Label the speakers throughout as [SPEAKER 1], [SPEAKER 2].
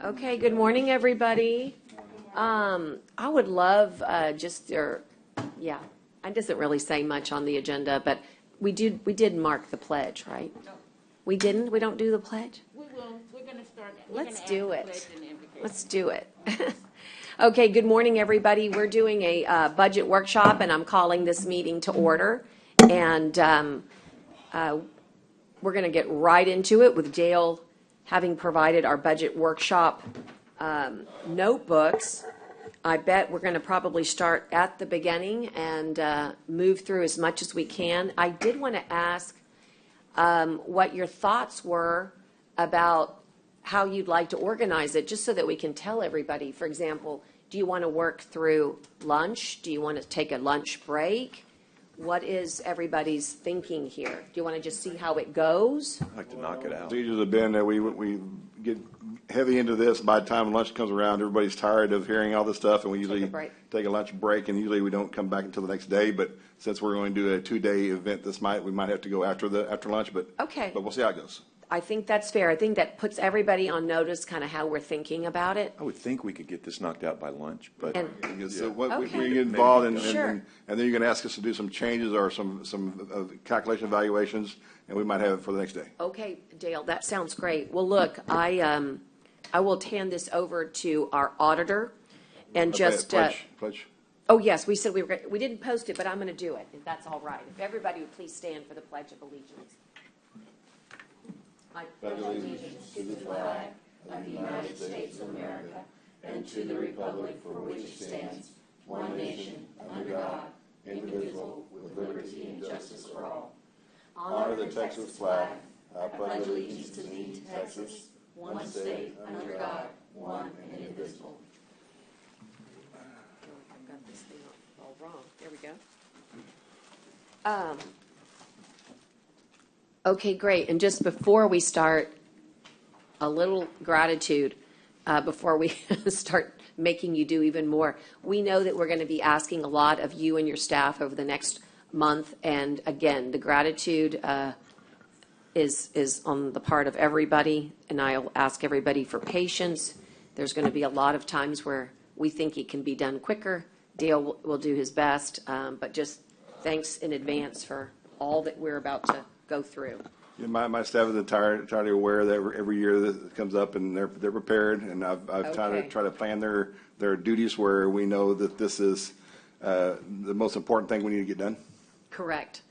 [SPEAKER 1] Okay, good morning, everybody. I would love yeah, I doesn't really say much on the agenda, but we did mark the pledge, right?
[SPEAKER 2] No,
[SPEAKER 1] We didn't? We don't do the pledge?
[SPEAKER 2] we will. We're going to start.
[SPEAKER 1] Let's do it. Let's do it. Okay, good morning, everybody. We're doing a budget workshop, and I'm calling this meeting to order. And we're going to get right into it with Dale having provided our budget workshop notebooks. I bet we're going to probably start at the beginning and move through as much as we can. I did want to ask what your thoughts were about how you'd like to organize it, just so that we can tell everybody. For example, do you want to work through lunch? Do you want to take a lunch break? What is everybody's thinking here? Do you want to just see how it goes?
[SPEAKER 3] I'd like to knock it out.
[SPEAKER 4] Procedures have been that we get heavy into this. By the time lunch comes around, everybody's tired of hearing all this stuff, and we usually take a lunch break, and usually we don't come back until the next day. But since we're going to do a 2-day event, we might have to go after lunch. But
[SPEAKER 1] okay.
[SPEAKER 4] But we'll see how it goes.
[SPEAKER 1] I think that's fair. I think that puts everybody on notice, kind of how we're thinking about it.
[SPEAKER 3] I would think we could get this knocked out by lunch, but
[SPEAKER 4] So what
[SPEAKER 1] Okay.
[SPEAKER 4] we get involved in,
[SPEAKER 1] Sure.
[SPEAKER 4] and then you're going to ask us to do some changes or some calculation evaluations, and we might have it for the next day.
[SPEAKER 1] Okay, Dale, that sounds great. Well, look, I will hand this over to our auditor and just.
[SPEAKER 4] Pledge.
[SPEAKER 1] Oh, yes, we said we didn't post it, but I'm going to do it, if that's all right. If everybody would please stand for the Pledge of Allegiance. I pledge allegiance to the flag of the United States of America and to the republic for which it stands, one nation, under God, indivisible, with liberty and justice for all.
[SPEAKER 4] Honor the Texas flag.
[SPEAKER 1] I pledge allegiance to thee, Texas, one state, under God, one and indivisible. I've got this thing all wrong. There we go. Okay, great. And just before we start, a little gratitude before we start making you do even more. We know that we're going to be asking a lot of you and your staff over the next month. And again, the gratitude is on the part of everybody. And I'll ask everybody for patience. There's going to be a lot of times where we think it can be done quicker. Dale will do his best. But just thanks in advance for all that we're about to go through.
[SPEAKER 4] Yeah, my staff is entirely aware that every year that comes up, and they're prepared, and I've tried to plan their duties where we know that this is the most important thing we need to get done.
[SPEAKER 1] Correct.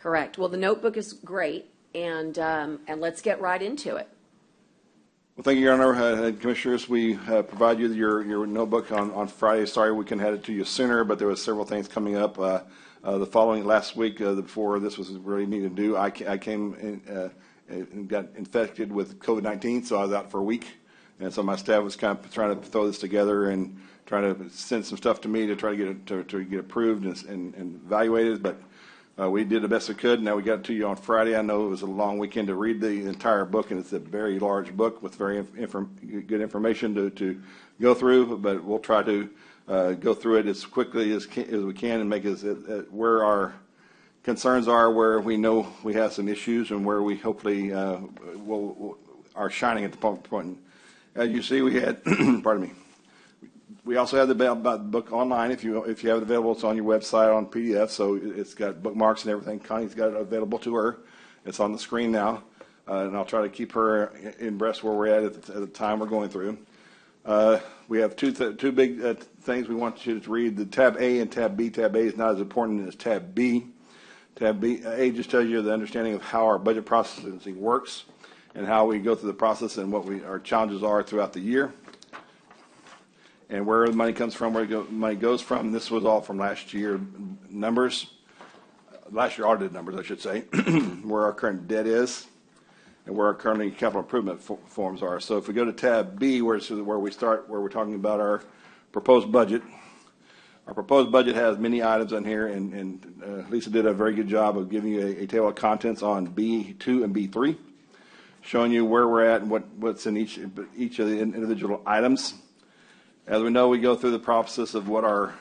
[SPEAKER 1] Well, the notebook is great, and let's get right into it.
[SPEAKER 4] Well, thank you, Your Honor. Commissioners, we provide you your notebook on Friday. Sorry we couldn't have it to you sooner, but there was several things coming up. The following last week, before this was really needed to do, I came in, and got infected with COVID-19, so I was out for a week. And so my staff was kind of trying to throw this together and trying to send some stuff to me to try to get it to get approved and evaluated. But we did the best we could. Now we got it to you on Friday. I know it was a long weekend to read the entire book, and it's a very large book with very good information to go through. But we'll try to go through it as quickly as we can and make it where our concerns are, where we know we have some issues, and where we hopefully are shining at the point. As you see, we had, pardon me, we also have the book online. If you have it available, it's on your website on PDF, so it's got bookmarks and everything. Connie's got it available to her. It's on the screen now, and I'll try to keep her abreast where we're at the time we're going through. We have two big things we want you to read, the tab A and tab B. Tab A is not as important as tab B. Tab A just tells you the understanding of how our budget processing works and how we go through the process and what our challenges are throughout the year and where the money comes from, where money goes from. This was all from last year numbers, last year audited numbers, I should say, where our current debt is and where our currently capital improvement forms are. So if we go to tab B, where we start, where we're talking about our proposed budget. Our proposed budget has many items on here, and Lisa did a very good job of giving you a table of contents on B2 and B3, showing you where we're at and what's in each of the individual items. As we know, we go through the process of what our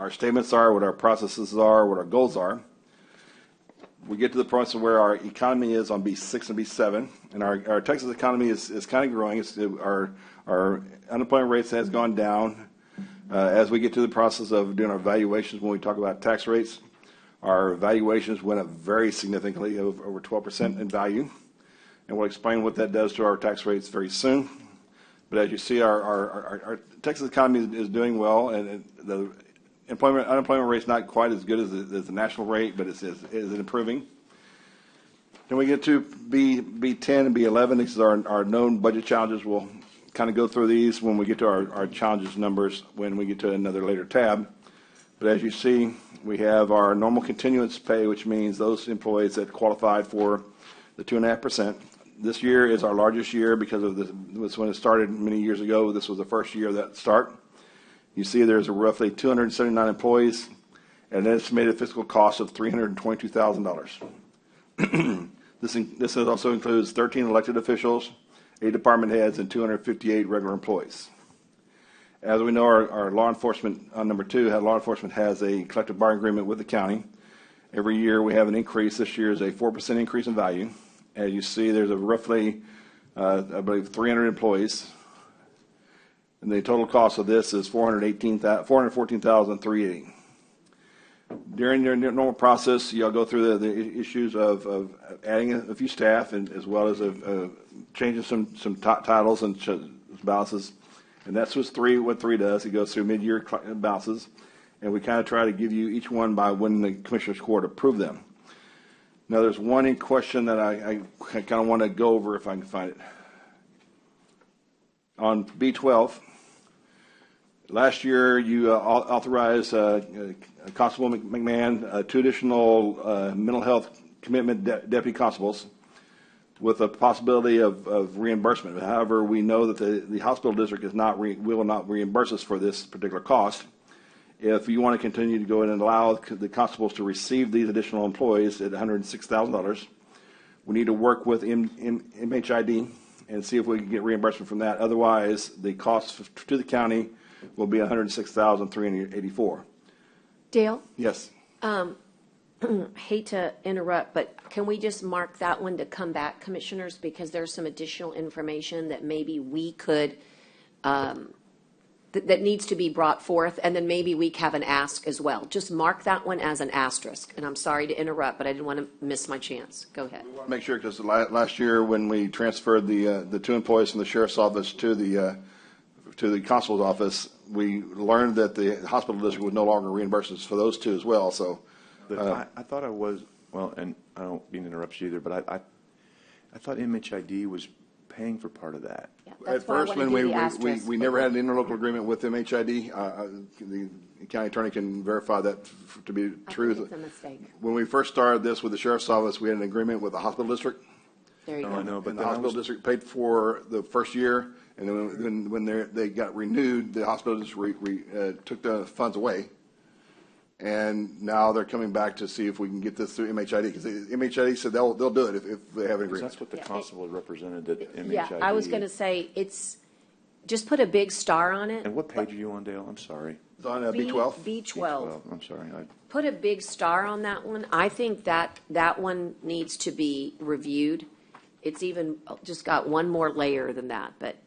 [SPEAKER 4] statements are, what our processes are, what our goals are. we get to the point where our economy is on B6 and B7, and our Texas economy is kind of growing. Our unemployment rates has gone down. As we get to the process of doing our valuations, when we talk about tax rates, our valuations went up very significantly, over 12% in value. And we'll explain what that does to our tax rates very soon. But as you see, our Texas economy is doing well, and the unemployment rate is not quite as good as the national rate, but it's improving. Then we get to B10 and B11. These are our known budget challenges. We'll kind of go through these when we get to our challenges numbers when we get to another later tab. But as you see, we have our normal continuance pay, which means those employees that qualified for the 2.5%. This year is our largest year because of this when it started many years ago. This was the first year of that start. You see there's roughly 279 employees and an estimated fiscal cost of $322,000. This also includes 13 elected officials, 8 department heads, and 258 regular employees. As we know, our law enforcement, on number 2, law enforcement has a collective bargaining agreement with the county. Every year we have an increase. This year is a 4% increase in value. As you see, there's a roughly, I believe, 300 employees. And the total cost of this is $414,380. During your normal process, you'll go through the issues of adding a few staff, and as well as changing some titles and balances. And that's what 3 does. It goes through mid-year balances, and we kind of try to give you each one by when the Commissioners Court approved them. Now, there's one in question that I kind of want to go over if I can find it. On B12, last year you authorized Constable McMahon 2 additional mental health commitment deputy constables with a possibility of reimbursement. However, we know that the hospital district will not reimburse us for this particular cost. If you want to continue to go in and allow the constables to receive these additional employees at $106,000, we need to work with MHID and see if we can get reimbursement from that. Otherwise, the cost to the county will be $106,384.
[SPEAKER 1] Dale?
[SPEAKER 4] Yes.
[SPEAKER 1] Hate to interrupt, but can we just mark that one to come back, Commissioners, because there's some additional information that maybe we could, that needs to be brought forth, and then maybe we have an ask as well. Just mark that one as an asterisk. And I'm sorry to interrupt, but I didn't want to miss my chance. Go ahead.
[SPEAKER 4] We want to make sure, because last year when we transferred the 2 employees from the sheriff's office to the constable's office, we learned that the hospital district would no longer reimburse us for those 2 as well. So
[SPEAKER 3] I thought I was, well, and I don't mean to interrupt you either, but I thought MHID was paying for part of that.
[SPEAKER 1] Yeah,
[SPEAKER 4] at first, when we never had an interlocal agreement with MHID, the county attorney can verify that to be true.
[SPEAKER 1] It's a mistake.
[SPEAKER 4] When we first started this with the sheriff's office, we had an agreement with the hospital district.
[SPEAKER 1] There you go.
[SPEAKER 3] I know, but
[SPEAKER 4] And the hospital district paid for the first year, and then when they got renewed, the hospital district took the funds away. And now they're coming back to see if we can get this through MHID, because MHID said they'll do it if they have an agreement.
[SPEAKER 3] That's what the constable represented, that MHID.
[SPEAKER 1] Yeah, I was going to say, just put a big star on it.
[SPEAKER 3] And what page are you on, Dale? I'm sorry.
[SPEAKER 4] It's on B12.
[SPEAKER 1] B12.
[SPEAKER 3] I'm sorry.
[SPEAKER 1] Put a big star on that one. I think that one needs to be reviewed. It's even just got one more layer than that, but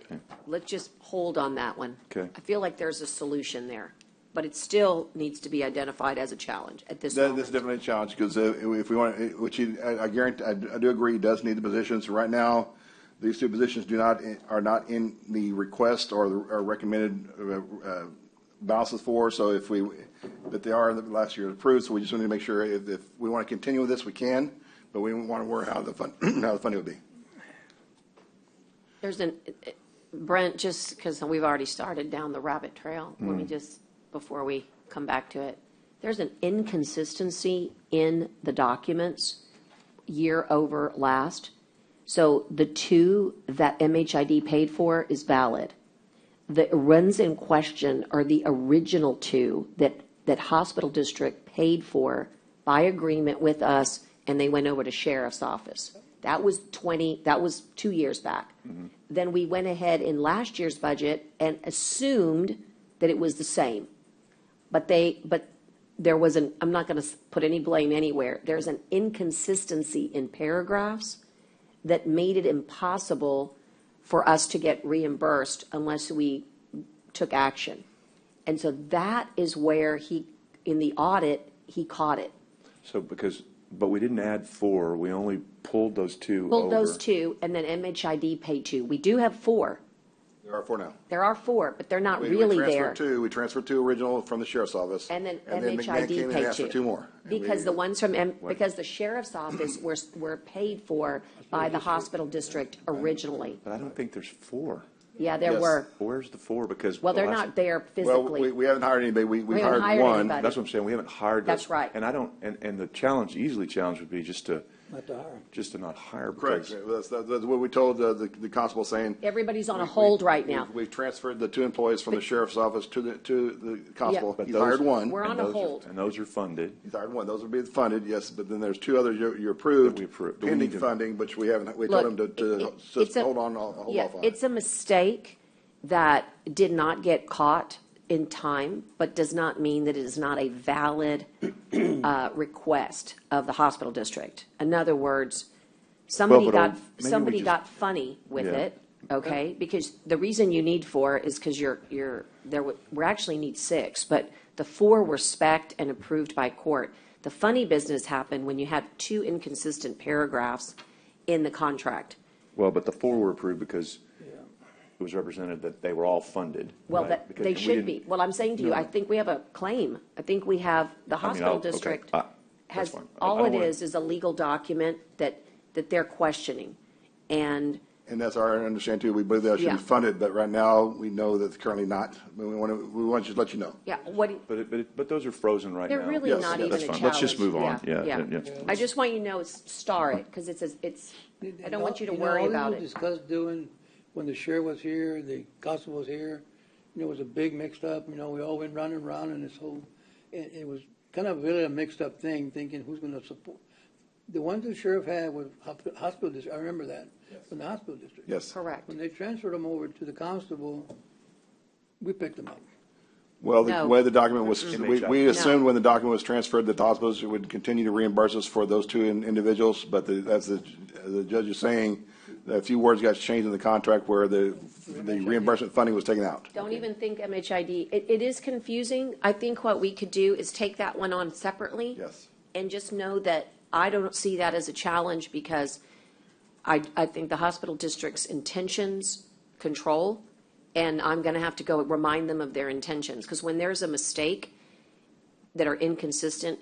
[SPEAKER 3] Okay.
[SPEAKER 1] let's just hold on that one.
[SPEAKER 3] Okay.
[SPEAKER 1] I feel like there's a solution there, but it still needs to be identified as a challenge at this moment.
[SPEAKER 4] That's definitely a challenge, because if we want, which I guarantee, I do agree, he does need the positions. Right now, these 2 positions are not in the request or recommended balances for. So but they are last year approved. So we just want to make sure if we want to continue with this, we can, but we don't want to worry how the funding would be.
[SPEAKER 1] There's Brent, just because we've already started down the rabbit trail, let me just, before we come back to it, there's an inconsistency in the documents year over last. So the 2 that MHID paid for is valid. The runs in question are the original 2 that hospital district paid for by agreement with us, and they went over to sheriff's office. That was 2 years back. Mm-hmm. Then we went ahead in last year's budget and assumed that it was the same. But there was I'm not going to put any blame anywhere. There's an inconsistency in paragraphs that made it impossible for us to get reimbursed unless we took action. And so that is where in the audit, he caught it.
[SPEAKER 3] So but we didn't add 4, we only pulled those 2
[SPEAKER 1] Pulled
[SPEAKER 3] over.
[SPEAKER 1] those 2, and then MHID paid 2. We do have 4.
[SPEAKER 4] There are 4 now.
[SPEAKER 1] There are 4, but they're not
[SPEAKER 4] We
[SPEAKER 1] really there.
[SPEAKER 4] We transferred 2 original from the sheriff's office.
[SPEAKER 1] And then
[SPEAKER 4] McMahon
[SPEAKER 1] MHID
[SPEAKER 4] came in and
[SPEAKER 1] paid
[SPEAKER 4] asked for
[SPEAKER 1] 2.
[SPEAKER 4] 2 more. And
[SPEAKER 1] Because
[SPEAKER 4] we-
[SPEAKER 1] the ones because the sheriff's office were paid for by the hospital district originally.
[SPEAKER 3] But I don't think there's 4.
[SPEAKER 1] Yeah, there
[SPEAKER 4] Yes.
[SPEAKER 1] were.
[SPEAKER 3] Where's the 4? Because
[SPEAKER 1] Well,
[SPEAKER 3] the
[SPEAKER 1] they're
[SPEAKER 3] last-
[SPEAKER 1] not there
[SPEAKER 4] Well,
[SPEAKER 1] physically.
[SPEAKER 4] we haven't hired anybody. We've
[SPEAKER 1] haven't
[SPEAKER 4] hired
[SPEAKER 1] hired
[SPEAKER 4] one.
[SPEAKER 1] anybody.
[SPEAKER 3] That's what I'm saying, we haven't hired.
[SPEAKER 1] That's
[SPEAKER 3] those.
[SPEAKER 1] right.
[SPEAKER 3] And I don't, and the easily challenge would be just to not hire.
[SPEAKER 4] Correct.
[SPEAKER 3] because-
[SPEAKER 4] That's what we told the constable, saying.
[SPEAKER 1] Everybody's on a hold right now.
[SPEAKER 4] We've transferred the 2 employees from the sheriff's office to the constable.
[SPEAKER 3] But
[SPEAKER 4] He's
[SPEAKER 3] those-
[SPEAKER 4] hired one.
[SPEAKER 1] We're on
[SPEAKER 3] and
[SPEAKER 1] a
[SPEAKER 3] those are-
[SPEAKER 1] hold.
[SPEAKER 3] And those are funded.
[SPEAKER 4] He's hired one. Those would be funded, yes, but then there's 2 others you approved,
[SPEAKER 3] That we approved, but we
[SPEAKER 4] pending
[SPEAKER 3] need to-
[SPEAKER 4] funding, which we haven't, we
[SPEAKER 1] Look,
[SPEAKER 4] told him to
[SPEAKER 1] it's
[SPEAKER 4] just
[SPEAKER 1] a-
[SPEAKER 4] hold off
[SPEAKER 1] Yeah,
[SPEAKER 4] on
[SPEAKER 1] it's
[SPEAKER 4] it.
[SPEAKER 1] a mistake that did not get caught in time, but does not mean that it is not a valid request of the hospital district. In other words, somebody
[SPEAKER 3] Well, but maybe we
[SPEAKER 1] somebody
[SPEAKER 3] just-
[SPEAKER 1] got funny with
[SPEAKER 3] Yeah.
[SPEAKER 1] it, okay? Because the reason you need 4 is because we actually need 6, but the 4 were spec'd and approved by court. The funny business happened when you had 2 inconsistent paragraphs in the contract.
[SPEAKER 3] Well, but the 4 were approved because it was represented that they were all funded.
[SPEAKER 1] Well,
[SPEAKER 3] right? Because-
[SPEAKER 1] they
[SPEAKER 3] and we
[SPEAKER 1] should
[SPEAKER 3] didn't-
[SPEAKER 1] be. Well, I'm saying to you, I think we have a claim. I think we have, the hospital
[SPEAKER 3] okay.
[SPEAKER 1] district
[SPEAKER 3] That's
[SPEAKER 1] has,
[SPEAKER 3] fine.
[SPEAKER 1] all
[SPEAKER 3] I
[SPEAKER 1] it
[SPEAKER 3] don't wanna-
[SPEAKER 1] is a legal document that they're questioning. And
[SPEAKER 4] And that's our understanding too. We believe that should
[SPEAKER 1] Yeah.
[SPEAKER 4] be funded, but right now, we know that it's currently not. We want to just let you know.
[SPEAKER 1] yeah, what,
[SPEAKER 3] But those are frozen right now.
[SPEAKER 1] they're really
[SPEAKER 4] Yes,
[SPEAKER 1] not
[SPEAKER 4] yeah,
[SPEAKER 1] even
[SPEAKER 3] That's
[SPEAKER 1] a
[SPEAKER 3] fine.
[SPEAKER 1] challenge.
[SPEAKER 3] Let's just move on.
[SPEAKER 1] Yeah.
[SPEAKER 3] Yeah.
[SPEAKER 1] I just want you to know, star it, because I don't want you to worry about
[SPEAKER 2] All
[SPEAKER 1] it.
[SPEAKER 2] this was discussed doing, when the sheriff was here, the constable was here, it was a big mixed up, we all went round and round and this whole, it was kind of really a mixed up thing, thinking who's gonna support. The ones the sheriff had was hospital district, I remember that, from the hospital district.
[SPEAKER 4] Yes.
[SPEAKER 1] Correct.
[SPEAKER 2] When they transferred them over to the constable, we picked them up.
[SPEAKER 4] Well, the
[SPEAKER 1] No.
[SPEAKER 4] way the document was,
[SPEAKER 3] Mm-mm.
[SPEAKER 4] we
[SPEAKER 3] No.
[SPEAKER 4] assumed when the document was transferred that the hospitals would continue to reimburse us for those 2 individuals, but as the judge is saying, a few words got changed in the contract where the reimbursement funding was taken out.
[SPEAKER 1] Don't even think MHID. It is confusing. I think what we could do is take that one on separately.
[SPEAKER 4] Yes.
[SPEAKER 1] And just know that I don't see that as a challenge because I think the hospital district's intentions control, and I'm going to have to go remind them of their intentions. Because when there's a mistake that are inconsistent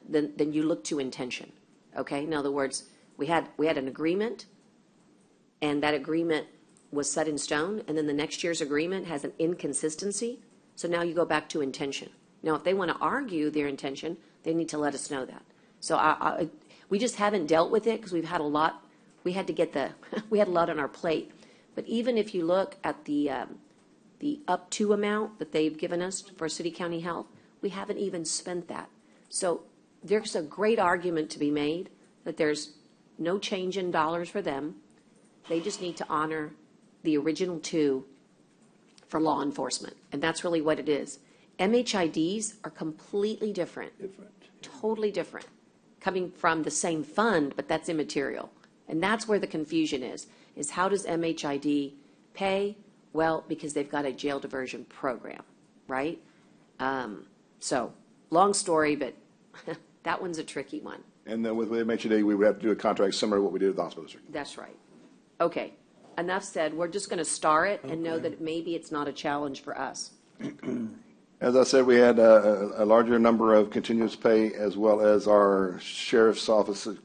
[SPEAKER 1] then you look to intention, okay? In other words, we had an agreement, and that agreement was set in stone, and then the next year's agreement has an inconsistency, so now you go back to intention. Now, if they want to argue their intention, they need to let us know that. So we just haven't dealt with it because we've had a lot, we had a lot on our plate. But even if you look at the up to amount that they've given us for city county health, we haven't even spent that. So there's a great argument to be made that there's no change in dollars for them. They just need to honor the original 2 for law enforcement. And that's really what it is. MHIDs are completely different. Totally different. Coming from the same fund, but that's immaterial. And that's where the confusion is how does MHID pay? Well, because they've got a jail diversion program, right? So, long story, but that one's a tricky one.
[SPEAKER 4] And then with MHD, we would have to do a contract similar to what we did with the hospital district.
[SPEAKER 1] That's right. Okay, enough said. We're just going to star it and know that maybe it's not a challenge for us.
[SPEAKER 4] As I said, we had a larger number of continuous pay as well as our sheriff's office, a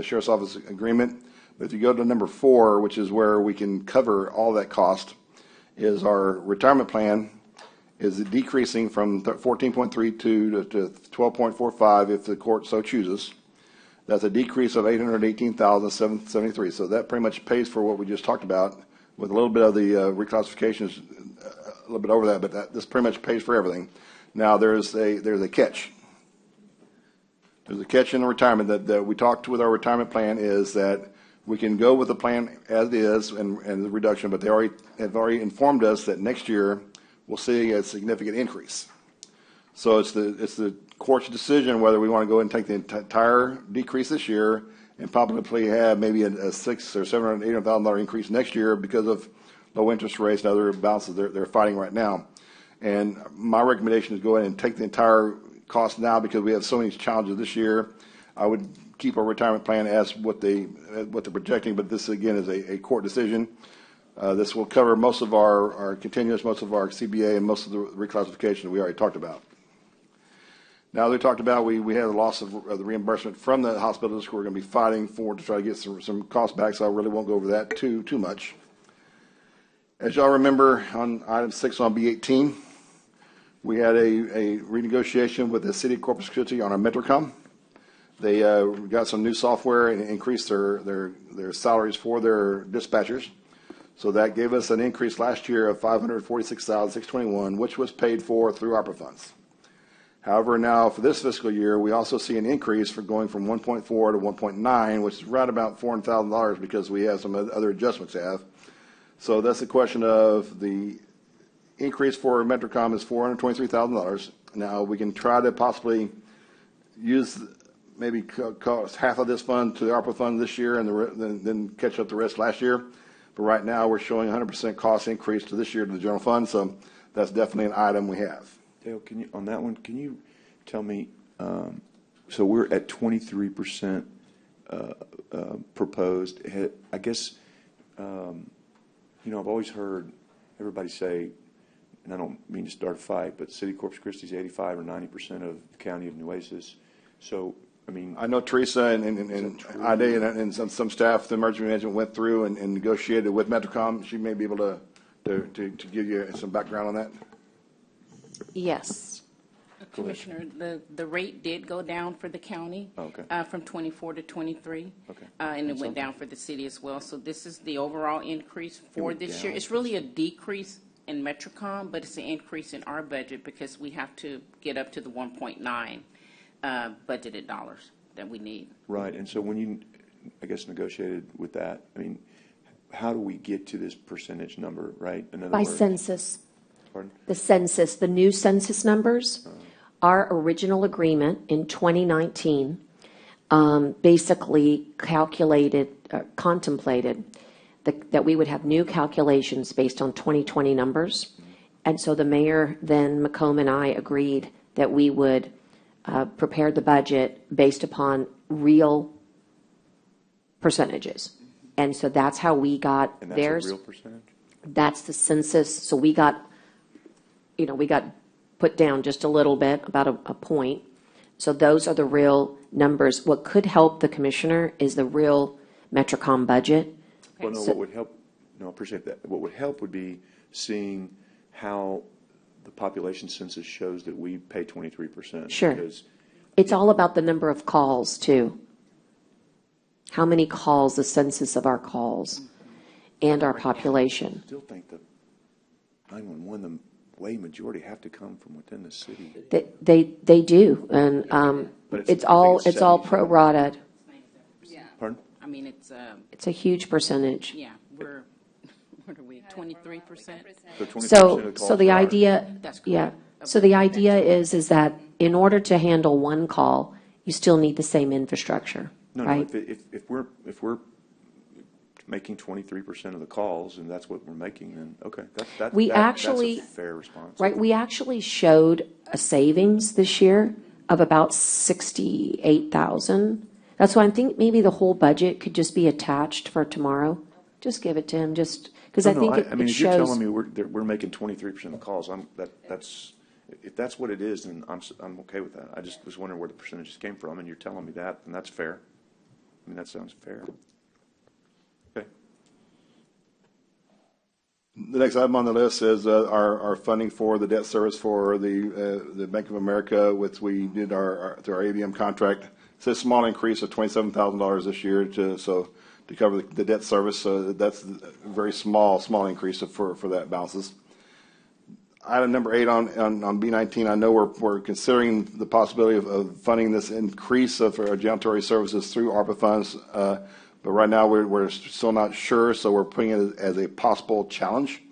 [SPEAKER 4] sheriff's office agreement. But if you go to number 4, which is where we can cover all that cost, is our retirement plan is decreasing from 14.32 to 12.45 if the court so chooses. That's a decrease of $818,773. So that pretty much pays for what we just talked about, with a little bit of the reclassifications, a little bit over that, but this pretty much pays for everything. Now there's a catch. There's a catch in the retirement that we talked with our retirement plan is that we can go with the plan as it is and the reduction, but they have already informed us that next year we'll see a significant increase. So it's the court's decision whether we want to go ahead and take the entire decrease this year and probably have maybe a $600,000 or $700,000, $800,000 increase next year because of low interest rates and other balances they're fighting right now. And my recommendation is go ahead and take the entire cost now because we have so many challenges this year. I would keep our retirement plan as what they're projecting, but this again is a court decision. This will cover most of our continuous, most of our CBA, and most of the reclassification we already talked about. Now, as we talked about, we had a loss of the reimbursement from the hospitals. We're going to be fighting for to try to get some costs back, so I really won't go over that too much. As y'all remember, on item 6 on B18, we had a renegotiation with the City of Corpus Christi on our Metrocom. They got some new software and increased their salaries for their dispatchers. So that gave us an increase last year of $546,621, which was paid for through ARPA funds. However, now for this fiscal year, we also see an increase for going from 1.4 to 1.9, which is right about $400,000 because we have some other adjustments to have. So that's the question of the increase for Metrocom is $423,000. Now we can try to possibly use maybe cost half of this fund to the ARPA fund this year and then catch up the rest last year. But right now we're showing 100% cost increase to this year to the general fund, so that's definitely an item we have.
[SPEAKER 3] Dale, on that one, can you tell me, so we're at 23% proposed. I guess, I've always heard everybody say, and I don't mean to start a fight, but City of Corpus Christi is 85 or 90% of the county of Nueces. So, I know Teresa and Ida and some staff, the emergency management went through and negotiated with Metrocom. She may be able to give you some background on that.
[SPEAKER 1] Yes.
[SPEAKER 5] Commissioner, the rate did go down for the county.
[SPEAKER 3] Okay.
[SPEAKER 5] From 24 to 23.
[SPEAKER 3] Okay.
[SPEAKER 5] And it went down for the city as well. So this is the overall increase for
[SPEAKER 3] went
[SPEAKER 5] this
[SPEAKER 3] down.
[SPEAKER 5] year. It's really a decrease in Metrocom, but it's an increase in our budget because we have to get up to the 1.9 budgeted dollars that we need.
[SPEAKER 3] Right, and so when you, I guess, negotiated with that, how do we get to this percentage number, right? In other
[SPEAKER 1] By
[SPEAKER 3] words-
[SPEAKER 1] census.
[SPEAKER 3] Pardon?
[SPEAKER 1] The census, the new census numbers, our original agreement in 2019 basically contemplated that we would have new calculations based on 2020 numbers. And so the mayor, then McComb and I agreed that we would prepare the budget based upon real percentages. And so that's how we got
[SPEAKER 3] And
[SPEAKER 1] theirs.
[SPEAKER 3] that's a real percentage?
[SPEAKER 1] That's the census. So we got put down just a little bit, about a point. So those are the real numbers. What could help the commissioner is the real Metrocom budget.
[SPEAKER 3] Well, no,
[SPEAKER 1] So-
[SPEAKER 3] what would help, I appreciate that. What would help would be seeing how the population census shows that we pay 23%.
[SPEAKER 1] Sure.
[SPEAKER 3] Because
[SPEAKER 1] It's all about the number of calls, too. How many calls, the census of our calls, and our population.
[SPEAKER 3] I still think the 911, the way majority have to come from within the city.
[SPEAKER 1] They do, and
[SPEAKER 3] But
[SPEAKER 1] it's
[SPEAKER 3] I
[SPEAKER 1] all
[SPEAKER 3] think it's
[SPEAKER 1] prorated.
[SPEAKER 3] Pardon?
[SPEAKER 5] I mean, it's,
[SPEAKER 1] It's a huge percentage.
[SPEAKER 5] yeah, what are we, 23%?
[SPEAKER 3] So 20% of
[SPEAKER 1] So
[SPEAKER 3] the calls
[SPEAKER 1] the
[SPEAKER 3] are ours.
[SPEAKER 1] idea,
[SPEAKER 5] That's correct.
[SPEAKER 1] yeah. So the idea is that in order to handle one call, you still need the same infrastructure,
[SPEAKER 3] No,
[SPEAKER 1] right?
[SPEAKER 3] if we're making 23% of the calls and that's what we're making, then okay, that's
[SPEAKER 1] actually-
[SPEAKER 3] a fair response.
[SPEAKER 1] Right, we actually showed a savings this year of about 68,000. That's why I think maybe the whole budget could just be attached for tomorrow. Just give it to him, just, because I think it
[SPEAKER 3] if you're
[SPEAKER 1] shows.
[SPEAKER 3] telling me we're making 23% of the calls, if that's what it is, then I'm okay with that. I just was wondering where the percentages came from, and you're telling me that, and that's fair. That sounds fair. Okay.
[SPEAKER 4] The next item on the list is our funding for the debt service for the Bank of America, which we did through our ABM contract. It's a small increase of $27,000 this year to cover the debt service. So that's a very small increase for that balances. Item number 8 on B19, I know we're considering the possibility of funding this increase for our janitorial services through ARPA funds, but right now we're still not sure, so we're putting it as a possible challenge.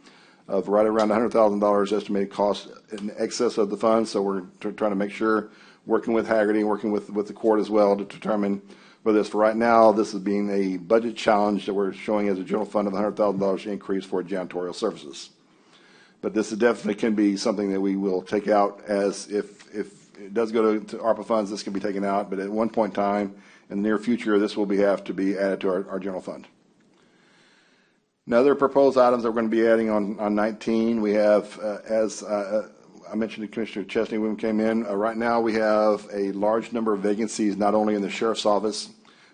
[SPEAKER 4] of right around $100,000 estimated cost in excess of the funds. So we're trying to make sure, working with Haggerty, working with the court as well to determine whether this, for right now, this is being a budget challenge that we're showing as a general fund of $100,000 increase for janitorial services. But this is definitely can be something that we will take out as if it does go to ARPA funds, this can be taken out. But at one point in time in the near future, this will have to be added to our general fund. Now, other proposed items that we're going to be adding on 19, we have, as I mentioned to Commissioner Chesney when we came in, right now we have a large number of vacancies, not only in the sheriff's office,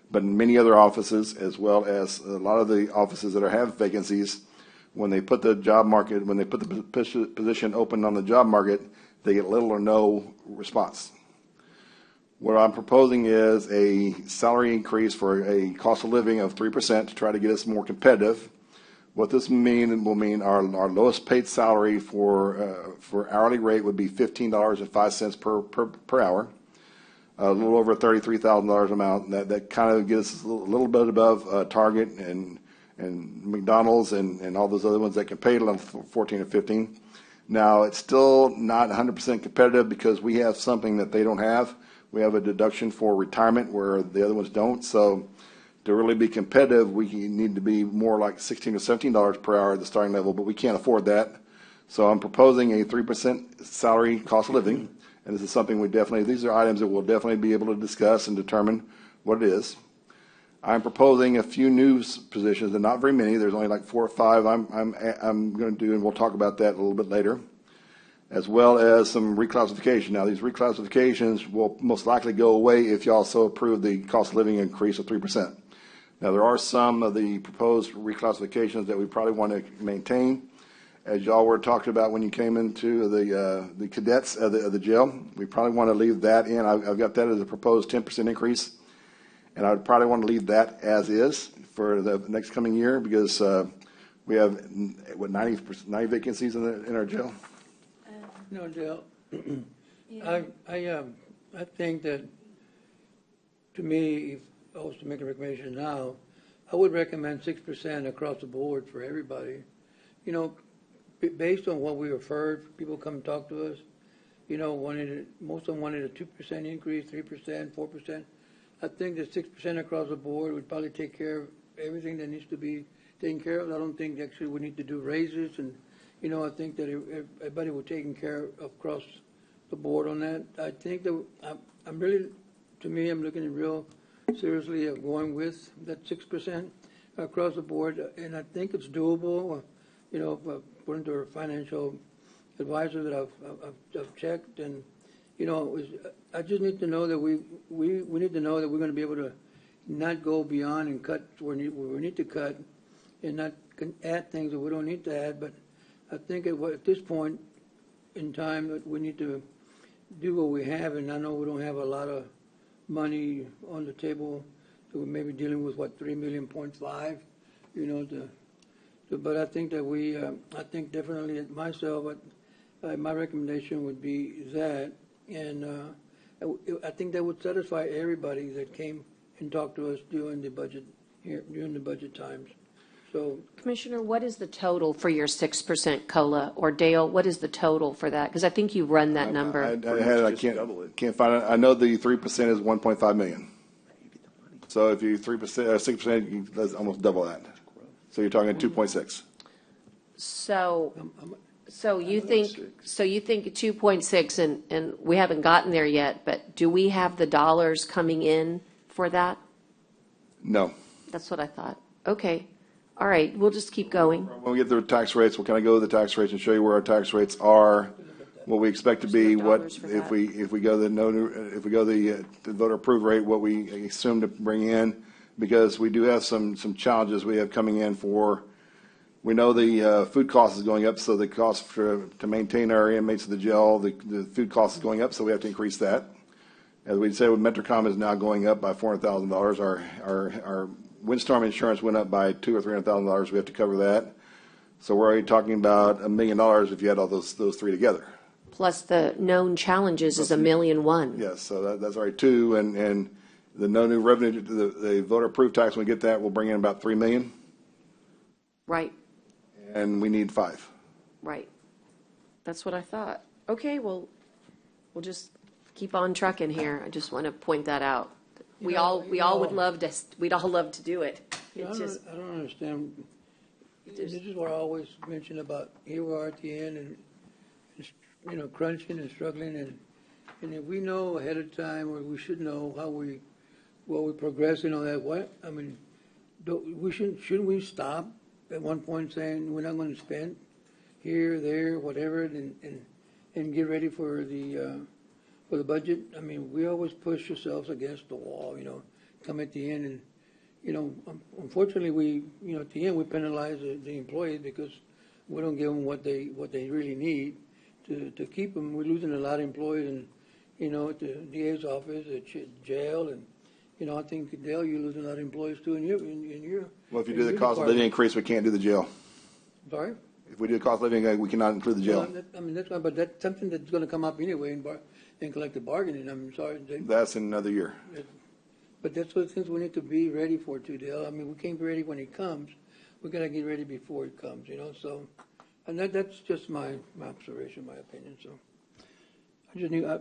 [SPEAKER 4] but in many other offices, as well as a lot of the offices that have vacancies. When they put the job market, when they put the position open on the job market, they get little or no response. What I'm proposing is a salary increase for a cost of living of 3% to try to get us more competitive. What this will mean our lowest paid salary for hourly rate would be $15.05 per hour, a little over $33,000 amount. That kind of gets us a little bit above Target and McDonald's and all those other ones that can pay around 14 or 15. Now, it's still not 100% competitive because we have something that they don't have. We have a deduction for retirement where the other ones don't. So to really be competitive, we need to be more like $16 or $17 per hour at the starting level, but we can't afford that. So I'm proposing a 3% salary cost of living, and this is something these are items that we'll definitely be able to discuss and determine what it is. I'm proposing a few new positions, and not very many. There's only like 4 or 5 I'm going to do, and we'll talk about that a little bit later, as well as some reclassification. Now, these reclassifications will most likely go away if you also approve the cost of living increase of 3%. Now, there are some of the proposed reclassifications that we probably want to maintain. As y'all were talking about when you came into the cadets of the jail, we probably want to leave that in. I've got that as a proposed 10% increase, and I would probably want to leave that as is for the next coming year because we have, 90 vacancies in our jail?
[SPEAKER 2] No, Dale, I think that, to me, if I was to make a recommendation now, I would recommend 6% across the board for everybody. You know, based on what we have heard, people come and talk to us, you know, most of them wanted a 2% increase, 3%, 4%. I think that 6% across the board would probably take care of everything that needs to be taken care of. I don't think actually we need to do raises, and, you know, I think that everybody was taken care of across the board on that. I think that I'm really, to me, I'm looking at real seriously at going with that 6% across the board, and I think it's doable. You know, according to our financial advisor that I've checked, and you know, I just need to know that we need to know that we're going to be able to not go beyond and cut where we need to cut, and not add things that we don't need to add. But I think at this point in time that we need to do what we have, and I know we don't have a lot of money on the table, so we may be dealing with $3.5 million, you know, but I think that I think definitely myself, my recommendation would be that, and I think that would satisfy everybody that came and talked to us during the budget times. So,
[SPEAKER 1] Commissioner, what is the total for your 6% COLA? Or Dale, what is the total for that? Because I think you run that number.
[SPEAKER 4] I can't find it. I know the 3% is $1.5 million. So if you 3%, 6%, that's almost double that. So you're talking 2.6.
[SPEAKER 1] So you think 2.6, and we haven't gotten there yet, but do we have the dollars coming in for that?
[SPEAKER 4] No.
[SPEAKER 1] That's what I thought. Okay. All right. We'll just keep going.
[SPEAKER 4] When we get the tax rates, we'll kind of go to the tax rates and show you where our tax rates are, what we expect to be, what if we go the voter approved rate, what we assume to bring in, because we do have some challenges we have coming in for. We know the food cost is going up, so the cost to maintain our inmates of the jail, the food cost is going up, so we have to increase that. As we said, Metrocom is now going up by $400,000. Our windstorm insurance went up by $200,000 or $300,000. We have to cover that. So we're already talking about $1 million if you add all those three together.
[SPEAKER 1] Plus the known challenges is $1.1 million.
[SPEAKER 4] Yes, so that's already $2 million, and the no new revenue, the voter approved tax, when we get that, we'll bring in about $3 million.
[SPEAKER 1] Right.
[SPEAKER 4] And we need $5 million.
[SPEAKER 1] Right. That's what I thought. Okay, well, we'll just keep on trucking here. I just want to point that out. We all would love to, we'd all love to do it. It's just,
[SPEAKER 2] I don't understand. This is what I always mention about here we are at the end and crunching and struggling and if we know ahead of time, or we should know what we're progressing on that, shouldn't we stop at one point saying we're not going to spend here, there, whatever, and get ready for the budget? I mean, we always push ourselves against the wall, come at the end and, unfortunately at the end we penalize the employees because we don't give them what they really need to keep them. We're losing a lot of employees and, at the DA's office, at jail, and, I think, Dale, you're losing a lot of employees too in your.
[SPEAKER 4] Well, if you do the cost of living increase, we can't do the jail.
[SPEAKER 2] Sorry?
[SPEAKER 4] If we do the cost of living, we cannot include the jail.
[SPEAKER 2] Well, that's fine, but that's something that's going to come up anyway in collective bargaining. I'm sorry.
[SPEAKER 4] That's in another year.
[SPEAKER 2] But that's what things we need to be ready for too, Dale. I mean, we can't be ready when it comes. We got to get ready before it comes, so, and that's just my observation, my opinion, so. I just need, I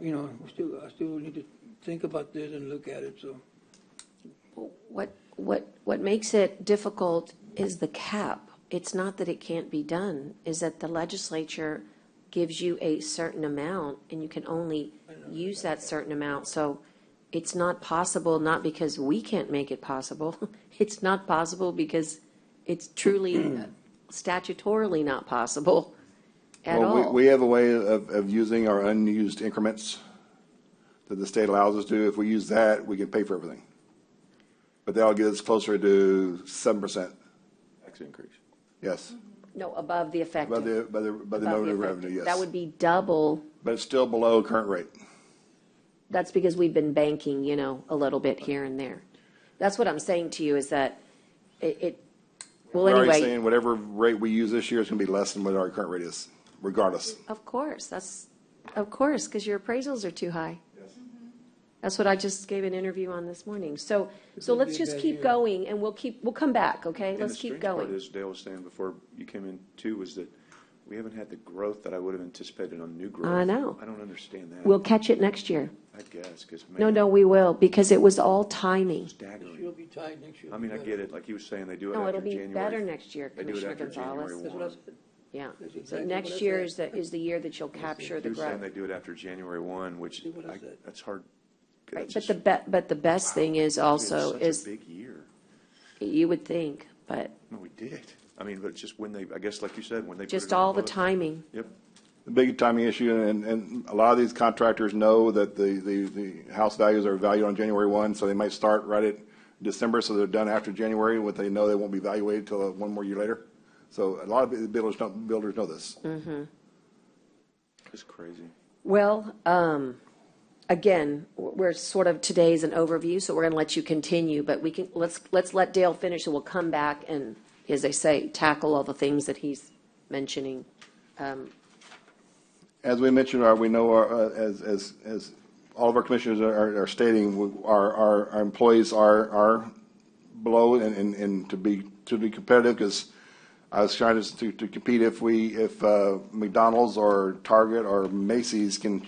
[SPEAKER 2] still need to think about this and look at it, so.
[SPEAKER 1] what makes it difficult is the cap. It's not that it can't be done, is that the legislature gives you a certain amount and you can only use that certain amount. So it's not possible, not because we can't make it possible. It's not possible because it's truly statutorily not possible at all.
[SPEAKER 4] We have a way of using our unused increments that the state allows us to. If we use that, we can pay for everything. But that'll get us closer to 7%.
[SPEAKER 3] Tax increase.
[SPEAKER 4] Yes.
[SPEAKER 1] No, above the effective.
[SPEAKER 4] By the
[SPEAKER 1] Above
[SPEAKER 4] noted
[SPEAKER 1] the
[SPEAKER 4] revenue,
[SPEAKER 1] effective.
[SPEAKER 4] yes.
[SPEAKER 1] That would be double.
[SPEAKER 4] But it's still below current rate.
[SPEAKER 1] That's because we've been banking, a little bit here and there. That's what I'm saying to you is that well,
[SPEAKER 4] We're already
[SPEAKER 1] anyway.
[SPEAKER 4] saying whatever rate we use this year is going to be less than what our current rate is, regardless.
[SPEAKER 1] Of course, because your appraisals are too high. That's what I just gave an interview on this morning. So let's
[SPEAKER 2] be a
[SPEAKER 1] just
[SPEAKER 2] bad
[SPEAKER 1] keep
[SPEAKER 2] year.
[SPEAKER 1] going and we'll come back, okay?
[SPEAKER 3] And
[SPEAKER 1] Let's
[SPEAKER 3] the
[SPEAKER 1] keep
[SPEAKER 3] strange part
[SPEAKER 1] going.
[SPEAKER 3] is, Dale was saying before you came in too, was that we haven't had the growth that I would have anticipated on new growth.
[SPEAKER 1] I know.
[SPEAKER 3] I don't understand that.
[SPEAKER 1] We'll catch it next year.
[SPEAKER 3] I guess, because
[SPEAKER 1] No, we will, because it was all timing.
[SPEAKER 3] staggering.
[SPEAKER 2] It'll be tight next year.
[SPEAKER 3] I mean, I get it, like he was saying, they do it
[SPEAKER 1] No,
[SPEAKER 3] after
[SPEAKER 1] it'll be
[SPEAKER 3] January.
[SPEAKER 1] better next year,
[SPEAKER 3] They do it
[SPEAKER 1] Commissioner
[SPEAKER 3] after January
[SPEAKER 1] Gonzalez.
[SPEAKER 2] That's what I
[SPEAKER 3] 1.
[SPEAKER 2] said.
[SPEAKER 1] Yeah.
[SPEAKER 2] That's
[SPEAKER 1] So
[SPEAKER 2] exactly
[SPEAKER 1] next
[SPEAKER 2] what I
[SPEAKER 1] year
[SPEAKER 2] said.
[SPEAKER 1] is the year that you'll capture
[SPEAKER 3] He
[SPEAKER 1] the
[SPEAKER 3] was saying
[SPEAKER 1] growth.
[SPEAKER 3] they do it after January 1, which
[SPEAKER 2] See what I said?
[SPEAKER 3] that's hard.
[SPEAKER 1] Right,
[SPEAKER 3] That's
[SPEAKER 1] but
[SPEAKER 3] just-
[SPEAKER 1] but the best thing is also
[SPEAKER 3] such
[SPEAKER 1] is,
[SPEAKER 3] a big year.
[SPEAKER 1] you would think, but
[SPEAKER 3] No, we did. I mean, but it's just when I guess, like you said, when they put
[SPEAKER 1] just
[SPEAKER 3] it in
[SPEAKER 1] all the
[SPEAKER 3] book.
[SPEAKER 1] timing.
[SPEAKER 3] Yep.
[SPEAKER 4] The big timing issue, and a lot of these contractors know that the house values are valued on January 1, so they might start right at December, so they're done after January, what they know they won't be evaluated until one more year later. So a lot of builders know this.
[SPEAKER 3] It's crazy.
[SPEAKER 1] Well, again, we're sort of, today's an overview, so we're going to let you continue, but let's let Dale finish, and we'll come back and, as they say, tackle all the things that he's mentioning.
[SPEAKER 4] As we mentioned, we know as all of our commissioners are stating, our employees are below, and to be competitive, because I was trying to compete if McDonald's or Target or Macy's can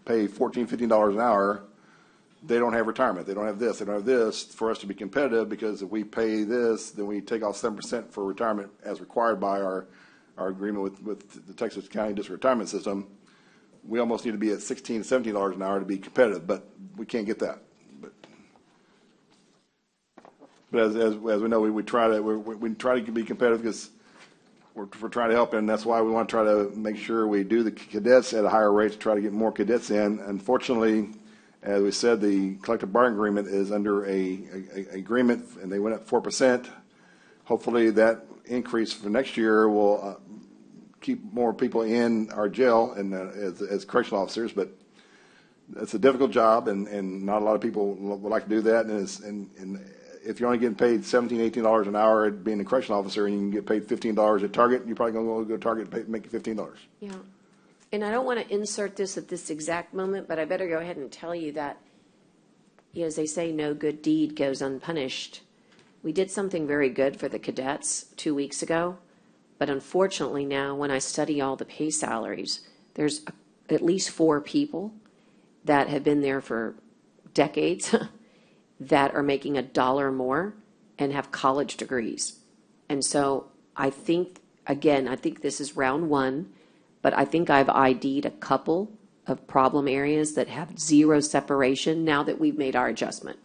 [SPEAKER 4] pay $14, $15 an hour, they don't have retirement. They don't have this. They don't have this for us to be competitive, because if we pay this, then we take off 7% for retirement as required by our agreement with the Texas County District Retirement System. We almost need to be at $16, $17 an hour to be competitive, but we can't get that. But as we know, we try to be competitive, because we're trying to help, and that's why we want to try to make sure we do the cadets at a higher rate to try to get more cadets in. Unfortunately, as we said, the collective bargaining agreement is under a agreement, and they went up 4%. Hopefully, that increase for next year will keep more people in our jail and as correctional officers. But it's a difficult job, and not a lot of people would like to do that. And if you're only getting paid $17, $18 an hour at being a correctional officer, and you can get paid $15 at Target, you're probably going to go to Target and make $15.
[SPEAKER 1] Yeah. And I don't want to insert this at this exact moment, but I better go ahead and tell you that, as they say, no good deed goes unpunished. We did something very good for the cadets 2 weeks ago. But unfortunately now, when I study all the pay salaries, there's at least 4 people that have been there for decades that are making $1 more and have college degrees. And so I think, again, I think this is round 1, but I think I've ID'd a couple of problem areas that have 0 separation now that we've made our adjustment.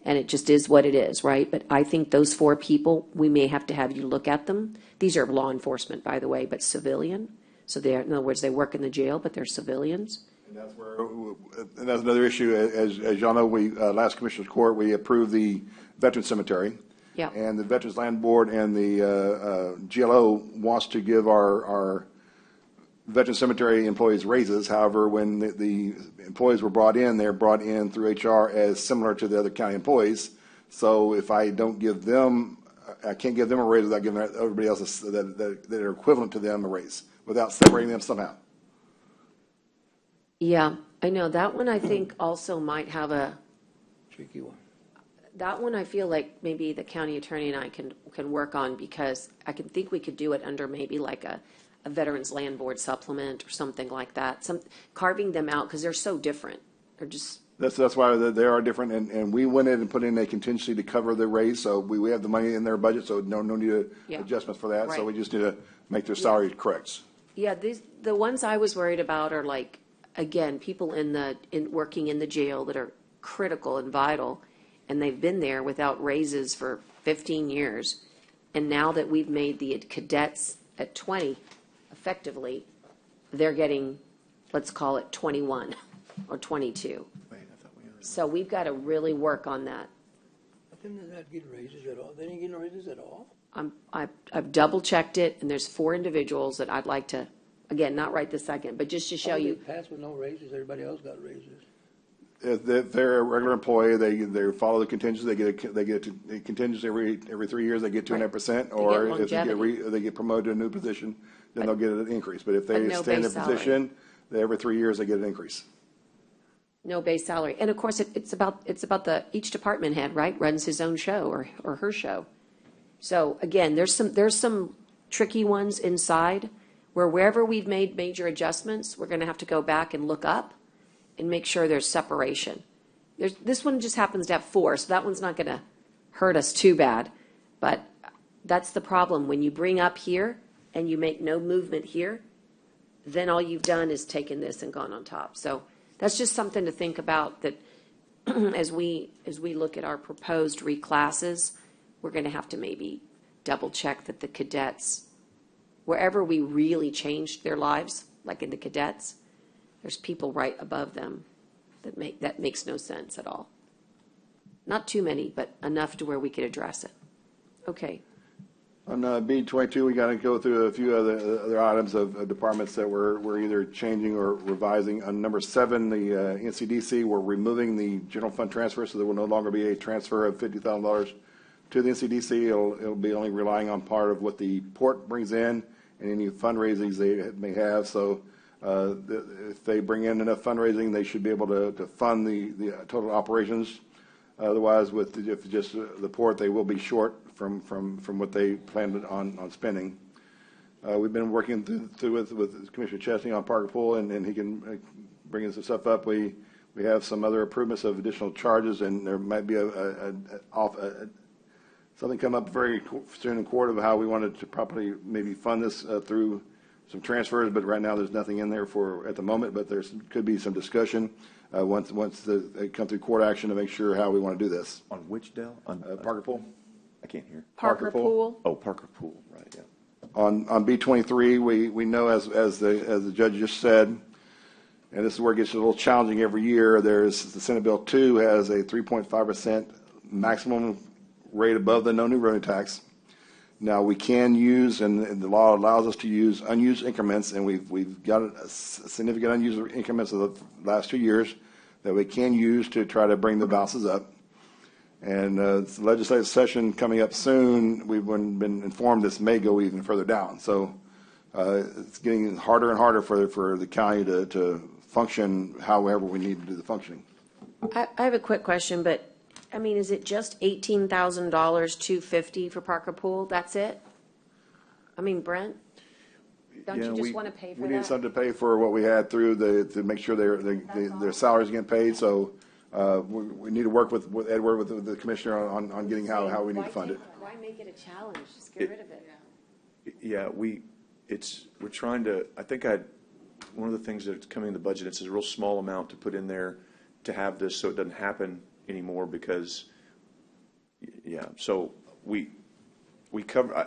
[SPEAKER 1] And it just is what it is, right? But I think those 4 people, we may have to have you look at them. These are law enforcement, by the way, but civilian. So they're, in other words, they work in the jail, but they're civilians.
[SPEAKER 4] And that's where, and that's another issue. As y'all know, we, last Commissioners Court, we approved the Veteran Cemetery.
[SPEAKER 1] Yeah.
[SPEAKER 4] And the Veterans Land Board and the GLO wants to give our Veteran Cemetery employees raises. However, when the employees were brought in, they're brought in through HR as similar to the other county employees. So if I don't give them, I can't give them a raise without giving everybody else that are equivalent to them a raise, without separating them somehow.
[SPEAKER 1] Yeah, I know. That one I think also might have a,
[SPEAKER 2] Tricky one.
[SPEAKER 1] that one I feel like maybe the county attorney and I can work on, because I can think we could do it under maybe like a Veterans Land Board supplement or something like that. Some carving them out, because they're so different. They're just,
[SPEAKER 4] That's why they are different, and we went in and put in a contingency to cover the raise, so we have the money in their budget, so no need of
[SPEAKER 1] Yeah.
[SPEAKER 4] adjustments for that. So
[SPEAKER 1] Right.
[SPEAKER 4] we just need to make their salary correct.
[SPEAKER 1] yeah, the ones I was worried about are like, again, people working in the jail that are critical and vital, and they've been there without raises for 15 years. And now that we've made the cadets at 20, effectively, they're getting, let's call it 21 or 22. So we've got to really work on that.
[SPEAKER 2] But then they're not getting raises at all. They ain't getting raises at all.
[SPEAKER 1] I've double checked it, and there's 4 individuals that I'd like to, again, not right this second, but just to show you.
[SPEAKER 2] Passed with no raises, everybody else got raises.
[SPEAKER 4] If they're a regular employee, they follow the contingency. They get a contingency every 3 years. They get 2.5%, or if they get promoted to a new position, then they'll get an increase. But if they
[SPEAKER 1] no
[SPEAKER 4] stay in
[SPEAKER 1] base
[SPEAKER 4] their
[SPEAKER 1] salary.
[SPEAKER 4] position, every 3 years they get an increase.
[SPEAKER 1] No base salary. And of course, it's about each department head, right, runs his own show or her show. So again, there's some tricky ones inside where wherever we've made major adjustments, we're going to have to go back and look up and make sure there's separation. This one just happens to have 4, so that one's not going to hurt us too bad. But that's the problem. When you bring up here and you make no movement here, then all you've done is taken this and gone on top. So that's just something to think about, that as we look at our proposed reclasses, we're going to have to maybe double check that the cadets, wherever we really changed their lives, like in the cadets, there's people right above them that makes no sense at all. Not too many, but enough to where we could address it. Okay.
[SPEAKER 4] On B22, we got to go through a few other items of departments that we're either changing or revising. On number 7, the NCDC, we're removing the general fund transfer, so there will no longer be a transfer of $50,000 to the NCDC. It'll be only relying on part of what the port brings in and any fundraisings they may have. So if they bring in enough fundraising, they should be able to fund the total operations. Otherwise, if just the port, they will be short from what they planned on spending. We've been working through with Commissioner Chesney on Parker Pool, and he can bring some stuff up. We have some other improvements of additional charges, and there might be something come up very soon in court of how we wanted to properly maybe fund this through some transfers, but right now there's nothing in there at the moment, but could be some discussion once they come through court action to make sure how we want to do this.
[SPEAKER 3] On which, Dell? On
[SPEAKER 4] Parker Pool?
[SPEAKER 3] I can't hear.
[SPEAKER 1] Parker Pool.
[SPEAKER 3] Oh, Parker Pool, right, yeah.
[SPEAKER 4] On B23, we know as the judge just said, and this is where it gets a little challenging every year, the Senate Bill 2 has a 3.5% maximum rate above the no new revenue tax. Now, we can use, and the law allows us to use unused increments, and we've got a significant unused increments of the last 2 years that we can use to try to bring the balances up. And it's the legislative session coming up soon. We've been informed this may go even further down. So it's getting harder and harder for the county to function however we need to do the functioning.
[SPEAKER 1] I have a quick question, but I mean, is it just $18,000, $250 for Parker Pool? That's it? I mean, Brent, don't
[SPEAKER 3] Yeah,
[SPEAKER 1] you just
[SPEAKER 3] we-
[SPEAKER 1] want to pay for
[SPEAKER 4] We need
[SPEAKER 1] that?
[SPEAKER 4] something to pay for what we had through to make sure their salaries getting paid, so, we need to work with Edward, with the commissioner on getting how we need to fund it.
[SPEAKER 1] Why make it a challenge? Just get rid of it.
[SPEAKER 3] Yeah, we're trying to, one of the things that's coming in the budget, it's a real small amount to put in there to have this so it doesn't happen anymore because, yeah, so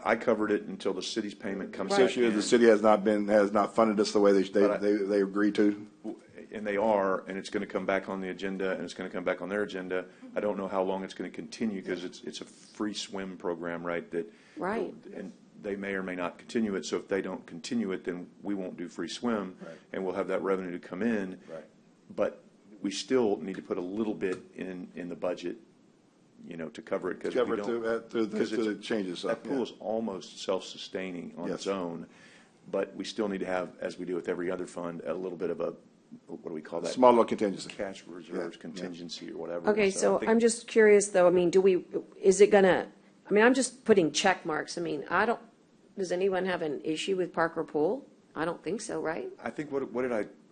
[SPEAKER 3] I covered it until the city's payment comes
[SPEAKER 4] The
[SPEAKER 3] back
[SPEAKER 4] issue is
[SPEAKER 3] in.
[SPEAKER 4] the city has not funded us the way they agreed to.
[SPEAKER 3] And they are, and it's going to come back on the agenda, and it's going to come back on their agenda. I don't know how long it's going to continue because it's a free swim program, right?
[SPEAKER 1] Right.
[SPEAKER 3] And they may or may not continue it. So if they don't continue it, then we won't do free swim,
[SPEAKER 4] Right.
[SPEAKER 3] and we'll have that revenue to come in.
[SPEAKER 4] Right.
[SPEAKER 3] But we still need to put a little bit in the budget, to cover it because
[SPEAKER 4] Cover
[SPEAKER 3] we
[SPEAKER 4] it
[SPEAKER 3] don't.
[SPEAKER 4] through
[SPEAKER 3] because
[SPEAKER 4] the changes. So,
[SPEAKER 3] That pool
[SPEAKER 4] yeah.
[SPEAKER 3] is almost self-sustaining on
[SPEAKER 4] Yes.
[SPEAKER 3] its own, but we still need to have, as we do with every other fund, a little bit of a, what do we call that?
[SPEAKER 4] Small little contingency.
[SPEAKER 3] Cash reserves,
[SPEAKER 4] Yeah.
[SPEAKER 3] contingency or whatever.
[SPEAKER 1] Okay,
[SPEAKER 3] I
[SPEAKER 1] so
[SPEAKER 3] think-
[SPEAKER 1] I'm just curious, though, I mean, is it gonna, I mean, I'm just putting check marks. I mean, does anyone have an issue with Parker Pool? I don't think so, right?
[SPEAKER 3] I think,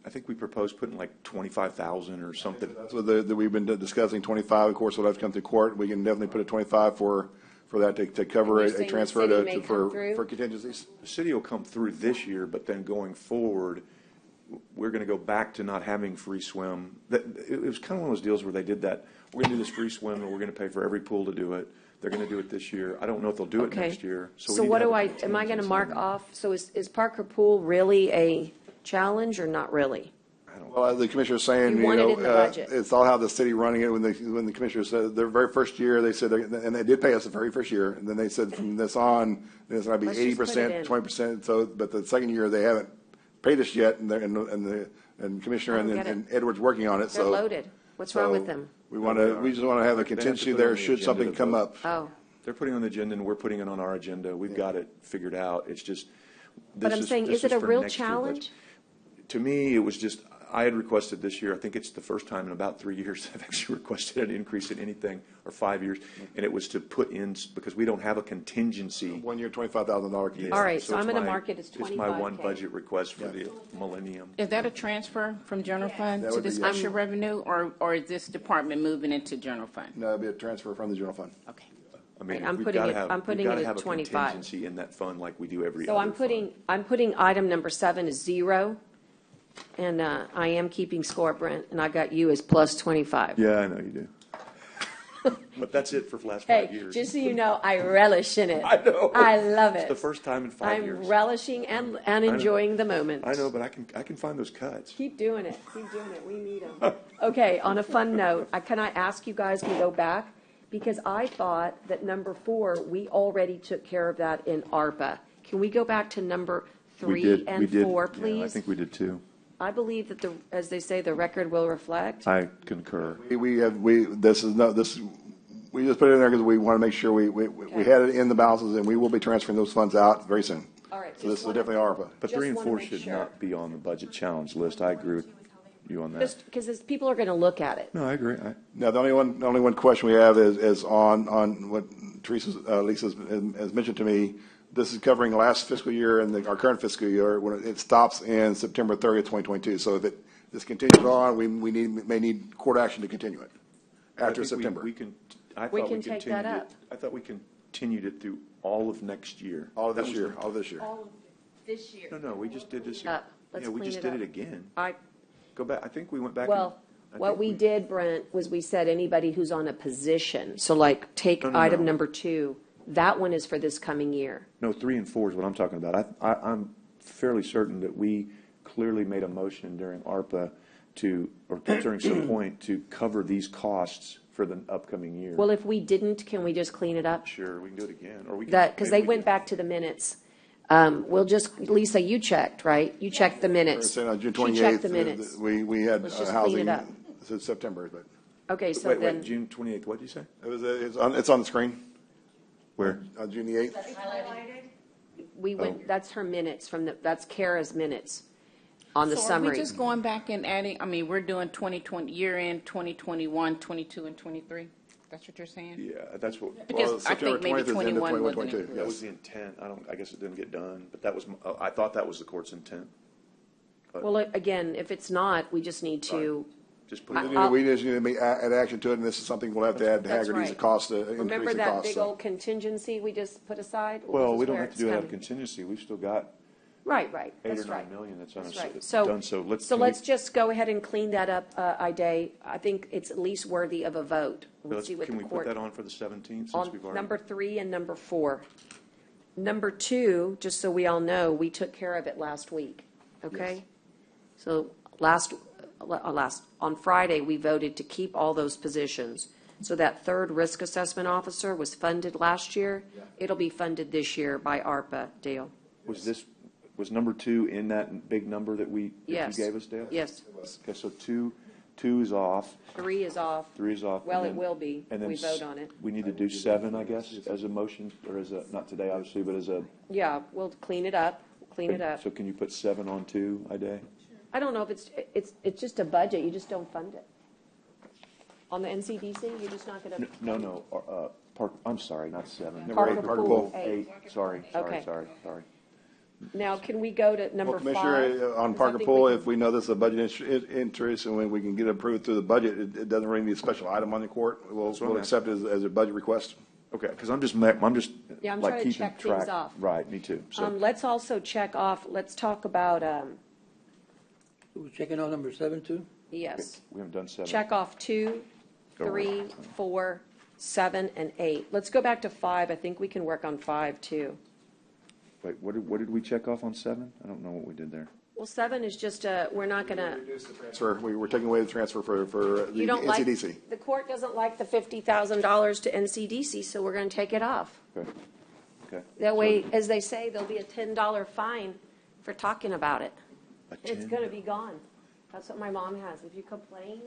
[SPEAKER 3] I think we proposed putting like 25,000 or something.
[SPEAKER 4] That's what we've been discussing, 25, of course, will have to come through court. We can definitely put a 25 for that to cover
[SPEAKER 1] And you're
[SPEAKER 4] a
[SPEAKER 1] saying the
[SPEAKER 4] transfer
[SPEAKER 1] city may come through?
[SPEAKER 4] for contingencies.
[SPEAKER 3] The city will come through this year, but then going forward, we're going to go back to not having free swim. It was kind of one of those deals where they did that. We're going to do this free swim, and we're going to pay for every pool to do it. They're going to do it this year. I don't know if they'll do it
[SPEAKER 1] Okay.
[SPEAKER 3] next year. we
[SPEAKER 1] So
[SPEAKER 3] need
[SPEAKER 1] what
[SPEAKER 3] to
[SPEAKER 1] do
[SPEAKER 3] have a
[SPEAKER 1] am I gonna
[SPEAKER 3] contingency.
[SPEAKER 1] mark off? So is Parker Pool really a challenge or not really?
[SPEAKER 4] Well, the commissioner's saying,
[SPEAKER 1] You want it in the budget.
[SPEAKER 4] it's all how the city running it. When the commissioner said, their very first year, they said, and they did pay us the very first year, and then they said from this on, it's going to be
[SPEAKER 1] Let's just put it in.
[SPEAKER 4] 80%, 20%, so, but the second year, they haven't paid us yet, and the commissioner
[SPEAKER 1] I don't get
[SPEAKER 4] and Edward's working on it,
[SPEAKER 1] They're
[SPEAKER 4] so.
[SPEAKER 1] load. What's wrong with them?
[SPEAKER 4] We just want to have a
[SPEAKER 3] They have to
[SPEAKER 4] contingency
[SPEAKER 3] put it on
[SPEAKER 4] there
[SPEAKER 3] the
[SPEAKER 4] should
[SPEAKER 3] agenda
[SPEAKER 4] something
[SPEAKER 3] to
[SPEAKER 4] come
[SPEAKER 3] vote.
[SPEAKER 4] up.
[SPEAKER 1] Oh,
[SPEAKER 3] They're putting it on the agenda, and we're putting it on our agenda. We've got it figured out. It's just.
[SPEAKER 1] but I'm saying, is it a
[SPEAKER 3] for
[SPEAKER 1] real
[SPEAKER 3] next year budget.
[SPEAKER 1] challenge?
[SPEAKER 3] To me, it was just, I had requested this year, I think it's the first time in about 3 years I've actually requested an increase in anything, or 5 years, and it was to put in, because we don't have a contingency.
[SPEAKER 4] 1 year, $25,000 contingency.
[SPEAKER 1] All right, so
[SPEAKER 3] it's
[SPEAKER 1] I'm gonna
[SPEAKER 3] my-
[SPEAKER 1] mark it as
[SPEAKER 3] It's my one
[SPEAKER 1] 25K.
[SPEAKER 3] budget request for the millennium.
[SPEAKER 5] Is that a transfer from general fund
[SPEAKER 4] That
[SPEAKER 5] to
[SPEAKER 4] would be,
[SPEAKER 5] the
[SPEAKER 4] yes.
[SPEAKER 5] special revenue, or is this department moving into general fund?
[SPEAKER 4] No, it'd be a transfer from the general fund.
[SPEAKER 5] Okay.
[SPEAKER 3] I mean,
[SPEAKER 1] Right, I'm
[SPEAKER 3] we've
[SPEAKER 1] putting
[SPEAKER 3] gotta
[SPEAKER 1] it-
[SPEAKER 3] have-
[SPEAKER 1] I'm putting
[SPEAKER 3] we've
[SPEAKER 1] it
[SPEAKER 3] gotta
[SPEAKER 1] at
[SPEAKER 3] have a
[SPEAKER 1] 25.
[SPEAKER 3] contingency in that fund like we do every
[SPEAKER 1] So
[SPEAKER 3] other
[SPEAKER 1] I'm
[SPEAKER 3] fund.
[SPEAKER 1] putting item number 7 as 0, and I am keeping score, Brent, and I got you as plus 25.
[SPEAKER 3] Yeah, I know you do. But that's it for the last 5
[SPEAKER 1] Hey,
[SPEAKER 3] years.
[SPEAKER 1] just so you know, I relish in it.
[SPEAKER 3] I know.
[SPEAKER 1] I love
[SPEAKER 3] It's
[SPEAKER 1] it.
[SPEAKER 3] the first time in 5
[SPEAKER 1] I'm
[SPEAKER 3] years.
[SPEAKER 1] relishing and enjoying the moment.
[SPEAKER 3] I know, but I can find those cuts.
[SPEAKER 1] Keep doing it. Keep doing it. We need them. Okay, on a fun note, can I ask you guys to go back? Because I thought that number 4, we already took care of that in ARPA. Can we go back to number 3 and 4, please?
[SPEAKER 3] Yeah, I think we did too.
[SPEAKER 1] I believe that as they say, the record will reflect.
[SPEAKER 3] I concur.
[SPEAKER 4] We just put it in there because we want to make sure we had it in the balances, and we will be transferring those funds out very soon.
[SPEAKER 1] All right.
[SPEAKER 4] So this
[SPEAKER 1] just
[SPEAKER 4] is
[SPEAKER 1] wanna-
[SPEAKER 4] definitely ARPA.
[SPEAKER 3] But
[SPEAKER 1] Just
[SPEAKER 3] 3 and
[SPEAKER 1] wanna
[SPEAKER 3] 4
[SPEAKER 1] make
[SPEAKER 3] should
[SPEAKER 1] sure.
[SPEAKER 3] not be on the budget challenge list. I agree with you on that.
[SPEAKER 1] Just because people are going to look at it.
[SPEAKER 3] No, I agree.
[SPEAKER 4] Now, the only one question we have is on what Lisa has mentioned to me. This is covering last fiscal year and our current fiscal year, when it stops in September 30th, 2022. So if this continues on, we may need court action to continue it
[SPEAKER 3] I
[SPEAKER 4] after
[SPEAKER 3] think
[SPEAKER 4] September.
[SPEAKER 1] We can take that up.
[SPEAKER 3] I thought we continued it through all of next year.
[SPEAKER 4] All of
[SPEAKER 3] That
[SPEAKER 4] this
[SPEAKER 3] was
[SPEAKER 4] year,
[SPEAKER 3] the-
[SPEAKER 4] all of this year.
[SPEAKER 1] This year.
[SPEAKER 3] No, we just did this year.
[SPEAKER 1] Let's
[SPEAKER 3] Yeah, we
[SPEAKER 1] clean
[SPEAKER 3] just
[SPEAKER 1] it
[SPEAKER 3] did
[SPEAKER 1] up.
[SPEAKER 3] it again.
[SPEAKER 1] I
[SPEAKER 3] Go back, I think we went back.
[SPEAKER 1] Well,
[SPEAKER 3] and- I
[SPEAKER 1] what
[SPEAKER 3] think
[SPEAKER 1] we did, Brent, was we said anybody who's on a position, so like take
[SPEAKER 3] No.
[SPEAKER 1] item number 2, that one is for this coming year.
[SPEAKER 3] No, 3 and 4 is what I'm talking about. I'm fairly certain that we clearly made a motion during ARPA or during some point, to cover these costs for the upcoming year.
[SPEAKER 1] Well, if we didn't, can we just clean it up?
[SPEAKER 3] Sure, we can do it again, or we can.
[SPEAKER 1] Because
[SPEAKER 3] maybe
[SPEAKER 1] they
[SPEAKER 3] we
[SPEAKER 1] went
[SPEAKER 3] can-
[SPEAKER 1] back to the minutes. We'll just, Lisa, you checked, right? You checked the minutes.
[SPEAKER 4] Saying on June
[SPEAKER 1] She checked
[SPEAKER 4] 28th,
[SPEAKER 1] the minutes.
[SPEAKER 4] we had
[SPEAKER 1] Let's just clean it
[SPEAKER 4] housing,
[SPEAKER 1] up.
[SPEAKER 4] it's September, but
[SPEAKER 1] Okay, so
[SPEAKER 3] Wait,
[SPEAKER 1] then,
[SPEAKER 3] June 28th, what did you say?
[SPEAKER 4] it's on the screen,
[SPEAKER 3] Where?
[SPEAKER 4] on June the 8th.
[SPEAKER 1] we went, that's her minutes that's Kara's minutes on the
[SPEAKER 5] So are
[SPEAKER 1] summary.
[SPEAKER 5] we just going back and adding, we're doing 2020, year-end 2021, 22, and 23? That's what you're saying?
[SPEAKER 3] Yeah, that's what,
[SPEAKER 5] Because I
[SPEAKER 4] September
[SPEAKER 5] think maybe
[SPEAKER 4] 20th is the end of
[SPEAKER 5] 21 wasn't
[SPEAKER 4] 22.
[SPEAKER 5] included.
[SPEAKER 3] that was the intent. I guess it didn't get done, but that was, I thought that was the court's intent.
[SPEAKER 1] Well, again, if it's not, we just need to,
[SPEAKER 3] Just put it in.
[SPEAKER 4] We just need to add action to it, and this is something we'll have to add to
[SPEAKER 1] That's
[SPEAKER 4] Haggerty's
[SPEAKER 1] right.
[SPEAKER 4] cost,
[SPEAKER 1] remember
[SPEAKER 4] increase in
[SPEAKER 1] that
[SPEAKER 4] cost.
[SPEAKER 1] big
[SPEAKER 4] So.
[SPEAKER 1] old contingency we just put aside?
[SPEAKER 3] Well,
[SPEAKER 1] This is
[SPEAKER 3] we don't
[SPEAKER 1] where
[SPEAKER 3] have to
[SPEAKER 1] it's
[SPEAKER 3] do it out of
[SPEAKER 1] coming.
[SPEAKER 3] contingency. We've still got
[SPEAKER 1] Right,
[SPEAKER 3] 8
[SPEAKER 1] that's
[SPEAKER 3] or 9
[SPEAKER 1] right.
[SPEAKER 3] million that's
[SPEAKER 1] That's
[SPEAKER 3] done.
[SPEAKER 1] right.
[SPEAKER 3] So let's.
[SPEAKER 1] So
[SPEAKER 3] can we-
[SPEAKER 1] let's just go ahead and clean that up, Ida. I think it's at least worthy of a vote. We'll see what
[SPEAKER 3] Can
[SPEAKER 1] the
[SPEAKER 3] we put
[SPEAKER 1] court.
[SPEAKER 3] that on for the 17th since
[SPEAKER 1] On
[SPEAKER 3] we've already?
[SPEAKER 1] number 3 and number 4. Number 2, just so we all know, we took care of it last week, okay? So on Friday, we voted to keep all those positions. So that third risk assessment officer was funded last year. It'll be funded this year by ARPA, Dale.
[SPEAKER 3] Was number 2 in that big number that you
[SPEAKER 1] Yes.
[SPEAKER 3] gave us, Dale?
[SPEAKER 1] Yes.
[SPEAKER 3] Okay, so two is off,
[SPEAKER 1] 3 is off.
[SPEAKER 3] 3 is off.
[SPEAKER 1] Well,
[SPEAKER 3] and
[SPEAKER 1] it
[SPEAKER 3] then-
[SPEAKER 1] will be.
[SPEAKER 3] and then
[SPEAKER 1] We vote on it.
[SPEAKER 3] We need to do 7, I guess, as a motion, or as a, not today, obviously, but as a.
[SPEAKER 1] Yeah, we'll clean it up,
[SPEAKER 3] So can you put 7 on 2, Ida?
[SPEAKER 1] I don't know if it's just a budget, you just don't fund it. On the NCDC, you're just not gonna.
[SPEAKER 3] No, I'm sorry, not 7.
[SPEAKER 1] Parker
[SPEAKER 4] Parker
[SPEAKER 1] Pool,
[SPEAKER 4] Pool.
[SPEAKER 1] 8.
[SPEAKER 3] Sorry.
[SPEAKER 1] Okay.
[SPEAKER 3] Now,
[SPEAKER 1] Now, can we go to number
[SPEAKER 4] Well,
[SPEAKER 1] 5?
[SPEAKER 4] Commissioner, on
[SPEAKER 1] 'Cause I
[SPEAKER 4] Parker
[SPEAKER 1] think
[SPEAKER 4] Pool,
[SPEAKER 1] we-
[SPEAKER 4] if we know this is a budget interest and when we can get it approved through the budget, it doesn't really need a special item on the court.
[SPEAKER 3] what I'm
[SPEAKER 4] We'll accept it as a budget request.
[SPEAKER 3] Okay, because I'm just
[SPEAKER 1] Yeah, I'm
[SPEAKER 3] like
[SPEAKER 1] trying to
[SPEAKER 3] keeping
[SPEAKER 1] check things
[SPEAKER 3] track.
[SPEAKER 1] off.
[SPEAKER 3] Right, me too. So,
[SPEAKER 1] Let's also check off, let's talk about,
[SPEAKER 2] We're checking out number 7 too?
[SPEAKER 1] yes,
[SPEAKER 3] we haven't done 7.
[SPEAKER 1] check off 2,
[SPEAKER 3] Go
[SPEAKER 1] 3, 4, 7, and 8. Let's go back to 5. I think we can work on 5 too.
[SPEAKER 3] Wait, what did we check off on 7? I don't know what we did there.
[SPEAKER 1] Well, 7 is just, we're not gonna,
[SPEAKER 4] Transfer, we were taking away the transfer for the
[SPEAKER 1] you don't like,
[SPEAKER 4] NCDC.
[SPEAKER 1] the court doesn't like the $50,000 to NCDC, so we're gonna take it off.
[SPEAKER 3] Okay.
[SPEAKER 1] That way, as they say, there'll be a $10 fine for talking about it.
[SPEAKER 3] A
[SPEAKER 1] It's
[SPEAKER 3] 10?
[SPEAKER 1] gonna be gone. That's what my mom has. If you complain,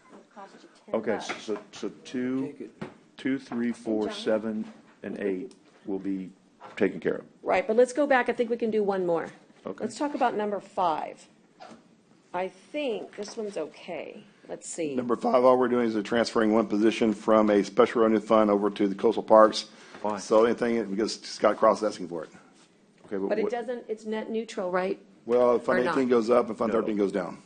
[SPEAKER 1] it'll cost you $10.
[SPEAKER 3] Okay, so 2,
[SPEAKER 2] Take it.
[SPEAKER 3] 2, 3, 4, 7, and 8 will be taken care of.
[SPEAKER 1] Right, but let's go back. I think we can do one more.
[SPEAKER 3] Okay.
[SPEAKER 1] Let's talk about number 5. I think this one's okay. Let's see.
[SPEAKER 4] Number 5, all we're doing is transferring one position from a special revenue fund over to the coastal parks.
[SPEAKER 3] Why?
[SPEAKER 4] So anything, because Scott Cross is asking for it.
[SPEAKER 3] Okay,
[SPEAKER 1] But it
[SPEAKER 3] what-
[SPEAKER 1] doesn't, it's net neutral, right?
[SPEAKER 4] Well, Fund
[SPEAKER 1] Or not.
[SPEAKER 4] 18 goes up and Fund
[SPEAKER 3] No.
[SPEAKER 4] 13 goes down.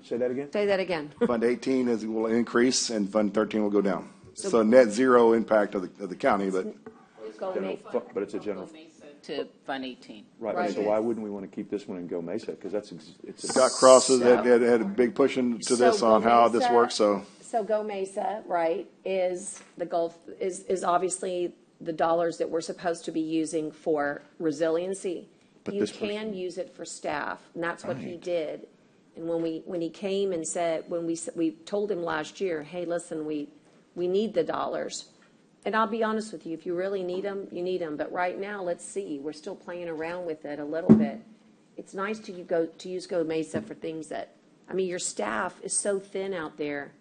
[SPEAKER 3] say that again?
[SPEAKER 1] Say that again.
[SPEAKER 4] Fund 18 will increase and Fund 13 will go down.
[SPEAKER 1] So-
[SPEAKER 4] So net zero impact of the county, but
[SPEAKER 1] Go
[SPEAKER 3] General
[SPEAKER 1] Nate.
[SPEAKER 3] but it's a general,
[SPEAKER 5] To Fund 18.
[SPEAKER 3] right,
[SPEAKER 1] Right.
[SPEAKER 3] so why wouldn't we want to keep this one in Go Mesa? Because it's a.
[SPEAKER 4] Scott Cross has
[SPEAKER 1] So-
[SPEAKER 4] had a big push into this
[SPEAKER 1] So
[SPEAKER 4] on how this
[SPEAKER 1] Mesa-
[SPEAKER 4] works, so.
[SPEAKER 1] So Go Mesa, right, is the Gulf, is obviously the dollars that we're supposed to be using for resiliency.
[SPEAKER 3] But
[SPEAKER 1] You
[SPEAKER 3] this
[SPEAKER 1] can
[SPEAKER 3] person-
[SPEAKER 1] use it for staff, and that's what he
[SPEAKER 3] Right.
[SPEAKER 1] did. And when he came and said, when we told him last year, hey, listen, we need the dollars. And I'll be honest with you, if you really need them, you need them. But right now, let's see, we're still playing around with it a little bit. It's nice to use Go Mesa for things that, I mean, your staff is so thin out there.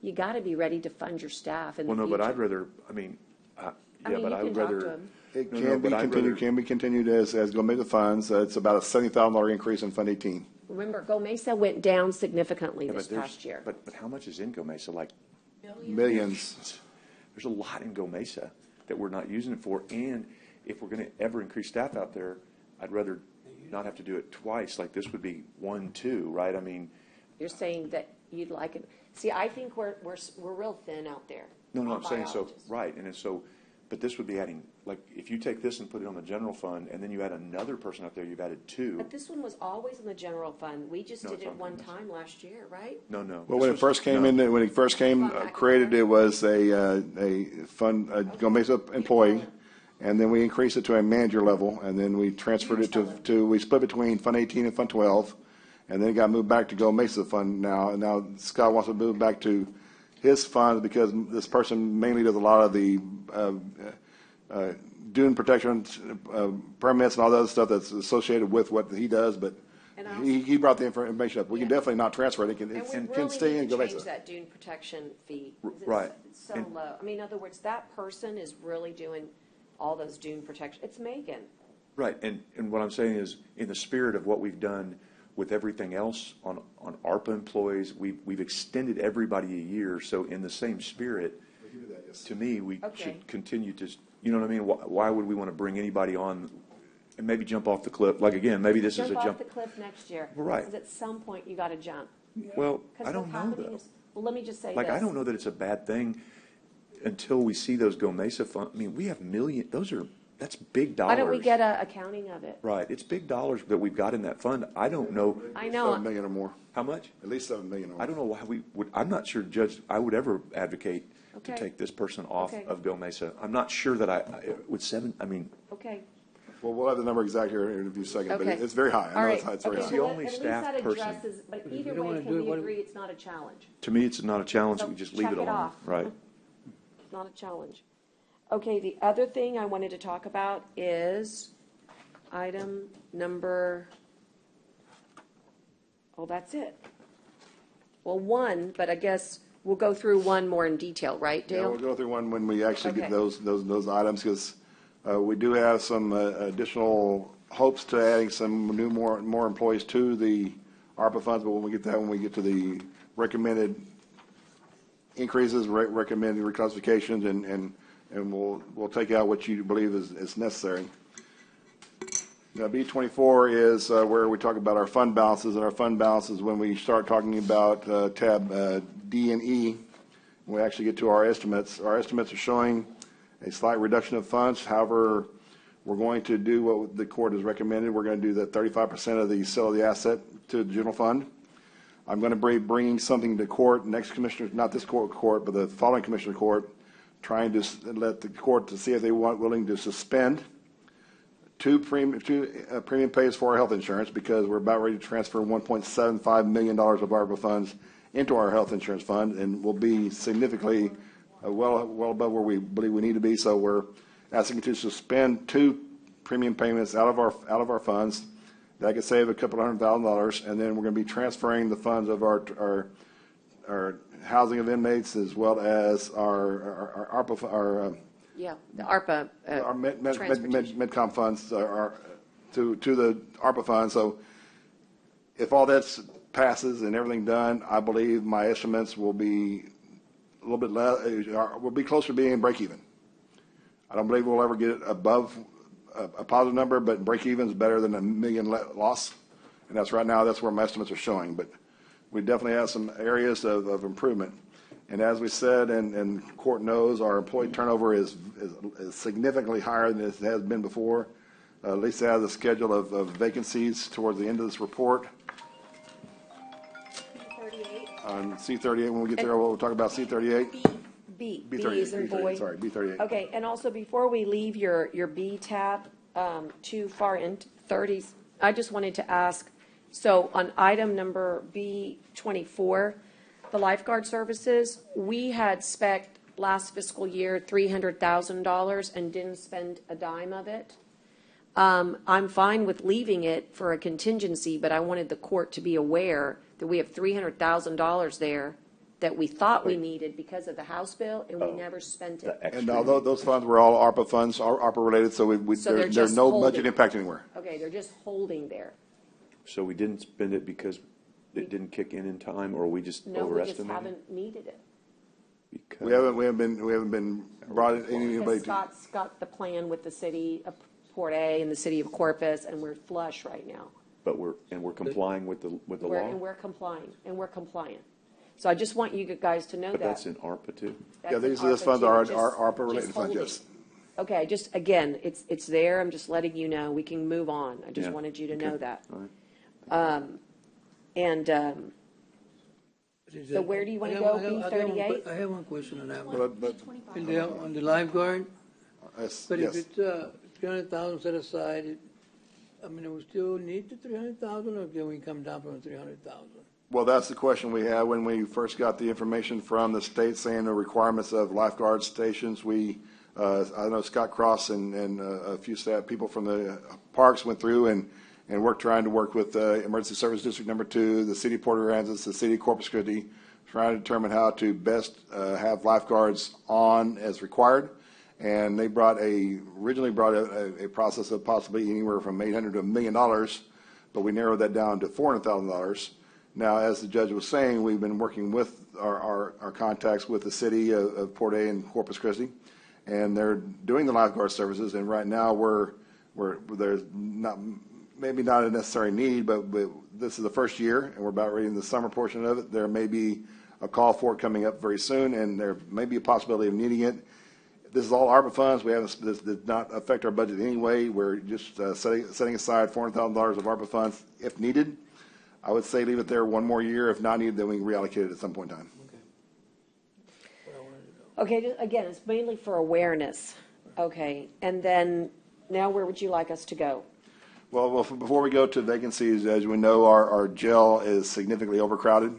[SPEAKER 1] You got to be ready to fund your staff in the
[SPEAKER 3] Well, no,
[SPEAKER 1] future.
[SPEAKER 3] but I'd rather, I mean,
[SPEAKER 1] I
[SPEAKER 3] yeah,
[SPEAKER 1] mean,
[SPEAKER 3] but
[SPEAKER 1] you
[SPEAKER 3] I
[SPEAKER 1] can
[SPEAKER 3] would
[SPEAKER 1] talk to
[SPEAKER 3] rather.
[SPEAKER 1] him.
[SPEAKER 4] It
[SPEAKER 3] No,
[SPEAKER 4] can
[SPEAKER 3] but I'd rather-
[SPEAKER 4] be continued as Go Mesa funds. It's about a $70,000 increase in Fund 18.
[SPEAKER 1] Remember, Go Mesa went down significantly
[SPEAKER 3] Yeah,
[SPEAKER 1] this
[SPEAKER 3] but there's-
[SPEAKER 1] past year.
[SPEAKER 3] But how much is in Go Mesa? Like,
[SPEAKER 4] Millions.
[SPEAKER 3] there's a lot in Go Mesa that we're not using it for. And if we're going to ever increase staff out there, I'd rather not have to do it twice. Like this would be 1, 2, right? I mean,
[SPEAKER 1] You're saying that you'd like it. See, I think we're real thin out there.
[SPEAKER 3] no,
[SPEAKER 1] on
[SPEAKER 3] I'm saying so,
[SPEAKER 1] biologists.
[SPEAKER 3] right. And it's so, but this would be adding, like, if you take this and put it on the general fund and then you add another person out there, you've added 2.
[SPEAKER 1] But this one was always in the general fund. We just
[SPEAKER 3] No,
[SPEAKER 1] did
[SPEAKER 3] it's
[SPEAKER 1] it
[SPEAKER 3] on
[SPEAKER 1] one
[SPEAKER 3] this.
[SPEAKER 1] time last year, right?
[SPEAKER 3] No, no.
[SPEAKER 4] Well,
[SPEAKER 3] This
[SPEAKER 4] when it
[SPEAKER 3] was-
[SPEAKER 4] first came
[SPEAKER 3] no.
[SPEAKER 4] in, when it first came created, it was a fund, a Go Mesa employee. And then we increased it to a manager level, and then we transferred it to, we split between Fund 18 and Fund 12. And then it got moved back to Go Mesa Fund now. And now Scott wants to move back to his fund because this person mainly does a lot of the dune protection permits and all that other stuff that's associated with what he does. But
[SPEAKER 1] And I also-
[SPEAKER 4] he brought the information up. We can
[SPEAKER 1] Yeah.
[SPEAKER 4] definitely not transfer it. It
[SPEAKER 1] And we
[SPEAKER 4] can
[SPEAKER 1] really
[SPEAKER 4] stay
[SPEAKER 1] need
[SPEAKER 4] in
[SPEAKER 1] to
[SPEAKER 4] Go
[SPEAKER 1] change
[SPEAKER 4] Mesa.
[SPEAKER 1] that dune protection fee. 'cause it's-
[SPEAKER 3] Right.
[SPEAKER 1] It's so
[SPEAKER 3] And-
[SPEAKER 1] low. I mean, in other words, that person is really doing all those dune protection. It's Megan.
[SPEAKER 3] Right, and what I'm saying is, in the spirit of what we've done with everything else on ARPA employees, we've extended everybody a year, so in the same spirit, to me, we
[SPEAKER 1] Okay.
[SPEAKER 3] should continue to, you know what I mean? Why would we want to bring anybody on and maybe jump off the cliff? Like, again, maybe this is a
[SPEAKER 1] Jump off
[SPEAKER 3] jump.
[SPEAKER 1] the cliff next year.
[SPEAKER 3] Right.
[SPEAKER 1] Because at some point, you got to jump.
[SPEAKER 3] Well,
[SPEAKER 1] Because
[SPEAKER 3] I don't
[SPEAKER 1] what's
[SPEAKER 3] know,
[SPEAKER 1] happening
[SPEAKER 3] though.
[SPEAKER 1] is, well, let me just say
[SPEAKER 3] Like, I
[SPEAKER 1] this.
[SPEAKER 3] don't know that it's a bad thing until we see those Go Mesa fund. I mean, we have that's big dollars.
[SPEAKER 1] Why don't we get a accounting of it?
[SPEAKER 3] Right, it's big dollars that we've got in that fund. I don't know,
[SPEAKER 1] I
[SPEAKER 4] 7
[SPEAKER 1] know,
[SPEAKER 4] million or more,
[SPEAKER 3] how much?
[SPEAKER 4] at least 7 million or more.
[SPEAKER 3] I don't know why we would, I'm not sure, Judge, I would ever advocate to
[SPEAKER 1] Okay.
[SPEAKER 3] take this person off
[SPEAKER 1] Okay.
[SPEAKER 3] of Go Mesa. I'm not sure that with seven, I mean,
[SPEAKER 1] okay.
[SPEAKER 4] Well, we'll have the number exact here in a few seconds, but
[SPEAKER 1] Okay.
[SPEAKER 4] it's very high.
[SPEAKER 1] All
[SPEAKER 4] I know
[SPEAKER 1] right.
[SPEAKER 4] it's very
[SPEAKER 1] Okay,
[SPEAKER 3] It's
[SPEAKER 4] high.
[SPEAKER 3] the
[SPEAKER 1] well,
[SPEAKER 3] only
[SPEAKER 1] at least
[SPEAKER 3] staff
[SPEAKER 1] that
[SPEAKER 3] person.
[SPEAKER 1] addresses- But
[SPEAKER 2] If you
[SPEAKER 1] either
[SPEAKER 2] don't
[SPEAKER 1] way,
[SPEAKER 2] wanna
[SPEAKER 1] can
[SPEAKER 2] do it,
[SPEAKER 1] we
[SPEAKER 2] what-
[SPEAKER 1] agree it's not a challenge?
[SPEAKER 3] to me, it's not a challenge.
[SPEAKER 1] So
[SPEAKER 3] We just leave
[SPEAKER 1] check
[SPEAKER 3] it
[SPEAKER 1] it
[SPEAKER 3] alone.
[SPEAKER 1] off.
[SPEAKER 3] Right.
[SPEAKER 1] It's not a challenge. Okay, the other thing I wanted to talk about is item number, oh, that's it. Well, one, but I guess we'll go through one more in detail, right,
[SPEAKER 4] Yeah, we'll
[SPEAKER 1] Dale?
[SPEAKER 4] go through one when we actually get
[SPEAKER 1] Okay.
[SPEAKER 4] those items, because we do have some additional hopes to adding some more employees to the ARPA funds, but when we get to the recommended increases, recommended reclassifications, and we'll take out what you believe is necessary. Now, B24 is where we talk about our fund balances, and our fund balances, when we start talking about tab D and E, when we actually get to our estimates are showing a slight reduction of funds. However, we're going to do what the court has recommended. We're going to do the 35% of the sale of the asset to the general fund. I'm going to be bringing something to court, next commissioner, not this court, but the following commissioner court, trying to let the court to see if they willing to suspend two premium pays for our health insurance, because we're about ready to transfer $1.75 million of ARPA funds into our health insurance fund, and will be significantly well above where we believe we need to be. So we're asking to suspend two premium payments out of our funds. That could save a couple of $100,000, and then we're going to be transferring the funds of our housing of inmates, as well as our ARPA,
[SPEAKER 1] Yeah, the ARPA
[SPEAKER 4] our
[SPEAKER 1] transportation.
[SPEAKER 4] MedCom funds are to the ARPA fund. So if all that passes and everything done, I believe my estimates will be a little bit less, will be closer to being break even. I don't believe we'll ever get above a positive number, but break even is better than $1 million loss. And that's right now, that's where my estimates are showing. But we definitely have some areas of improvement. And as we said, and court knows, our employee turnover is significantly higher than it has been before. Lisa has a schedule of vacancies towards the end of this report. On C38, when we get there, we'll talk about C38.
[SPEAKER 1] B
[SPEAKER 4] B38,
[SPEAKER 1] is in boy.
[SPEAKER 4] sorry, B38.
[SPEAKER 1] Okay, and also before we leave your B tab, too far into 30s, I just wanted to ask, so on item number B24, the lifeguard services, we had spec last fiscal year $300,000 and didn't spend a dime of it. I'm fine with leaving it for a contingency, but I wanted the court to be aware that we have $300,000 there that we thought we needed because of the House bill, and we never spent it.
[SPEAKER 4] And although those funds were all ARPA funds, ARPA related, so
[SPEAKER 1] So they're
[SPEAKER 4] there's
[SPEAKER 1] just
[SPEAKER 4] no
[SPEAKER 1] holding.
[SPEAKER 4] budget impact anywhere.
[SPEAKER 1] Okay, they're just holding there.
[SPEAKER 3] So we didn't spend it because it didn't kick in time, or we just
[SPEAKER 1] No, we just
[SPEAKER 3] overestimated?
[SPEAKER 1] haven't needed it.
[SPEAKER 3] Because-
[SPEAKER 4] We haven't been brought in anybody
[SPEAKER 1] Because
[SPEAKER 4] to.
[SPEAKER 1] Scott's got the plan with the city of Port A and the city of Corpus, and we're flush right now.
[SPEAKER 3] But we're complying with the
[SPEAKER 1] And
[SPEAKER 3] law?
[SPEAKER 1] we're complying, and we're compliant. So I just want you guys to know that.
[SPEAKER 3] But that's in ARPA too?
[SPEAKER 4] Yeah,
[SPEAKER 1] That's in
[SPEAKER 4] these
[SPEAKER 1] ARPA
[SPEAKER 4] funds
[SPEAKER 1] too,
[SPEAKER 4] are
[SPEAKER 1] just-
[SPEAKER 4] ARPA related
[SPEAKER 1] just
[SPEAKER 4] funds,
[SPEAKER 1] holding.
[SPEAKER 4] yes.
[SPEAKER 1] Okay, just, again, it's there, I'm just letting you know, we can move on. I just
[SPEAKER 3] Yeah,
[SPEAKER 1] wanted you to
[SPEAKER 3] okay,
[SPEAKER 1] know that.
[SPEAKER 3] all right.
[SPEAKER 1] And, so where do you want to go, B38?
[SPEAKER 2] I have one question on that one.
[SPEAKER 4] But,
[SPEAKER 2] On the lifeguard,
[SPEAKER 4] yes,
[SPEAKER 2] but if
[SPEAKER 4] yes.
[SPEAKER 2] it's 300,000 set aside, I mean, do we still need the 300,000, or can we come down from 300,000?
[SPEAKER 4] Well, that's the question we had when we first got the information from the state saying the requirements of lifeguard stations. I know Scott Cross and a few staff people from the parks went through and trying to work with Emergency Service District Number 2, the City of Port Aransas, the City of Corpus Christi, trying to determine how to best have lifeguards on as required. And they originally brought a process of possibly anywhere from $800,000 to $1 million, but we narrowed that down to $400,000. Now, as the judge was saying, we've been working with our contacts with the city of Port A and Corpus Christi, and they're doing the lifeguard services. And right now, there's not maybe not a necessary need, but this is the first year, and we're about ready in the summer portion of it. There may be a call for it coming up very soon, and there may be a possibility of needing it. This is all ARPA funds. This did not affect our budget in any way. We're just setting aside $400,000 of ARPA funds if needed. I would say leave it there one more year. If not needed, then we can reallocate it at some point in time.
[SPEAKER 1] Okay, again, it's mainly for awareness. Okay, and then now where would you like us to go?
[SPEAKER 4] Well, before we go to vacancies, as we know, our jail is significantly overcrowded,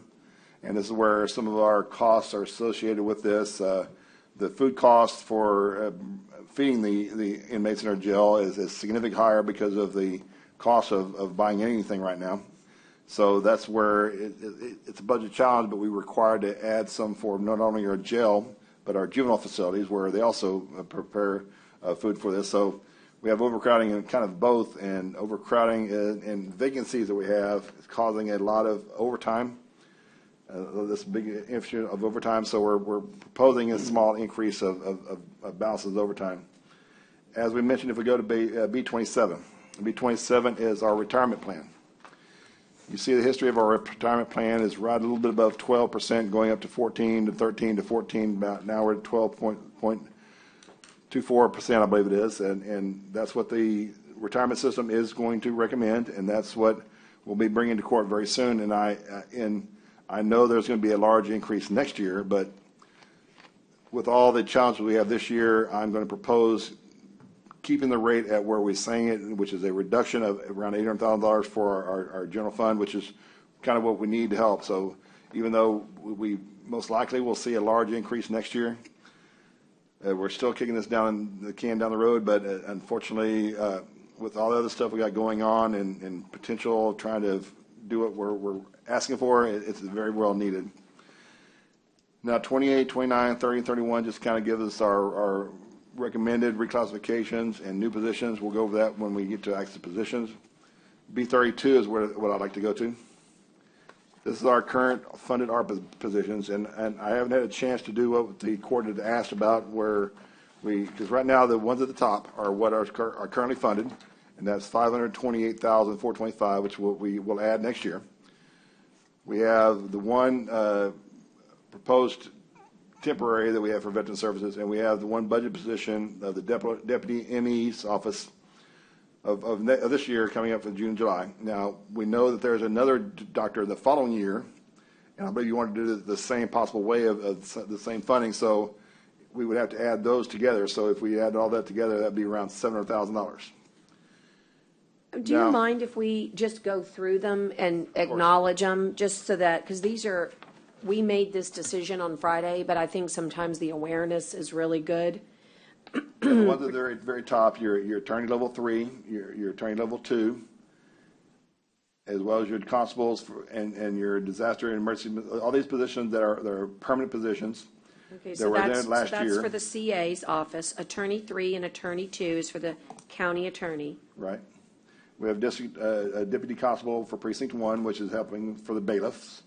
[SPEAKER 4] and this is where some of our costs are associated with this. The food cost for feeding the inmates in our jail is significantly higher because of the cost of buying anything right now. So that's where it's a budget challenge, but we're required to add some for not only our jail, but our juvenile facilities where they also prepare food for this. So we have overcrowding in kind of both, and overcrowding and vacancies that we have is causing a lot of overtime, this big issue of overtime. So we're proposing a small increase of balances overtime. As we mentioned, if we go to B27, B27 is our retirement plan. You see the history of our retirement plan is right a little bit above 12%, going up to 14 to 13 to 14. About now we're at 12.24%, I believe it is, and that's what the retirement system is going to recommend, and that's what we'll be bringing to court very soon. And I know there's going to be a large increase next year, but with all the challenges we have this year, I'm going to propose keeping the rate at where we're saying it, which is a reduction of around $800,000 for our general fund, which is kind of what we need to help. So even though we most likely will see a large increase next year, we're still kicking this down the can down the road. But unfortunately, with all the other stuff we got going on and potential trying to do what we're asking for, it's very well needed. Now 28, 29, 30, and 31 just kind of gives us our recommended reclassifications and new positions. We'll go over that when we get to active positions. B32 is what I'd like to go to. This is our current funded ARPA positions, and I haven't had a chance to do what the court had asked about, where because right now the ones at the top are what are currently funded, and that's $528,425, which we will add next year. We have the one proposed temporary that we have for Veteran Services, and we have the one budget position of the Deputy ME's office of this year coming up for June, July. Now, we know that there's another doctor the following year, and I believe you want to do the same possible way of the same funding, so we would have to add those together. So if we add all that together, that'd be around $700,000.
[SPEAKER 1] Do you mind if we just go through them and acknowledge them, just so that, because we made this decision on Friday, but I think sometimes the awareness is really good.
[SPEAKER 4] The ones that are at the very top, your attorney level 3, your attorney level 2, as well as your constables and your disaster and emergency, all these positions that are permanent positions.
[SPEAKER 1] Okay, so
[SPEAKER 4] that's
[SPEAKER 1] for the CA's office. Attorney 3 and attorney 2 is for the county attorney.
[SPEAKER 4] Right. We have a deputy constable for precinct 1, which is helping for the bailiffs.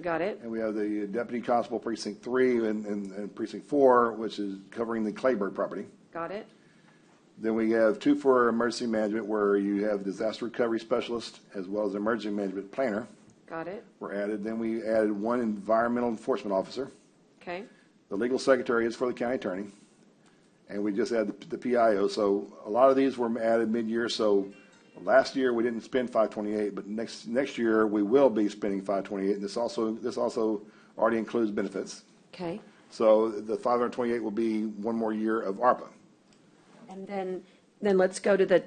[SPEAKER 1] Got it.
[SPEAKER 4] And we have the deputy constable precinct 3 and precinct 4, which is covering the Clayburg property.
[SPEAKER 1] Got it.
[SPEAKER 4] Then we have 2 for emergency management, where you have disaster recovery specialist as well as emergency management planner.
[SPEAKER 1] Got it.
[SPEAKER 4] Were added. Then we added 1 environmental enforcement officer.
[SPEAKER 1] Okay.
[SPEAKER 4] The legal secretary is for the county attorney, and we just added the PIO. So a lot of these were added mid-year. So last year we didn't spend 528, but next year we will be spending 528, and this also already includes benefits.
[SPEAKER 1] Okay.
[SPEAKER 4] So the 528 will be one more year of ARPA.
[SPEAKER 1] And then let's go to the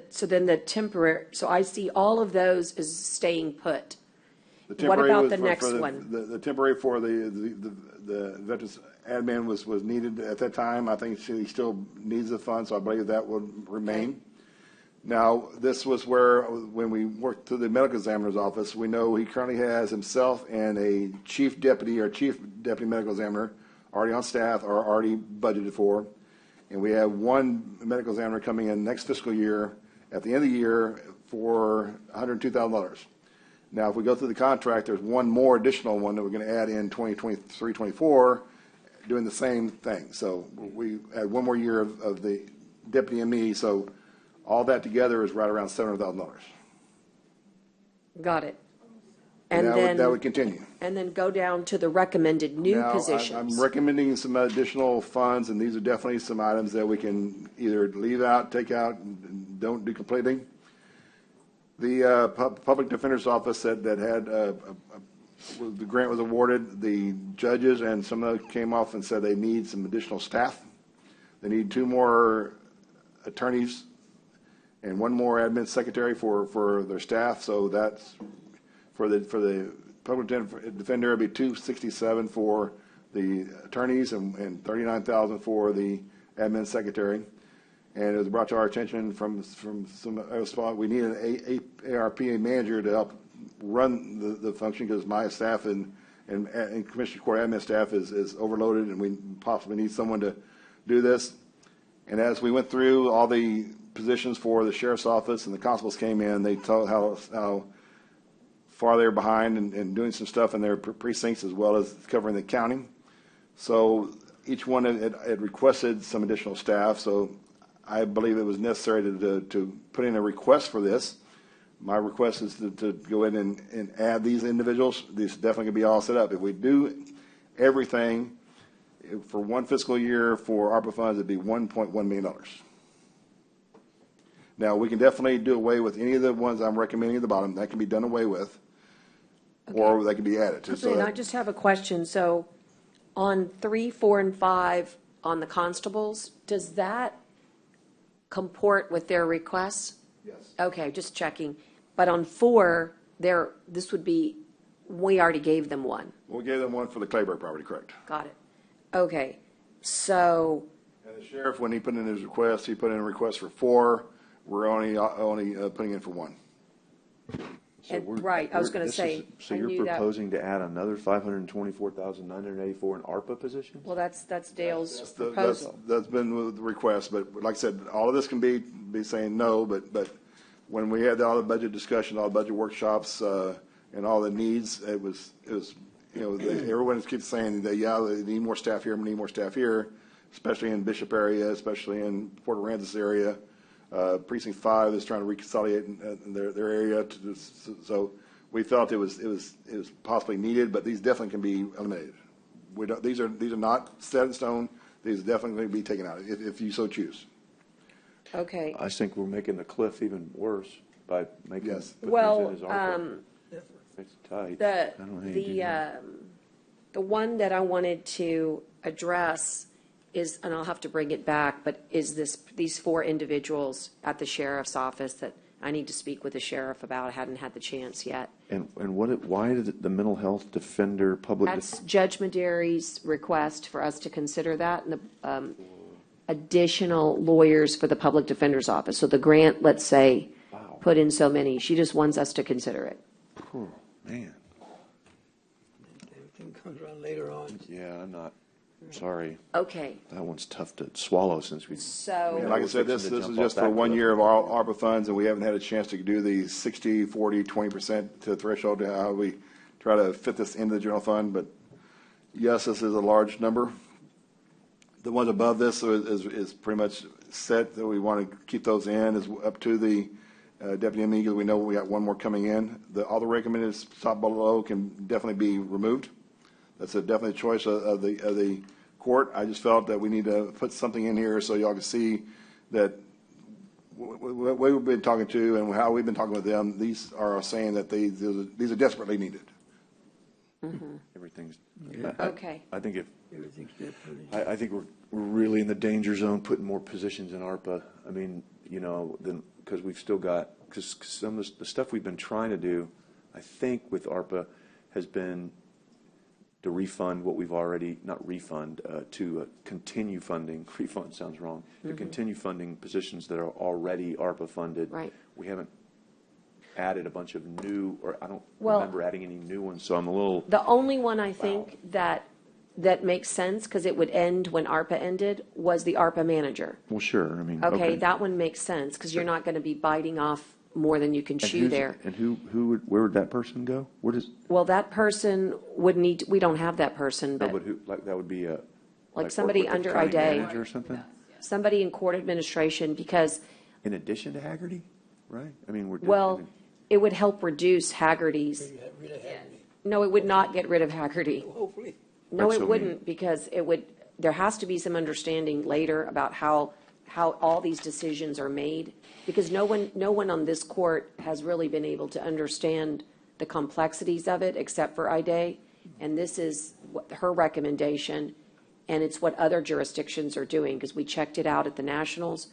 [SPEAKER 1] temporary. So I see all of those as staying put. What about the next one?
[SPEAKER 4] The temporary for the veterans admin was needed at that time. I think he still needs the funds, so I believe that will remain. Okay. Now, this was where, when we worked through the medical examiner's office, we know he currently has himself and a chief deputy medical examiner already on staff or already budgeted for. And we have 1 medical examiner coming in next fiscal year at the end of the year for $102,000. Now, if we go through the contract, there's one more additional one that we're going to add in 2023, 24, doing the same thing. So we add one more year of the deputy ME, so all that together is right around $700,000.
[SPEAKER 1] Got it.
[SPEAKER 4] And
[SPEAKER 1] And
[SPEAKER 4] that would
[SPEAKER 1] then,
[SPEAKER 4] continue.
[SPEAKER 1] and then go down to the recommended new
[SPEAKER 4] Now, I'm
[SPEAKER 1] positions.
[SPEAKER 4] recommending some additional funds, and these are definitely some items that we can either leave out, take out, and don't do completely. The Public Defender's Office that had, the grant was awarded, the judges and some of them came off and said they need some additional staff. They need 2 more attorneys and 1 more admin secretary for their staff, so that's, for the public defender, it'd be $267 for the attorneys and $39,000 for the admin secretary. And it was brought to our attention from some other spot, we need an ARPA manager to help run the function, because my staff and Commissioner Court admin staff is overloaded, and we possibly need someone to do this. And as we went through all the positions for the sheriff's office and the constables came in, they told how far they're behind and doing some stuff in their precincts as well as covering the county. So each one had requested some additional staff, so I believe it was necessary to put in a request for this. My request is to go in and add these individuals. These definitely going to be all set up. If we do everything for one fiscal year for ARPA funds, it'd be $1.1 million. Now, we can definitely do away with any of the ones I'm recommending at the bottom. That can be done away with, or they can be added to.
[SPEAKER 1] Okay, and I just have a question. So on 3, 4, and 5 on the constables, does that comport with their requests?
[SPEAKER 4] Yes.
[SPEAKER 1] Okay, just checking. But on 4, this would be, we already gave them one.
[SPEAKER 4] We gave them one for the Clayburgh property, correct?
[SPEAKER 1] Got it. Okay, so,
[SPEAKER 4] And the sheriff, when he put in his request, he put in a request for 4. We're only putting in for 1.
[SPEAKER 3] So
[SPEAKER 1] and-
[SPEAKER 3] we're-
[SPEAKER 1] right, I was
[SPEAKER 3] we're-
[SPEAKER 1] gonna
[SPEAKER 3] this
[SPEAKER 1] say,
[SPEAKER 3] is- So
[SPEAKER 1] I
[SPEAKER 3] you're
[SPEAKER 1] knew that-
[SPEAKER 3] proposing to add another 524,984 in ARPA positions?
[SPEAKER 1] well, that's Dale's
[SPEAKER 4] That's
[SPEAKER 1] proposal.
[SPEAKER 4] that's been the request, but like I said, all of this can be saying no, but when we had all the budget discussion, all the budget workshops, and all the needs, it was, everyone keeps saying that, yeah, they need more staff here, we need more staff here, especially in Bishop area, especially in Port Aransas area. Precinct 5 is trying to reconsolidate in their area, so we felt it was possibly needed, but these definitely can be eliminated. These are not set in stone. These definitely be taken out if you so choose.
[SPEAKER 1] Okay,
[SPEAKER 3] I think we're making the cliff even worse by making,
[SPEAKER 4] Yes.
[SPEAKER 3] putting
[SPEAKER 1] well,
[SPEAKER 3] these in as ARPA. It's tight.
[SPEAKER 1] the,
[SPEAKER 3] I don't know how you do that.
[SPEAKER 1] the one that I wanted to address is, and I'll have to bring it back, but is these 4 individuals at the sheriff's office that I need to speak with the sheriff about. I hadn't had the chance yet.
[SPEAKER 3] And why did the mental health defender,
[SPEAKER 1] That's Judge Maderi's request for us to consider that, and the additional lawyers for the public defender's office. So the grant, let's say,
[SPEAKER 3] Wow.
[SPEAKER 1] put in so many. She just wants us to consider it.
[SPEAKER 3] oh, man,
[SPEAKER 2] Everything comes around later on.
[SPEAKER 3] yeah, I'm not, sorry.
[SPEAKER 1] Okay,
[SPEAKER 3] That one's tough to swallow since we.
[SPEAKER 1] so.
[SPEAKER 4] And like I said, this is just for 1 year of our ARPA funds, and we haven't had a chance to do the 60, 40, 20% to threshold, how we try to fit this into the general fund, but yes, this is a large number. The ones above this is pretty much set, that we want to keep those in, is up to the deputy ME, because we know we got 1 more coming in. All the recommended top below can definitely be removed. That's definitely a choice of the court. I just felt that we need to put something in here so y'all can see that what we've been talking to and how we've been talking with them, these are saying that these are desperately needed.
[SPEAKER 3] Everything's.
[SPEAKER 1] Okay.
[SPEAKER 3] I think
[SPEAKER 2] Everything's different.
[SPEAKER 3] I think we're really in the danger zone, putting more positions in ARPA. I mean, because we've still got, because some of the stuff we've been trying to do, I think with ARPA has been to refund what we've already, not refund, to continue funding, refund sounds wrong, to continue funding positions that are already ARPA funded.
[SPEAKER 1] Right.
[SPEAKER 3] We haven't added a bunch of new, or I don't
[SPEAKER 1] Well-
[SPEAKER 3] remember adding any new ones, so I'm a little.
[SPEAKER 1] The only one I think that makes sense, because it would end when ARPA ended, was the ARPA manager.
[SPEAKER 3] Well, sure, I mean.
[SPEAKER 1] Okay, that one makes sense, because you're not going to be biting off more than you can chew there.
[SPEAKER 3] And where would that person go? Where does,
[SPEAKER 1] Well, that person would need, we don't have that person,
[SPEAKER 3] no,
[SPEAKER 1] but
[SPEAKER 3] but who, like, that would be a.
[SPEAKER 1] like somebody
[SPEAKER 3] work with the
[SPEAKER 1] under
[SPEAKER 3] county
[SPEAKER 1] IDA.
[SPEAKER 3] manager or something?
[SPEAKER 1] somebody in court administration, because,
[SPEAKER 3] In addition to Haggerty, right? I mean, we're.
[SPEAKER 1] well, it would help reduce Haggerty's.
[SPEAKER 2] Rid of Haggerty,
[SPEAKER 1] No, it would not get rid of Haggerty.
[SPEAKER 2] hopefully.
[SPEAKER 1] No,
[SPEAKER 3] Right,
[SPEAKER 1] it
[SPEAKER 3] so
[SPEAKER 1] wouldn't, because it would, there has to be some understanding later about how all these decisions are made, because no one on this court has really been able to understand the complexities of it, except for IDA, and this is her recommendation, and it's what other jurisdictions are doing, because we checked it out at the Nationals,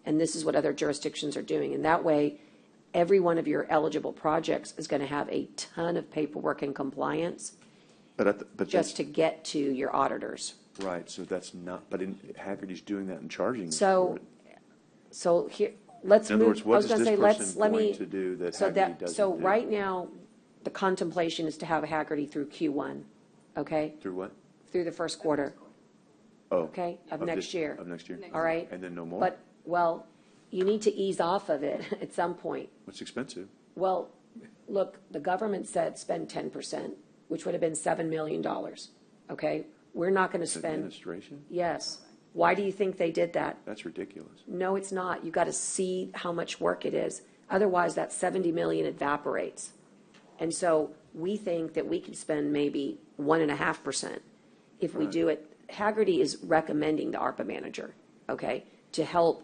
[SPEAKER 1] and this is what other jurisdictions are doing, and that way, every one of your eligible projects is going to have a ton of paperwork and compliance
[SPEAKER 3] But
[SPEAKER 1] just to get to your auditors.
[SPEAKER 3] right, so that's not, but Haggerty's doing that and charging.
[SPEAKER 1] So, so here, let's
[SPEAKER 3] In other
[SPEAKER 1] move,
[SPEAKER 3] words,
[SPEAKER 1] I
[SPEAKER 3] what
[SPEAKER 1] was
[SPEAKER 3] is
[SPEAKER 1] going to
[SPEAKER 3] this
[SPEAKER 1] say, let's,
[SPEAKER 3] person
[SPEAKER 1] let
[SPEAKER 3] going
[SPEAKER 1] me.
[SPEAKER 3] to do that
[SPEAKER 1] so
[SPEAKER 3] Haggerty doesn't
[SPEAKER 1] So
[SPEAKER 3] do?
[SPEAKER 1] right now, the contemplation is to have Haggerty through Q1, okay?
[SPEAKER 3] Through what?
[SPEAKER 1] Through the first quarter,
[SPEAKER 3] Oh.
[SPEAKER 1] okay, of next
[SPEAKER 3] this-
[SPEAKER 1] year.
[SPEAKER 3] Of next year?
[SPEAKER 1] All right?
[SPEAKER 3] And then no more?
[SPEAKER 1] But, well, you need to ease off of it at some point.
[SPEAKER 3] It's expensive.
[SPEAKER 1] Well, look, the government said spend 10%, which would have been $7 million, okay? We're not going to spend,
[SPEAKER 3] Administration?
[SPEAKER 1] yes. Why do you think they did that?
[SPEAKER 3] That's ridiculous.
[SPEAKER 1] No, it's not. You got to see how much work it is. Otherwise, that 70 million evaporates. And so we think that we could spend maybe 1.5% if we do it. Haggerty is recommending the ARPA manager, okay, to help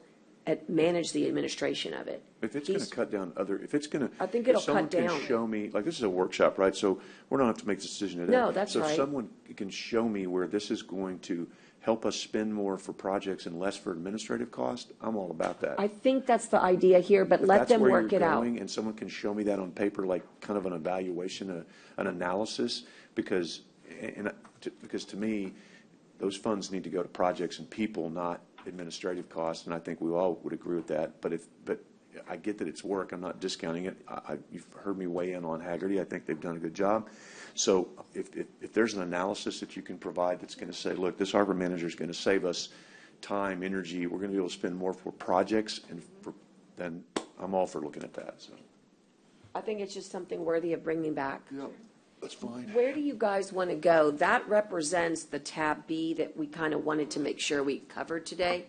[SPEAKER 1] manage the administration of it.
[SPEAKER 3] If it's going to cut down if it's going to.
[SPEAKER 1] I think it'll cut
[SPEAKER 3] If someone
[SPEAKER 1] down.
[SPEAKER 3] can show me, like, this is a workshop, right? So we don't have to make this decision today.
[SPEAKER 1] No, that's
[SPEAKER 3] So if
[SPEAKER 1] right.
[SPEAKER 3] someone can show me where this is going to help us spend more for projects and less for administrative cost, I'm all about that.
[SPEAKER 1] I think that's the idea here, but
[SPEAKER 3] If
[SPEAKER 1] let
[SPEAKER 3] that's
[SPEAKER 1] them
[SPEAKER 3] where
[SPEAKER 1] work
[SPEAKER 3] you're
[SPEAKER 1] it out.
[SPEAKER 3] going, and someone can show me that on paper, like kind of an evaluation, an analysis, because to me, those funds need to go to projects and people, not administrative costs, and I think we all would agree with that. But I get that it's work. I'm not discounting it. You've heard me weigh in on Haggerty. I think they've done a good job. So if there's an analysis that you can provide that's going to say, look, this harbor manager is going to save us time, energy, we're going to be able to spend more for projects, then I'm all for looking at that. So
[SPEAKER 1] I think it's just something worthy of bringing back.
[SPEAKER 3] yeah, that's fine.
[SPEAKER 1] Where do you guys want to go? That represents the tab B that we kind of wanted to make sure we covered today.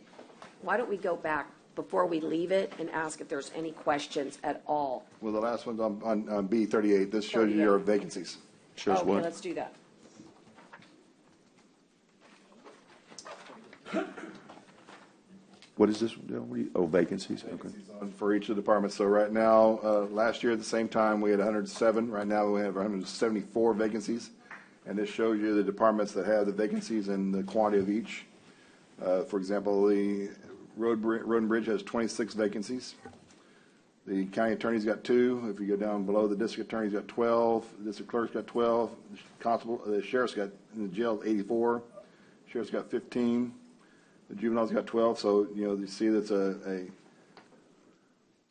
[SPEAKER 1] Why don't we go back before we leave it and ask if there's any questions at all?
[SPEAKER 4] Well, the last one's on B38. This shows you your vacancies.
[SPEAKER 3] Shows
[SPEAKER 1] Okay,
[SPEAKER 3] what?
[SPEAKER 1] let's do that.
[SPEAKER 3] What is this? Vacancies. Okay.
[SPEAKER 4] For each of the departments. So right now, last year at the same time, we had 107. Right now, we have 174 vacancies. And this shows you the departments that have the vacancies and the quantity of each. For example, the Road and Bridge has 26 vacancies. The county attorney's got 2. If you go down below, the district attorney's got 12. The district clerk's got 12. The sheriff's got, in the jail, 84. Sheriff's got 15. The juvenile's got 12. So, you see that's a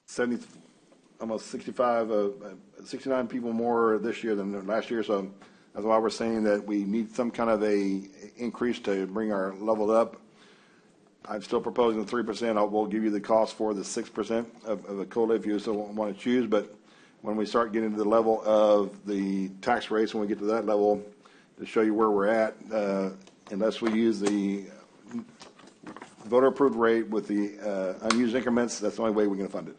[SPEAKER 4] 70, almost 69 people more this year than last year. So that's why we're saying that we need some kind of a increase to bring our level up. I'm still proposing the 3%. I will give you the cost for the 6% of a COLA if you still want to choose. But when we start getting to the level of the tax rates, when we get to that level, to show you where we're at, unless we use the voter-approved rate with the unused increments, that's the only way we're going to fund it.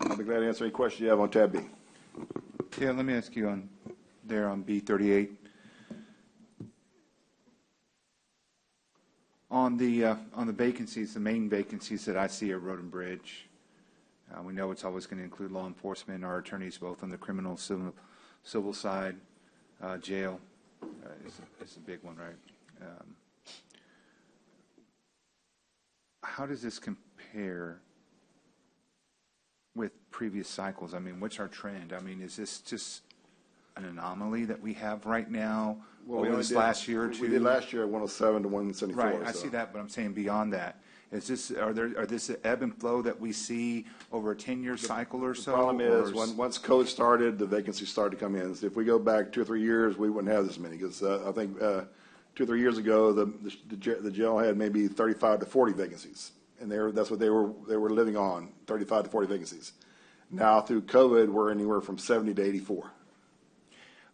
[SPEAKER 4] I'll be glad to answer any questions you have on tab B.
[SPEAKER 6] Yeah, let me ask you on B38. On the vacancies, the main vacancies that I see are Road and Bridge. We know it's always going to include law enforcement, our attorneys both on the criminal, civil side. Jail is a big one, right? How does this compare with previous cycles? I mean, what's our trend? I mean, is this just an anomaly that we have right now over this last year or two?
[SPEAKER 4] We did last year at 107 to 174.
[SPEAKER 6] Right, I see that, but I'm saying beyond that. Is this, are this ebb and flow that we see over a 10-year cycle or so?
[SPEAKER 4] The problem is,
[SPEAKER 6] or
[SPEAKER 4] once code started, the vacancies started to come in. So if we go back 2 or 3 years, we wouldn't have this many, because I think 2 or 3 years ago, the jail had maybe 35 to 40 vacancies. and that's what they were living on, 35 to 40 vacancies. Now through COVID, we're anywhere from 70 to 84.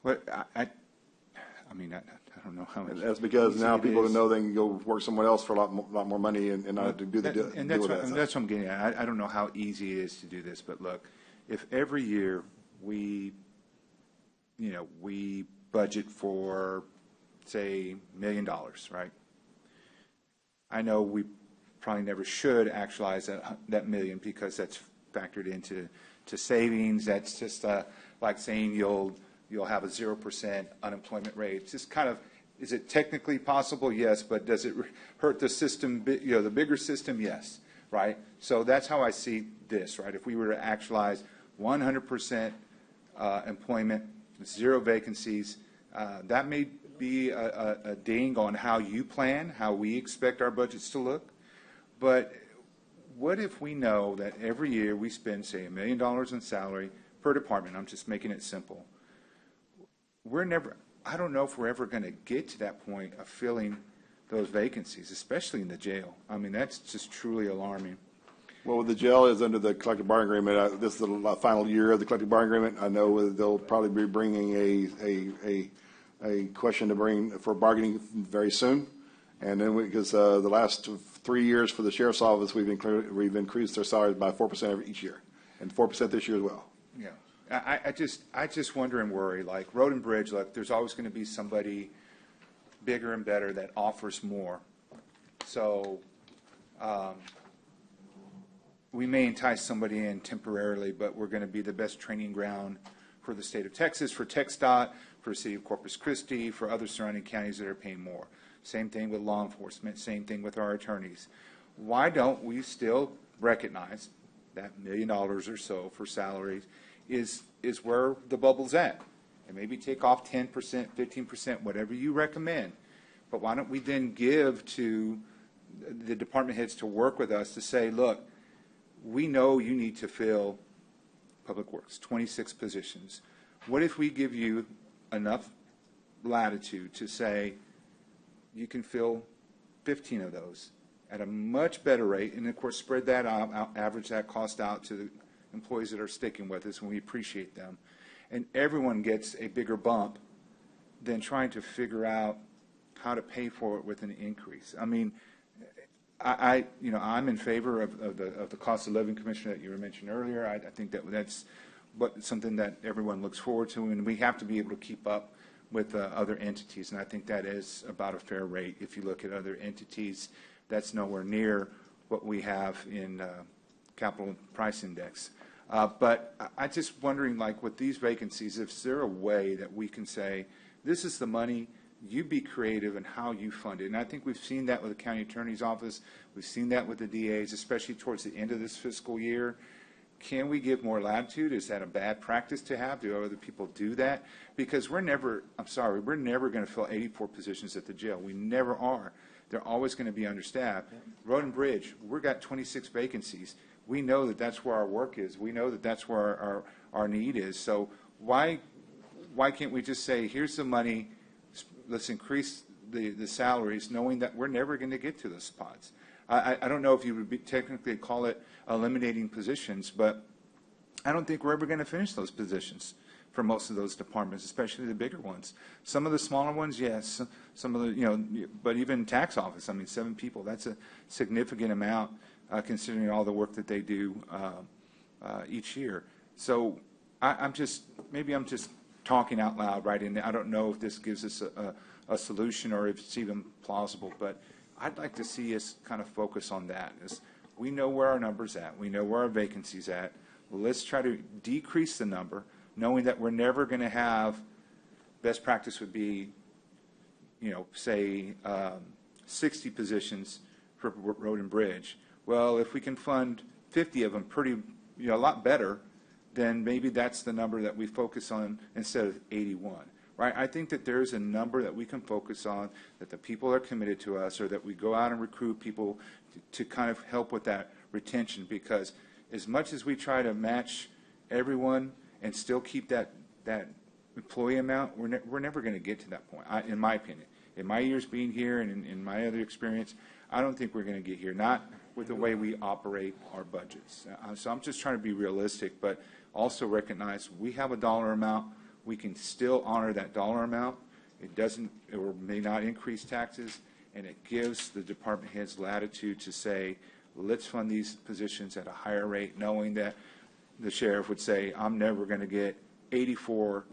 [SPEAKER 6] Well, I mean, I don't know how much.
[SPEAKER 4] And that's because
[SPEAKER 6] easy
[SPEAKER 4] now
[SPEAKER 6] it
[SPEAKER 4] people
[SPEAKER 6] is.
[SPEAKER 4] know they can go work somewhere else for a lot more money and not have to do the deal
[SPEAKER 6] And
[SPEAKER 4] with
[SPEAKER 6] that's
[SPEAKER 4] that.
[SPEAKER 6] what I'm getting at. I don't know how easy it is to do this, but look, if every year we budget for, say, $1 million, right? I know we probably never should actualize that million because that's factored into savings. That's just like saying you'll have a 0% unemployment rate. It's just kind of, is it technically possible? Yes, but does it hurt the system, the bigger system? Yes, right? So that's how I see this, right? If we were to actualize 100% employment, 0 vacancies, that may be a ding on how you plan, how we expect our budgets to look. But what if we know that every year we spend, say, $1 million in salary per department? I'm just making it simple. I don't know if we're ever going to get to that point of filling those vacancies, especially in the jail. I mean, that's just truly alarming.
[SPEAKER 4] Well, the jail is under the collective bargaining agreement. This is the final year of the collective bargaining agreement. I know they'll probably be bringing a question to bring for bargaining very soon. And then because the last 3 years for the sheriff's office, we've increased their salaries by 4% each year, and 4% this year as well.
[SPEAKER 6] Yeah, I just wonder and worry. Like Road and Bridge, look, there's always going to be somebody bigger and better that offers more. So we may entice somebody in temporarily, but we're going to be the best training ground for the state of Texas, for TxDOT, for the city of Corpus Christi, for other surrounding counties that are paying more. Same thing with law enforcement, same thing with our attorneys. Why don't we still recognize that $1 million or so for salaries is where the bubble's at? And maybe take off 10%, 15%, whatever you recommend. But why don't we then give to the department heads to work with us to say, look, we know you need to fill Public Works, 26 positions. What if we give you enough latitude to say you can fill 15 of those at a much better rate, and of course spread that out, average that cost out to the employees that are sticking with us, and we appreciate them. And everyone gets a bigger bump than trying to figure out how to pay for it with an increase. I mean, I'm in favor of the cost of living commission that you were mentioning earlier. I think that's something that everyone looks forward to, and we have to be able to keep up with other entities, and I think that is about a fair rate. If you look at other entities, that's nowhere near what we have in capital price index. But I just wondering, like with these vacancies, is there a way that we can say, this is the money, you be creative in how you fund it? And I think we've seen that with the county attorney's office. We've seen that with the DAs, especially towards the end of this fiscal year. Can we give more latitude? Is that a bad practice to have? Do other people do that? Because we're never going to fill 84 positions at the jail. We never are. They're always going to be understaffed. Road and Bridge, we've got 26 vacancies. We know that that's where our work is. We know that that's where our need is. So why can't we just say, here's the money, let's increase the salaries, knowing that we're never going to get to those spots? I don't know if you would technically call it eliminating positions, but I don't think we're ever going to finish those positions for most of those departments, especially the bigger ones. Some of the smaller ones, yes. Some of the, but even tax office, I mean, 7 people, that's a significant amount considering all the work that they do each year. So maybe I'm just talking out loud, right? And I don't know if this gives us a solution or if it's even plausible, but I'd like to see us kind of focus on that. We know where our number's at. We know where our vacancy's at. Well, let's try to decrease the number, knowing that we're never going to have, best practice would be, say 60 positions for Road and Bridge. Well, if we can fund 50 of them a lot better, then maybe that's the number that we focus on instead of 81. Right? I think that there's a number that we can focus on, that the people are committed to us, or that we go out and recruit people to kind of help with that retention, because as much as we try to match everyone and still keep that employee amount, we're never going to get to that point, in my opinion. In my years being here and in my other experience, I don't think we're going to get here. Not with the way we operate our budgets. So I'm just trying to be realistic, but also recognize we have a dollar amount. We can still honor that dollar amount. It doesn't, or may not increase taxes, and it gives the department heads latitude to say, let's fund these positions at a higher rate, knowing that the sheriff would say, I'm never going to get 84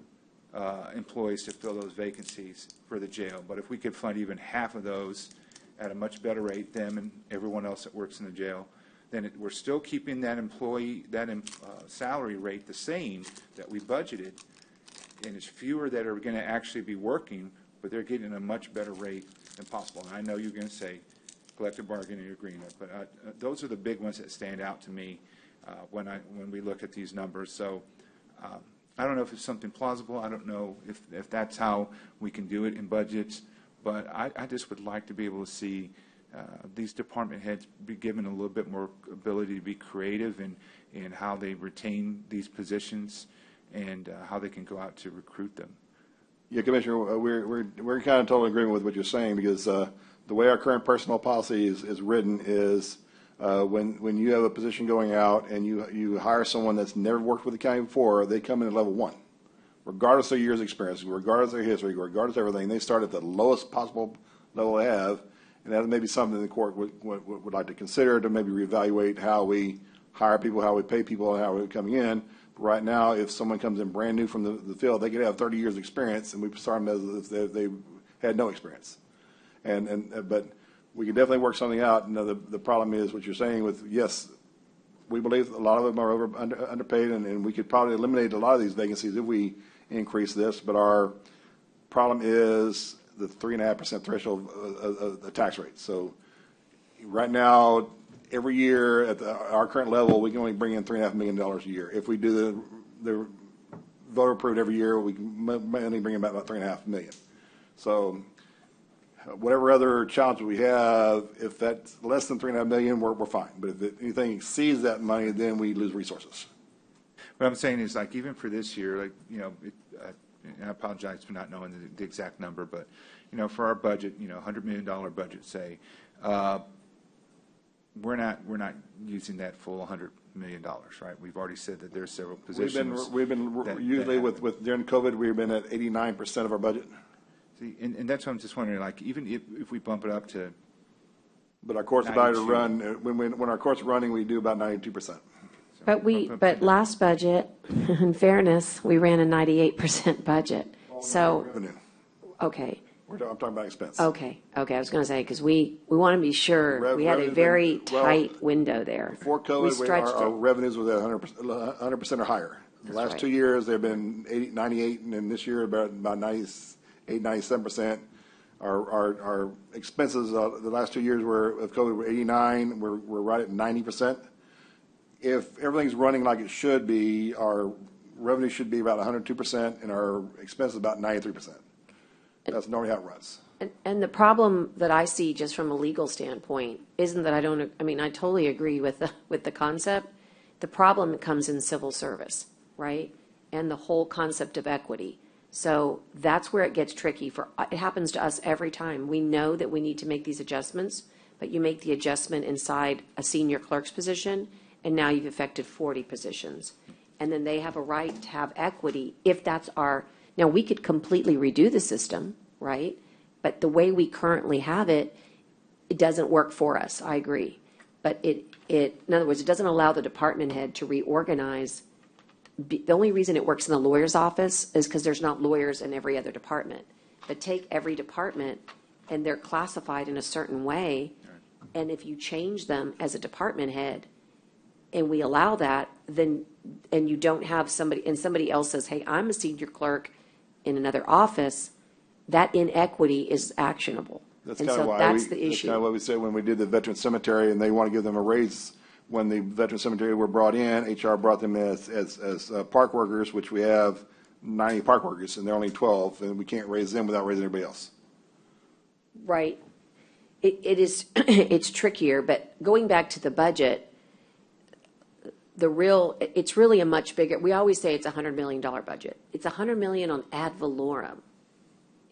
[SPEAKER 6] employees to fill those vacancies for the jail. But if we could fund even half of those at a much better rate, them and everyone else that works in the jail, then we're still keeping that employee, that salary rate the same that we budgeted, and it's fewer that are going to actually be working, but they're getting a much better rate than possible. And I know you're going to say collective bargaining agreement, but those are the big ones that stand out to me when we look at these numbers. So I don't know if it's something plausible. I don't know if that's how we can do it in budgets, but I just would like to be able to see these department heads be given a little bit more ability to be creative in how they retain these positions and how they can go out to recruit them.
[SPEAKER 4] Yeah, Commissioner, we're kind of totally agreeing with what you're saying, because the way our current personnel policy is written is when you have a position going out and you hire someone that's never worked with the county before, they come in at level 1. Regardless of years' experience, regardless of their history, regardless of everything, they start at the lowest possible level they have, and that may be something the court would like to consider, to maybe reevaluate how we hire people, how we pay people, and how we're coming in. Right now, if someone comes in brand new from the field, they could have 30 years experience, and we start them as if they had no experience. But we can definitely work something out. And the problem is what you're saying with, yes, we believe a lot of them are underpaid, and we could probably eliminate a lot of these vacancies if we increase this. But our problem is the 3.5% threshold of the tax rate. So right now, every year at our current level, we can only bring in $3.5 million a year. If we do the voter approved every year, we can only bring in about $3.5 million. So whatever other challenge we have, if that's less than $3.5 million, we're fine. But if anything exceeds that money, then we lose resources.
[SPEAKER 6] What I'm saying is, like, even for this year, like, you know, and I apologize for not knowing the exact number, but, you know, for our budget, you know, $100 million budget, say, we're not using that full $100 million, right? We've already said that there's several positions.
[SPEAKER 4] We've been usually with during COVID, we've been at 89% of our budget.
[SPEAKER 6] See, and that's what I'm just wondering, like, even if we bump it up to.
[SPEAKER 4] But our court's about to run, when our court's running, we do about 92%.
[SPEAKER 1] But last budget, in fairness, we ran a 98% budget. So,
[SPEAKER 4] Revenue.
[SPEAKER 1] okay.
[SPEAKER 4] I'm talking about expense.
[SPEAKER 1] Okay, I was going to say, because we want to be sure, we had a
[SPEAKER 4] Revenue's
[SPEAKER 1] very
[SPEAKER 4] been-
[SPEAKER 1] tight window there.
[SPEAKER 4] Before
[SPEAKER 1] We
[SPEAKER 4] COVID,
[SPEAKER 1] stretched
[SPEAKER 4] our
[SPEAKER 1] it.
[SPEAKER 4] revenues was at 100% or higher. The last
[SPEAKER 1] right.
[SPEAKER 4] 2 years, they've been 98, and then this year about 98, 97%. Our expenses the last 2 years of COVID were 89. We're right at 90%. If everything's running like it should be, our revenue should be about 102%, and our expenses about 93%. That's normally how it runs.
[SPEAKER 1] And the problem that I see just from a legal standpoint isn't that I totally agree with the concept. The problem comes in civil service, right? And the whole concept of equity. So that's where it gets tricky. It happens to us every time. We know that we need to make these adjustments, but you make the adjustment inside a senior clerk's position, and now you've affected 40 positions. And then they have a right to have equity if that's now we could completely redo the system, right? But the way we currently have it, it doesn't work for us. I agree. But in other words, it doesn't allow the department head to reorganize. The only reason it works in the lawyer's office is because there's not lawyers in every other department. But take every department and they're classified in a certain way. And if you change them as a department head and we allow that, then, and you don't have somebody, and somebody else says, hey, I'm a senior clerk in another office, that inequity is actionable.
[SPEAKER 4] That's
[SPEAKER 1] And
[SPEAKER 4] kind of
[SPEAKER 1] so
[SPEAKER 4] why
[SPEAKER 1] that's the
[SPEAKER 4] That's
[SPEAKER 1] issue.
[SPEAKER 4] kind of what we said when we did the veteran cemetery, and they want to give them a raise. When the veteran cemetery were brought in, HR brought them as park workers, which we have 90 park workers, and they're only 12, and we can't raise them without raising everybody else.
[SPEAKER 1] Right. It is, it's trickier, but going back to the budget, it's really a much bigger, we always say it's a $100 million budget. It's $100 million on ad valorem.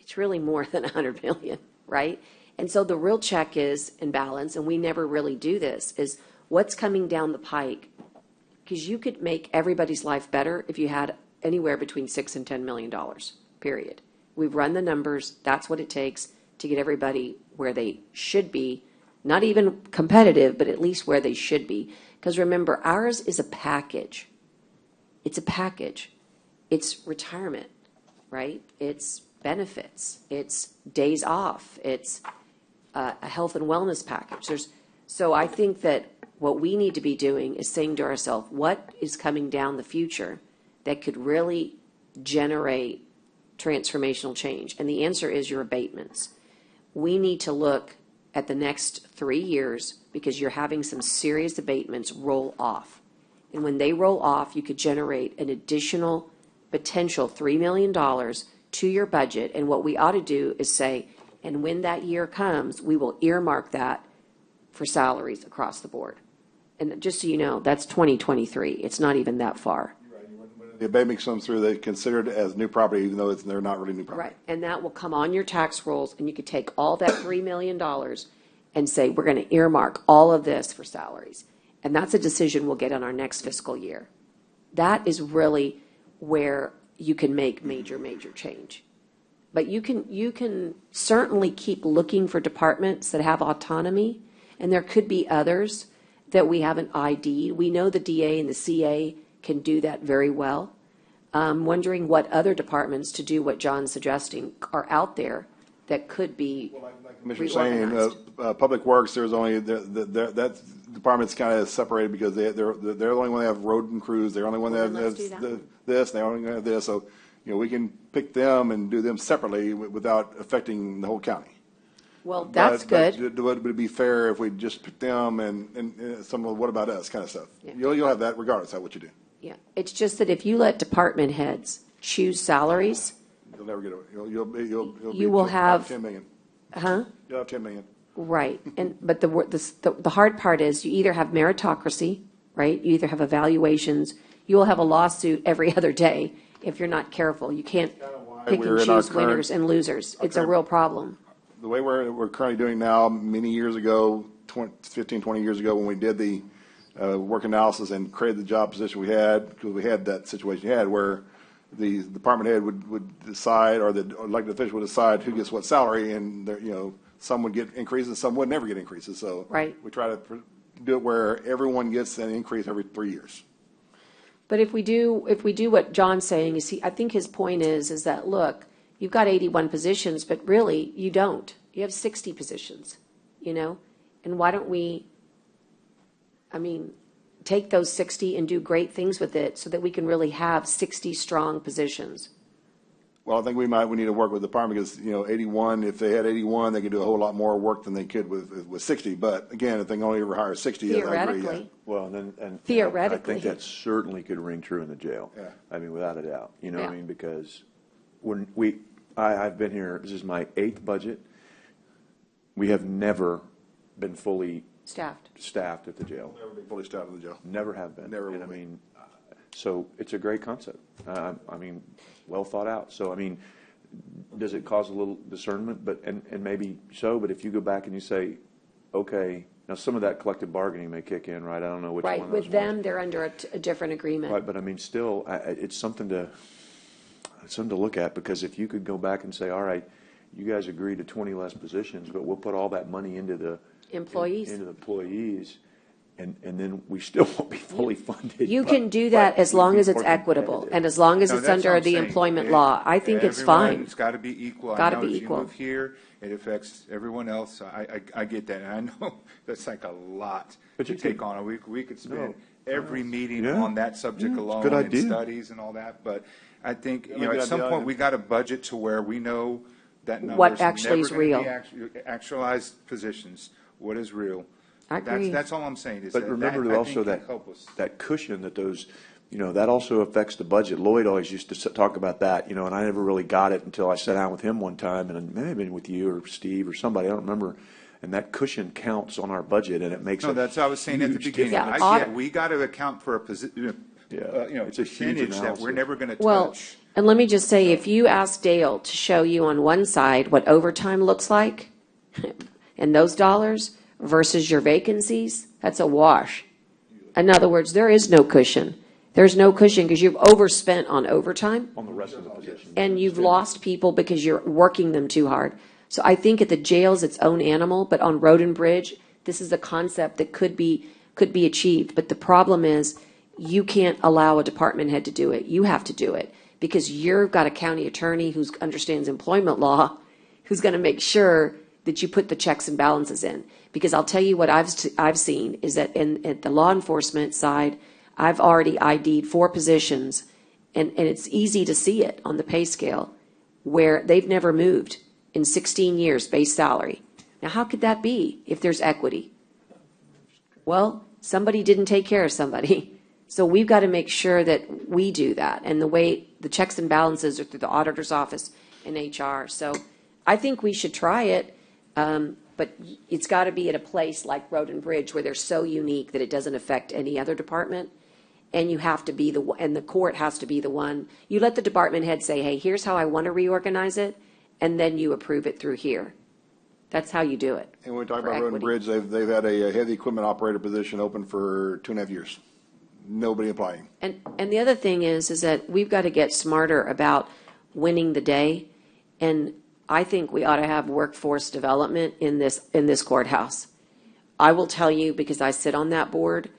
[SPEAKER 1] It's really more than $100 million, right? And so the real check is in balance, and we never really do this, is what's coming down the pike. Because you could make everybody's life better if you had anywhere between $6 and $10 million, period. We've run the numbers. That's what it takes to get everybody where they should be, not even competitive, but at least where they should be. Because remember, ours is a package. It's a package. It's retirement, right? It's benefits. It's days off. It's a health and wellness package. So I think that what we need to be doing is saying to ourselves, what is coming down the future that could really generate transformational change? And the answer is your abatements. We need to look at the next 3 years because you're having some serious abatements roll off. And when they roll off, you could generate an additional potential $3 million to your budget. And what we ought to do is say, and when that year comes, we will earmark that for salaries across the board. And just so you know, that's 2023. It's not even that far.
[SPEAKER 4] When the abatement comes through, they consider it as new property, even though they're not really new property.
[SPEAKER 1] Right. And that will come on your tax rolls, and you could take all that $3 million and say, we're going to earmark all of this for salaries. And that's a decision we'll get on our next fiscal year. That is really where you can make major, major change. But you can certainly keep looking for departments that have autonomy, and there could be others that we haven't ID'd. We know the DA and the CA can do that very well. Wondering what other departments, to do what John's suggesting, are out there that could be
[SPEAKER 4] Commissioner saying,
[SPEAKER 1] reorganized.
[SPEAKER 4] Public Works, there's only, that department's kind of separated because they're the only one that have road and crews. They're the only one that
[SPEAKER 1] Well, let's
[SPEAKER 4] has
[SPEAKER 1] do that.
[SPEAKER 4] this, they're only have this. So, we can pick them and do them separately without affecting the whole county.
[SPEAKER 1] Well, that's good.
[SPEAKER 4] Would it be fair if we just pick them and some of what about us kind of stuff?
[SPEAKER 1] Yeah.
[SPEAKER 4] You'll have that regardless of what you do.
[SPEAKER 1] Yeah, it's just that if you let department heads choose salaries,
[SPEAKER 4] You'll never get it. You'll
[SPEAKER 1] You will have-
[SPEAKER 4] 10 million.
[SPEAKER 1] huh?
[SPEAKER 4] You'll have 10 million.
[SPEAKER 1] Right, but the hard part is you either have meritocracy, right? You either have evaluations, you will have a lawsuit every other day if you're not careful. You can't pick
[SPEAKER 4] we're
[SPEAKER 1] and
[SPEAKER 4] in our
[SPEAKER 1] choose winners and losers. It's a
[SPEAKER 4] current-
[SPEAKER 1] real problem.
[SPEAKER 4] The way we're currently doing now, many years ago, 15, 20 years ago, when we did the work analysis and created the job position we had, because we had that situation we had where the department head would decide, or the elected official would decide who gets what salary, and some would get increases, some would never get increases. So
[SPEAKER 1] Right.
[SPEAKER 4] we try to do it where everyone gets an increase every 3 years.
[SPEAKER 1] But if we do what John's saying, I think his point is that, look, you've got 81 positions, but really you don't. You have 60 positions, and why don't we, take those 60 and do great things with it so that we can really have 60 strong positions.
[SPEAKER 4] Well, I think we need to work with the department because, 81, if they had 81, they could do a whole lot more work than they could with 60. But again, if they can only ever hire 60, I agree, yeah.
[SPEAKER 1] Theoretically.
[SPEAKER 3] Well, and
[SPEAKER 1] Theoretically.
[SPEAKER 3] I think that certainly could ring true in the jail.
[SPEAKER 4] Yeah.
[SPEAKER 3] Without a doubt. You know what I
[SPEAKER 1] Yeah.
[SPEAKER 3] mean? Because when I've been here, this is my 8th budget. We have never been fully
[SPEAKER 1] Staffed.
[SPEAKER 3] at the jail.
[SPEAKER 4] Never be fully staffed in the jail.
[SPEAKER 3] Never have been.
[SPEAKER 4] Never
[SPEAKER 3] And
[SPEAKER 4] will be.
[SPEAKER 3] so it's a great concept. Well thought out. So, does it cause a little discernment? And maybe so, but if you go back and you say, okay, now some of that collective bargaining may kick in, right? I don't know which one
[SPEAKER 1] Right,
[SPEAKER 3] of those
[SPEAKER 1] with them, they're under a different agreement.
[SPEAKER 3] Right, but still, it's something to look at, because if you could go back and say, all right, you guys agreed to 20 less positions, but we'll put all that money into the
[SPEAKER 1] Employees.
[SPEAKER 3] into the employees, and then we still won't be fully funded.
[SPEAKER 1] You
[SPEAKER 3] but-
[SPEAKER 1] can do that
[SPEAKER 3] but
[SPEAKER 1] as long
[SPEAKER 3] we'd
[SPEAKER 1] as
[SPEAKER 3] be
[SPEAKER 1] it's
[SPEAKER 3] more
[SPEAKER 1] equitable,
[SPEAKER 3] competitive.
[SPEAKER 1] and as long as
[SPEAKER 6] No,
[SPEAKER 1] it's
[SPEAKER 6] that's what
[SPEAKER 1] under
[SPEAKER 6] I'm
[SPEAKER 1] the
[SPEAKER 6] saying.
[SPEAKER 1] employment law. I think it's fine.
[SPEAKER 6] It's got to be equal.
[SPEAKER 1] Gotta
[SPEAKER 6] I know
[SPEAKER 1] be
[SPEAKER 6] if
[SPEAKER 1] equal.
[SPEAKER 6] you move here, it affects everyone else. I get that, and I know that's like a lot
[SPEAKER 3] But
[SPEAKER 6] to
[SPEAKER 3] you
[SPEAKER 6] take
[SPEAKER 3] could-
[SPEAKER 6] on. We could spend
[SPEAKER 3] No.
[SPEAKER 6] every meeting
[SPEAKER 3] Yeah.
[SPEAKER 6] on that subject
[SPEAKER 3] Yeah, it's a
[SPEAKER 6] alone,
[SPEAKER 3] good
[SPEAKER 6] and
[SPEAKER 3] idea.
[SPEAKER 6] studies and all that. But I think,
[SPEAKER 4] Yeah,
[SPEAKER 6] at
[SPEAKER 4] good
[SPEAKER 6] some
[SPEAKER 4] idea.
[SPEAKER 6] point, we got a budget to where we know that number
[SPEAKER 1] What
[SPEAKER 6] is
[SPEAKER 1] actually is
[SPEAKER 6] never gonna
[SPEAKER 1] real.
[SPEAKER 6] be actualized positions, what is real.
[SPEAKER 1] I agree.
[SPEAKER 6] That's all I'm saying. Is
[SPEAKER 3] But
[SPEAKER 6] that
[SPEAKER 3] remember
[SPEAKER 6] I
[SPEAKER 3] also
[SPEAKER 6] think can help us.
[SPEAKER 3] that cushion that those, that also affects the budget. Lloyd always used to talk about that, and I never really got it until I sat down with him one time, and it may have been with you or Steve or somebody, I don't remember. And that cushion counts on our budget, and it makes
[SPEAKER 6] No, that's what I was saying at the
[SPEAKER 3] huge
[SPEAKER 6] beginning.
[SPEAKER 3] difference.
[SPEAKER 1] Yeah,
[SPEAKER 6] I get, we got to account for a
[SPEAKER 3] Yeah, it's a huge
[SPEAKER 6] percentage that we're
[SPEAKER 3] analysis.
[SPEAKER 6] never going to
[SPEAKER 1] Well,
[SPEAKER 6] touch.
[SPEAKER 1] and let me just say, if you ask Dale to show you on one side what overtime looks like, And those dollars versus your vacancies, that's a wash. In other words, there is no cushion. There's no cushion because you've overspent on overtime.
[SPEAKER 3] On the rest of the positions.
[SPEAKER 1] And you've lost people because you're working them too hard. So I think at the jail's its own animal, but on Road and Bridge, this is a concept that could be achieved. But the problem is, you can't allow a department head to do it. You have to do it because you've got a county attorney who understands employment law, who's going to make sure that you put the checks and balances in. Because I'll tell you what I've seen is that at the law enforcement side, I've already ID'd 4 positions, and it's easy to see it on the pay scale, where they've never moved in 16 years base salary. Now, how could that be if there's equity? Well, somebody didn't take care of somebody. So we've got to make sure that we do that. And the way the checks and balances are through the auditor's office and HR. So I think we should try it. But it's got to be at a place like Road and Bridge where they're so unique that it doesn't affect any other department. And you have to be and the court has to be the one. You let the department head say, hey, here's how I want to reorganize it, and then you approve it through here. That's how you do it.
[SPEAKER 4] And when we talk
[SPEAKER 1] for
[SPEAKER 4] about Road and
[SPEAKER 1] equity.
[SPEAKER 4] Bridge, they've had a heavy equipment operator position open for 2.5 years. Nobody applying.
[SPEAKER 1] And the other thing is that we've got to get smarter about winning the day. And I think we ought to have workforce development in this courthouse. I will tell you, because I sit on that board,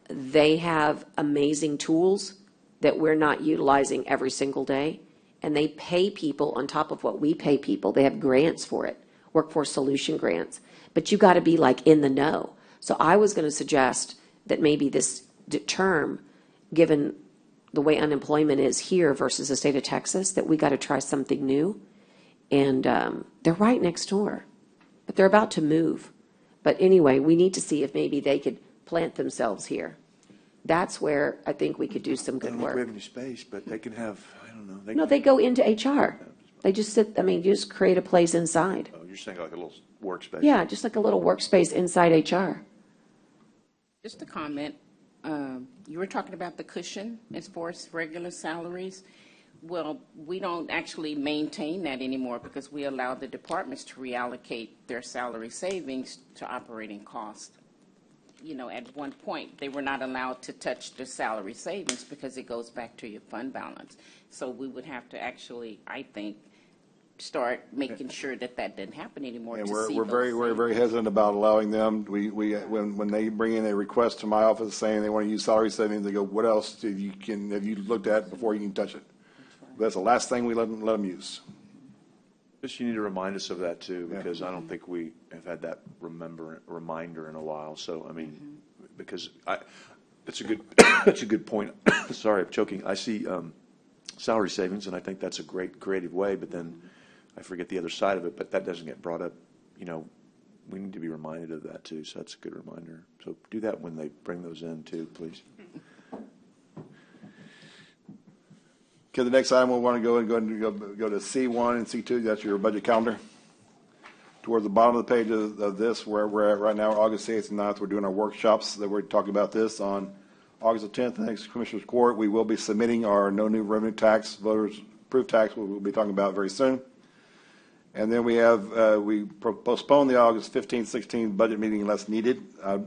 [SPEAKER 1] they have amazing tools that we're not utilizing every single day. And they pay people on top of what we pay people. They have grants for it, workforce solution grants. But you got to be like in the know. So I was going to suggest that maybe this term, given the way unemployment is here versus the state of Texas, that we got to try something new. And they're right next door, but they're about to move. But anyway, we need to see if maybe they could plant themselves here. That's where I think we could do some
[SPEAKER 3] They
[SPEAKER 1] good
[SPEAKER 3] don't have
[SPEAKER 1] work.
[SPEAKER 3] revenue space, but they can have, I don't know.
[SPEAKER 1] No, they go into HR. They just sit, you just create a place inside.
[SPEAKER 3] Oh, you're saying like a little workspace?
[SPEAKER 1] Yeah, just like a little workspace inside HR.
[SPEAKER 5] Just a comment. You were talking about the cushion as far as regular salaries. Well, we don't actually maintain that anymore because we allow the departments to reallocate their salary savings to operating costs. You know, at one point, they were not allowed to touch their salary savings because it goes back to your fund balance. So we would have to actually, I think, start making sure that didn't happen anymore.
[SPEAKER 4] And
[SPEAKER 5] to see
[SPEAKER 4] we're
[SPEAKER 5] those
[SPEAKER 4] very,
[SPEAKER 5] savings.
[SPEAKER 4] very hesitant about allowing them. When they bring in a request to my office saying they want to use salary savings, they go, what else have you looked at before you can touch it? That's the last thing we let them use.
[SPEAKER 3] Just you need to remind us of that too,
[SPEAKER 4] Yeah.
[SPEAKER 3] because I don't think we have had that reminder in a while. So, I mean, because it's a good, it's a good point. Sorry, I'm choking. I see salary savings, and I think that's a great creative way, but then I forget the other side of it, but that doesn't get brought up. You know, we need to be reminded of that too, so that's a good reminder. So do that when they bring those in too, please.
[SPEAKER 4] Okay, the next item, we'll want to go to C1 and C2. That's your budget calendar. Toward the bottom of the page of this, where we're at right now, August 8th and 9th, we're doing our workshops that we're talking about this on August the 10th, the next Commissioners Court. We will be submitting our no new revenue tax, voters approved tax, we'll be talking about very soon. And then we have, we postponed the August 15th, 16th budget meeting unless needed. As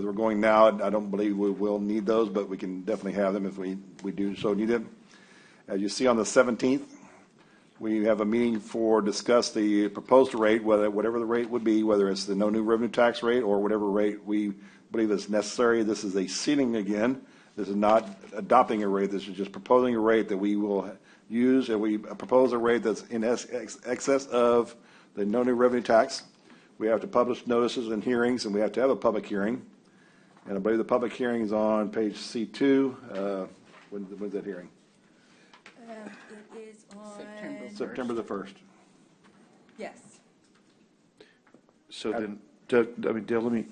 [SPEAKER 4] we're going now, I don't believe we will need those, but we can definitely have them if we do so need them. As you see on the 17th, we have a meeting for discuss the proposed rate, whatever the rate would be, whether it's the no new revenue tax rate or whatever rate we believe is necessary. This is a ceiling again. This is not adopting a rate. This is just proposing a rate that we will use, and we propose a rate that's in excess of the no new revenue tax. We have to publish notices and hearings, and we have to have a public hearing. And I believe the public hearing is on page C2. When's that hearing?
[SPEAKER 7] It is on,
[SPEAKER 4] September the 1st.
[SPEAKER 7] yes.
[SPEAKER 3] So then, Doug, Dale, let me,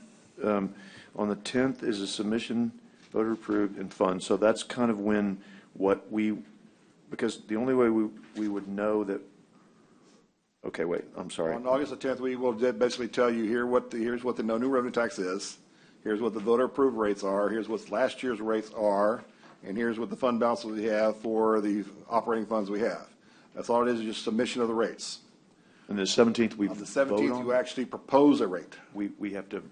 [SPEAKER 3] on the 10th is a submission, voter approved and fund. So that's kind of when because the only way we would know that, okay, wait, I'm sorry.
[SPEAKER 4] On August the 10th, we will basically tell you here's what the no new revenue tax is. Here's what the voter approved rates are. Here's what last year's rates are. And here's what the fund balances we have for the operating funds we have. That's all it is just submission of the rates.
[SPEAKER 3] And the 17th, we
[SPEAKER 4] On the
[SPEAKER 3] vote
[SPEAKER 4] 17th,
[SPEAKER 3] on?
[SPEAKER 4] you actually propose a rate.
[SPEAKER 3] We have to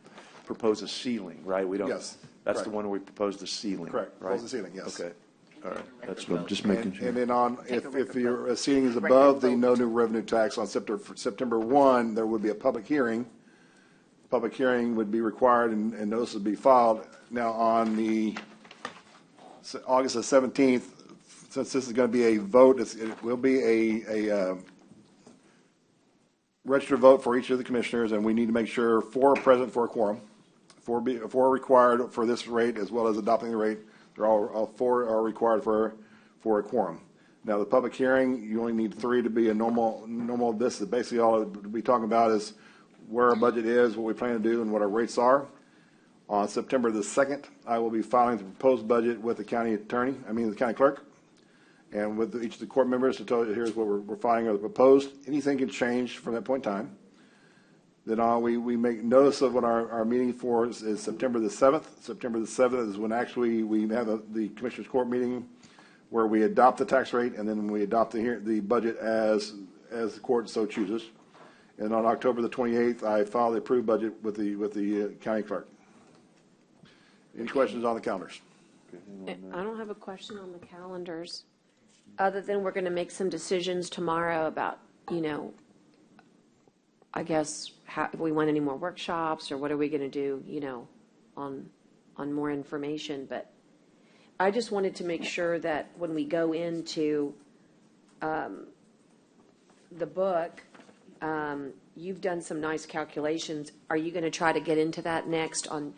[SPEAKER 3] propose a ceiling, right? We don't.
[SPEAKER 4] Yes,
[SPEAKER 3] That's the
[SPEAKER 4] correct.
[SPEAKER 3] one where we propose the ceiling.
[SPEAKER 4] Correct.
[SPEAKER 3] Right?
[SPEAKER 4] Propose the ceiling, yes.
[SPEAKER 3] Okay. All right. That's what I'm just making sure.
[SPEAKER 4] And then if your ceiling is
[SPEAKER 5] Record
[SPEAKER 4] above the
[SPEAKER 5] vote.
[SPEAKER 4] no new revenue tax on September 1, there would be a public hearing. Public hearing would be required and notice would be filed. Now, on the August the 17th, since this is going to be a vote, it will be a registered vote for each of the commissioners, and we need to make sure 4 are present for a quorum. 4 are required for this rate as well as adopting the rate. They're all 4 are required for a quorum. Now, the public hearing, you only need 3 to be a normal. This is basically all we'll be talking about is where our budget is, what we plan to do, and what our rates are. On September the 2nd, I will be filing the proposed budget with the county clerk, and with each of the court members to tell you, here's what we're filing or the proposed. Anything can change from that point in time. Then we make notice of what our meeting for is September the 7th. September the 7th is when actually we have the Commissioners Court meeting where we adopt the tax rate, and then we adopt the budget as the court so chooses. And on October the 28th, I file the approved budget with the county clerk. Any questions on the calendars?
[SPEAKER 1] I don't have a question on the calendars, other than we're going to make some decisions tomorrow about, I guess, if we want any more workshops, or what are we going to do, on more information. But I just wanted to make sure that when we go into the book, you've done some nice calculations. Are you going to try to get into that next on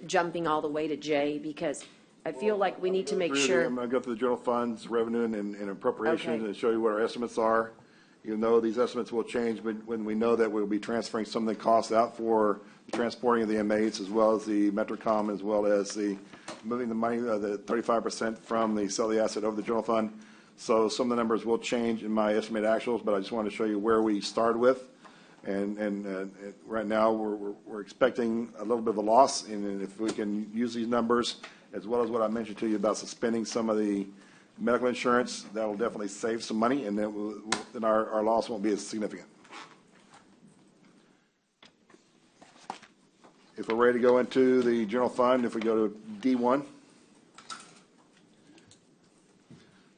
[SPEAKER 1] jumping all the way to J? Because I feel like we need to make sure.
[SPEAKER 4] I'm going to go through the general funds, revenue, and appropriations,
[SPEAKER 1] Okay.
[SPEAKER 4] and show you what our estimates are. Even though these estimates will change, but when we know that we'll be transferring some of the costs out for the transporting of the inmates, as well as the Metrocom, as well as the moving the money, the 35% from the sell the asset over the general fund. So some of the numbers will change in my estimated actuals, but I just wanted to show you where we started with. And right now, we're expecting a little bit of a loss, and if we can use these numbers, as well as what I mentioned to you about suspending some of the medical insurance, that will definitely save some money, and then our loss won't be as significant. If we're ready to go into the general fund, if we go to D1,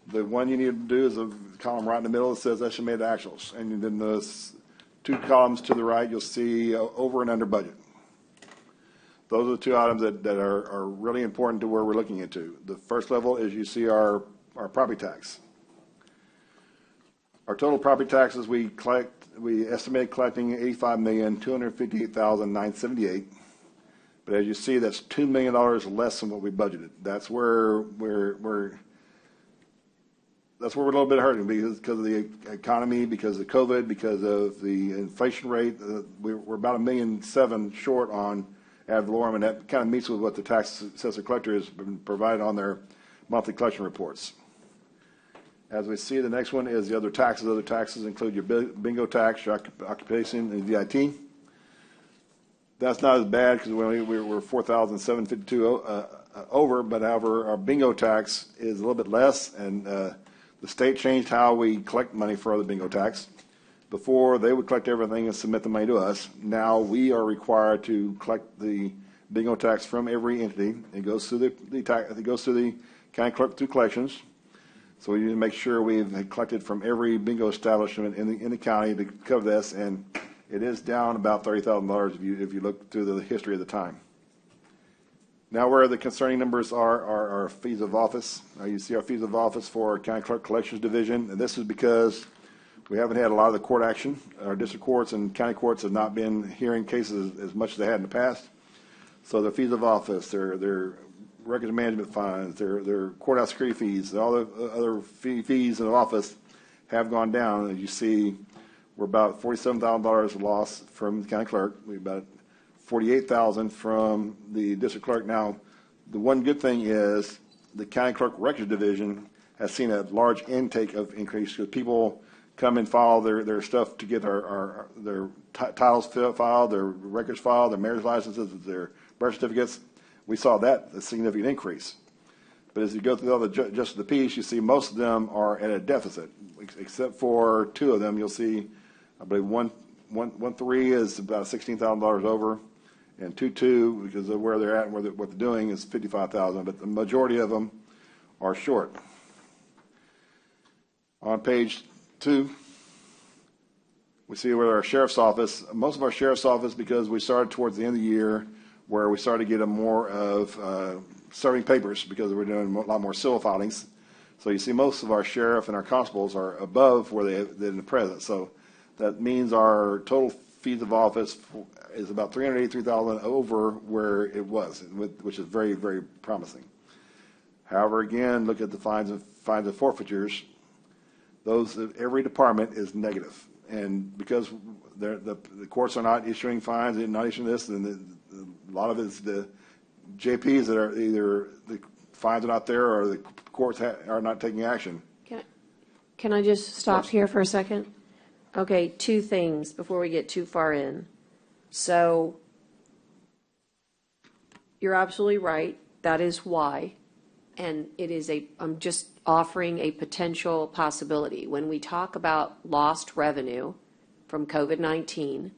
[SPEAKER 4] the one you need to do is a column right in the middle that says estimated actuals, and then the 2 columns to the right, you'll see over and under budget. Those are the 2 items that are really important to where we're looking into. The first level is you see our property tax. Our total property taxes we estimate collecting $85,258,978. But as you see, that's $2 million less than what we budgeted. That's where we're a little bit hurting because of the economy, because of COVID, because of the inflation rate. We're about $1.7 million short on ad valorem, and that kind of meets with what the tax assessor collector has been provided on their monthly collection reports. As we see, the next one is the other taxes. Other taxes include your bingo tax, your occupation, and VIT. That's not as bad because we're 4,752 over, but however, our bingo tax is a little bit less, and the state changed how we collect money for the bingo tax. Before, they would collect everything and submit the money to us. Now we are required to collect the bingo tax from every entity. It goes through the county clerk through collections. So we need to make sure we've collected from every bingo establishment in the county to cover this, and it is down about $30,000 if you look through the history of the time. Now, where the concerning numbers are our fees of office. You see our fees of office for our county clerk collections division, and this is because we haven't had a lot of the court action. Our district courts and county courts have not been hearing cases as much as they had in the past. So the fees of office, their records management fines, their courthouse security fees, all the other fees in the office have gone down. As you see, we're about $47,000 loss from the county clerk. We're about $48,000 from the district clerk. Now, the one good thing is the county clerk records division has seen a large intake of increase because people come and file their stuff to get their titles filed, their records filed, their marriage licenses, their birth certificates. We saw that a significant increase. But as you go through all the just the piece, you see most of them are at a deficit, except for 2 of them. You'll see I believe 1.3 is about $16,000 over, and 2.2, because of where they're at and what they're doing, is $55,000. But the majority of them are short. On page 2, we see where our sheriff's office, most of our sheriff's office, because we started towards the end of the year, where we started getting more of serving papers because we're doing a lot more civil filings. So you see most of our sheriff and our constables are above where they're in the present. So that means our total fees of office is about $383,000 over where it was, which is very, very promising. However, again, look at the fines and forfeitures. Those, every department is negative. And because the courts are not issuing fines, they're not issuing this, and a lot of it is the JPs that are either the fines are not there or the courts are not taking action.
[SPEAKER 1] Can I just stop here for a second? Okay, 2 things before we get too far in. So you're absolutely right. That is why. And it is I'm just offering a potential possibility. When we talk about lost revenue from COVID-19,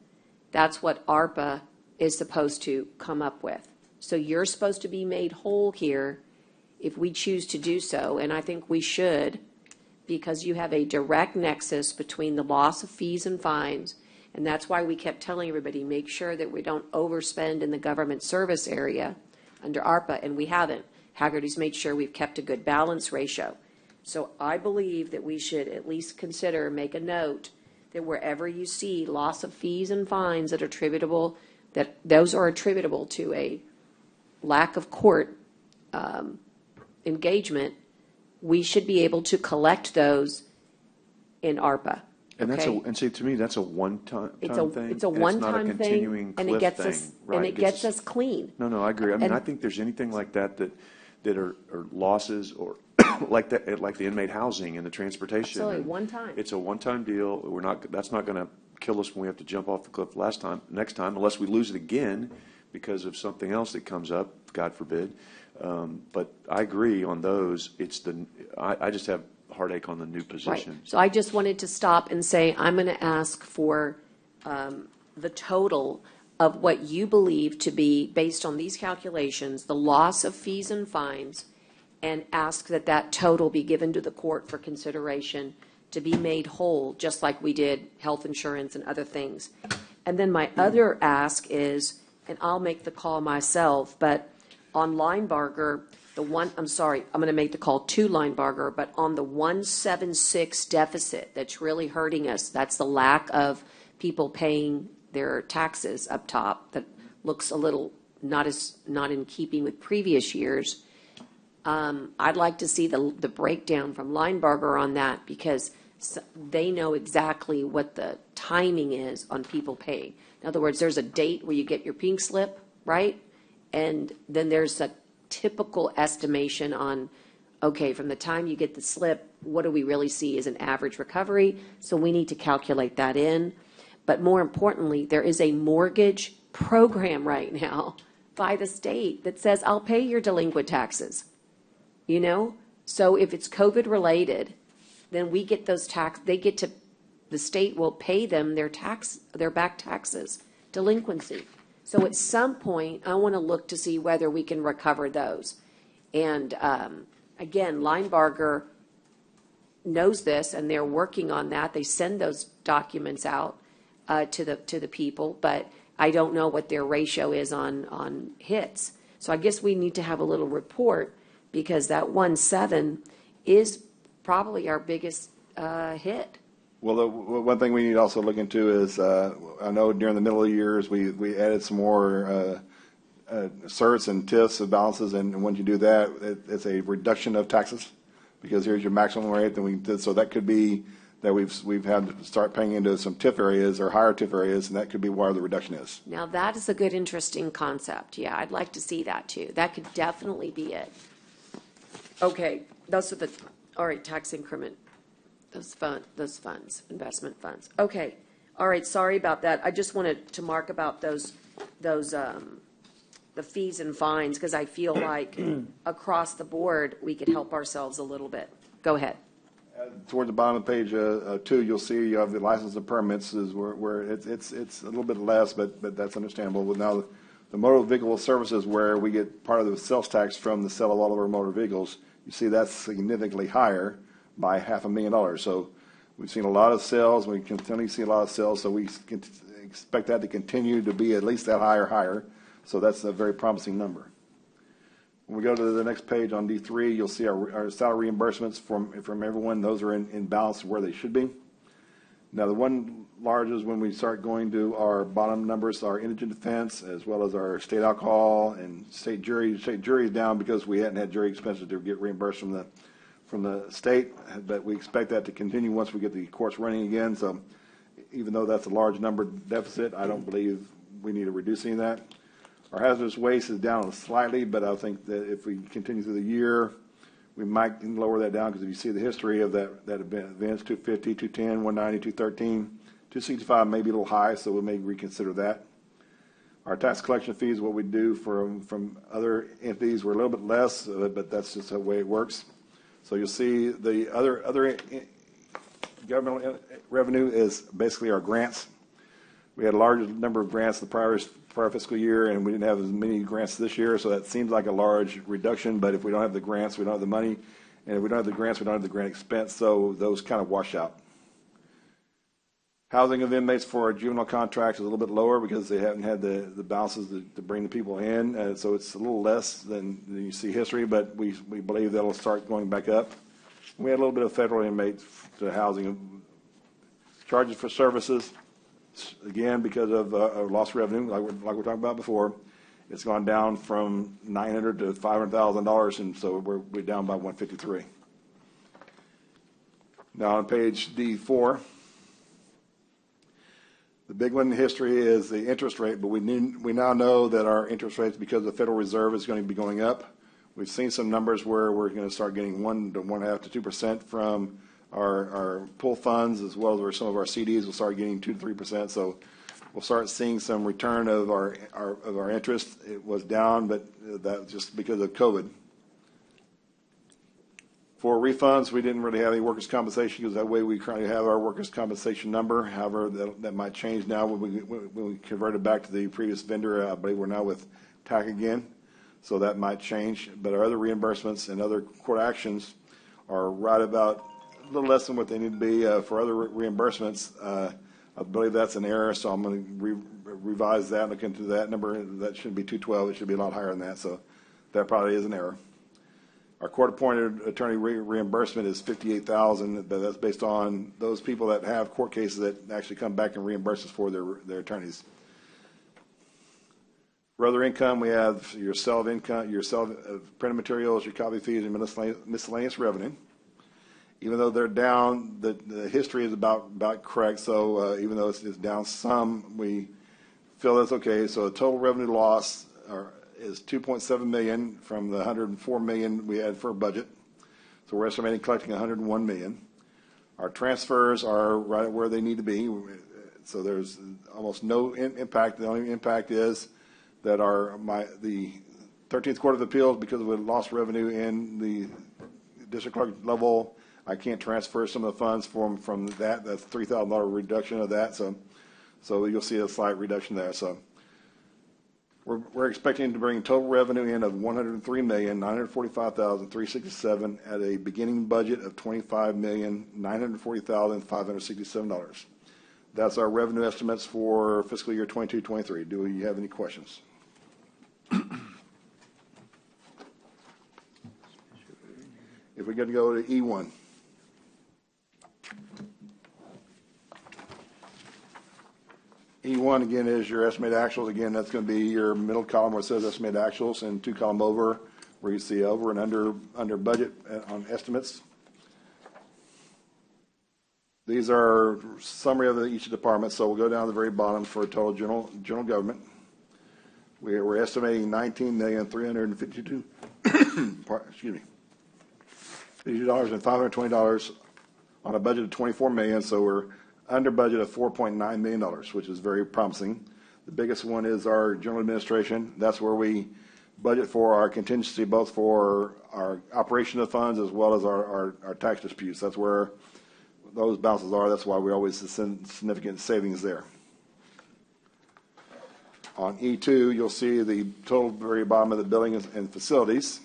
[SPEAKER 1] that's what ARPA is supposed to come up with. So you're supposed to be made whole here if we choose to do so, and I think we should, because you have a direct nexus between the loss of fees and fines, and that's why we kept telling everybody, make sure that we don't overspend in the government service area under ARPA, and we haven't. Haggerty's made sure we've kept a good balance ratio. So I believe that we should at least consider, make a note, that wherever you see loss of fees and fines that are attributable, that those are attributable to a lack of court engagement, we should be able to collect those in ARPA.
[SPEAKER 3] And that's
[SPEAKER 1] okay?
[SPEAKER 3] and see, to me, that's a one-time
[SPEAKER 1] It's
[SPEAKER 3] thing.
[SPEAKER 1] a one-time thing,
[SPEAKER 3] continuing
[SPEAKER 1] and it
[SPEAKER 3] cliff
[SPEAKER 1] gets
[SPEAKER 3] thing,
[SPEAKER 1] us,
[SPEAKER 3] right?
[SPEAKER 1] and it gets us clean.
[SPEAKER 3] No, I agree. I mean,
[SPEAKER 1] And-
[SPEAKER 3] I think there's anything like that are losses or like that, like the inmate housing and the transportation.
[SPEAKER 1] Absolutely,
[SPEAKER 3] and
[SPEAKER 1] one time.
[SPEAKER 3] It's a one-time deal. That's not going to kill us when we have to jump off the cliff next time, unless we lose it again because of something else that comes up, God forbid. But I agree on those. I just have heartache on the new
[SPEAKER 1] Right.
[SPEAKER 3] position.
[SPEAKER 1] So I just wanted to stop and say, I'm going to ask for the total of what you believe to be, based on these calculations, the loss of fees and fines, and ask that total be given to the court for consideration to be made whole, just like we did health insurance and other things. And then my other ask is, and I'll make the call myself, but on Linebarger, I'm going to make the call to Linebarger, but on the 176 deficit that's really hurting us, that's the lack of people paying their taxes up top, that looks a little not in keeping with previous years. I'd like to see the breakdown from Linebarger on that, because they know exactly what the timing is on people paying. In other words, there's a date where you get your pink slip, right? And then there's a typical estimation on, okay, from the time you get the slip, what do we really see as an average recovery? So we need to calculate that in. But more importantly, there is a mortgage program right now by the state that says, I'll pay your delinquent taxes. You know? So if it's COVID related, then we get those the state will pay them their back taxes, delinquency. So at some point, I want to look to see whether we can recover those. And again, Linebarger knows this, and they're working on that. They send those documents out to the people, but I don't know what their ratio is on hits. So I guess we need to have a little report, because that 1.7 is probably our biggest hit.
[SPEAKER 4] Well, the one thing we need to also look into is, I know during the middle of the years, we added some more certs and TIFs of balances, and once you do that, it's a reduction of taxes, because here's your maximum rate. So that could be that we've had to start paying into some TIF areas or higher TIF areas, and that could be why the reduction is.
[SPEAKER 1] Now, that is a good, interesting concept. Yeah, I'd like to see that too. That could definitely be it. Okay, all right, tax increment, those funds, investment funds. Okay, all right, sorry about that. I just wanted to mark about those the fees and fines, because I feel like across the board, we could help ourselves a little bit. Go ahead.
[SPEAKER 4] Toward the bottom of page 2, you'll see you have the license and permits is where it's a little bit less, but that's understandable. But now the motor vehicle services, where we get part of the sales tax from the sale of all of our motor vehicles, you see that's significantly higher by $500,000. So we've seen a lot of sales. We continue to see a lot of sales. So we can expect that to continue to be at least that high or higher. So that's a very promising number. When we go to the next page on D3, you'll see our salary reimbursements from everyone. Those are in balance where they should be. Now, the one large is when we start going to our bottom numbers, our indigent defense, as well as our state alcohol and state jury. State jury is down because we hadn't had jury expenses to get reimbursed from the state, but we expect that to continue once we get the courts running again. So even though that's a large number deficit, I don't believe we need to reduce any of that. Our hazardous waste is down slightly, but I think that if we continue through the year, we might lower that down, because if you see the history of that events, 250, 210, 190, 213, 265 may be a little high, so we may reconsider that. Our tax collection fees, what we do from other entities, we're a little bit less, but that's just the way it works. So you'll see the other governmental revenue is basically our grants. We had a large number of grants the prior fiscal year, and we didn't have as many grants this year, so that seems like a large reduction. But if we don't have the grants, we don't have the money, and if we don't have the grants, we don't have the grant expense, so those kind of wash out. Housing of inmates for our juvenile contracts is a little bit lower because they haven't had the balances to bring the people in, so it's a little less than you see history, but we believe that'll start going back up. We had a little bit of federal inmates to housing. Charges for services, again, because of lost revenue, like we're talking about before, it's gone down from $900,000 to $500,000, and so we're down by $153,000. Now on page D4, the big one in history is the interest rate, but we now know that our interest rates, because the Federal Reserve is going to be going up. We've seen some numbers where we're going to start getting 1 to 1.5 to 2% from our pool funds, as well as where some of our CDs will start getting 2 to 3%. So we'll start seeing some return of our interest. It was down, but that's just because of COVID. For refunds, we didn't really have any workers' compensation, because that way we currently have our workers' compensation number. However, that might change now when we convert it back to the previous vendor. I believe we're now with TAC again, so that might change. But our other reimbursements and other court actions are right about a little less than what they need to be. For other reimbursements, I believe that's an error, so I'm going to revise that, look into that number. That shouldn't be 212. It should be a lot higher than that, so that probably is an error. Our court-appointed attorney reimbursement is $58,000, but that's based on those people that have court cases that actually come back and reimburse us for their attorneys. For other income, we have your sale of income, your sale of printed materials, your copy fees, and miscellaneous revenue. Even though they're down, the history is about correct. So even though it's down some, we feel that's okay. So the total revenue loss is $2.7 million from the $104 million we had for a budget. So we're estimating collecting $101 million. Our transfers are right where they need to be. So there's almost no impact. The only impact is that the 13th Court of Appeals, because of the lost revenue in the district clerk level, I can't transfer some of the funds from that. That's $3,000 reduction of that. So you'll see a slight reduction there. So we're expecting to bring total revenue in of $103,945,367 at a beginning budget of $25,940,567. That's our revenue estimates for fiscal year 22-23. Do you have any questions? If we're going to go to E1. E1, again, is your estimated actuals. Again, that's going to be your middle column where it says estimated actuals, and 2 column over where you see over and under budget on estimates. These are summary of each department, so we'll go down to the very bottom for total general government. We're estimating $19,352,000, excuse me, $52,520 on a budget of $24 million. So we're under budget of $4.9 million, which is very promising. The biggest one is our general administration. That's where we budget for our contingency, both for our operation of funds as well as our tax disputes. That's where those balances are. That's why we always send significant savings there. On E2, you'll see the total very bottom of the building and facilities.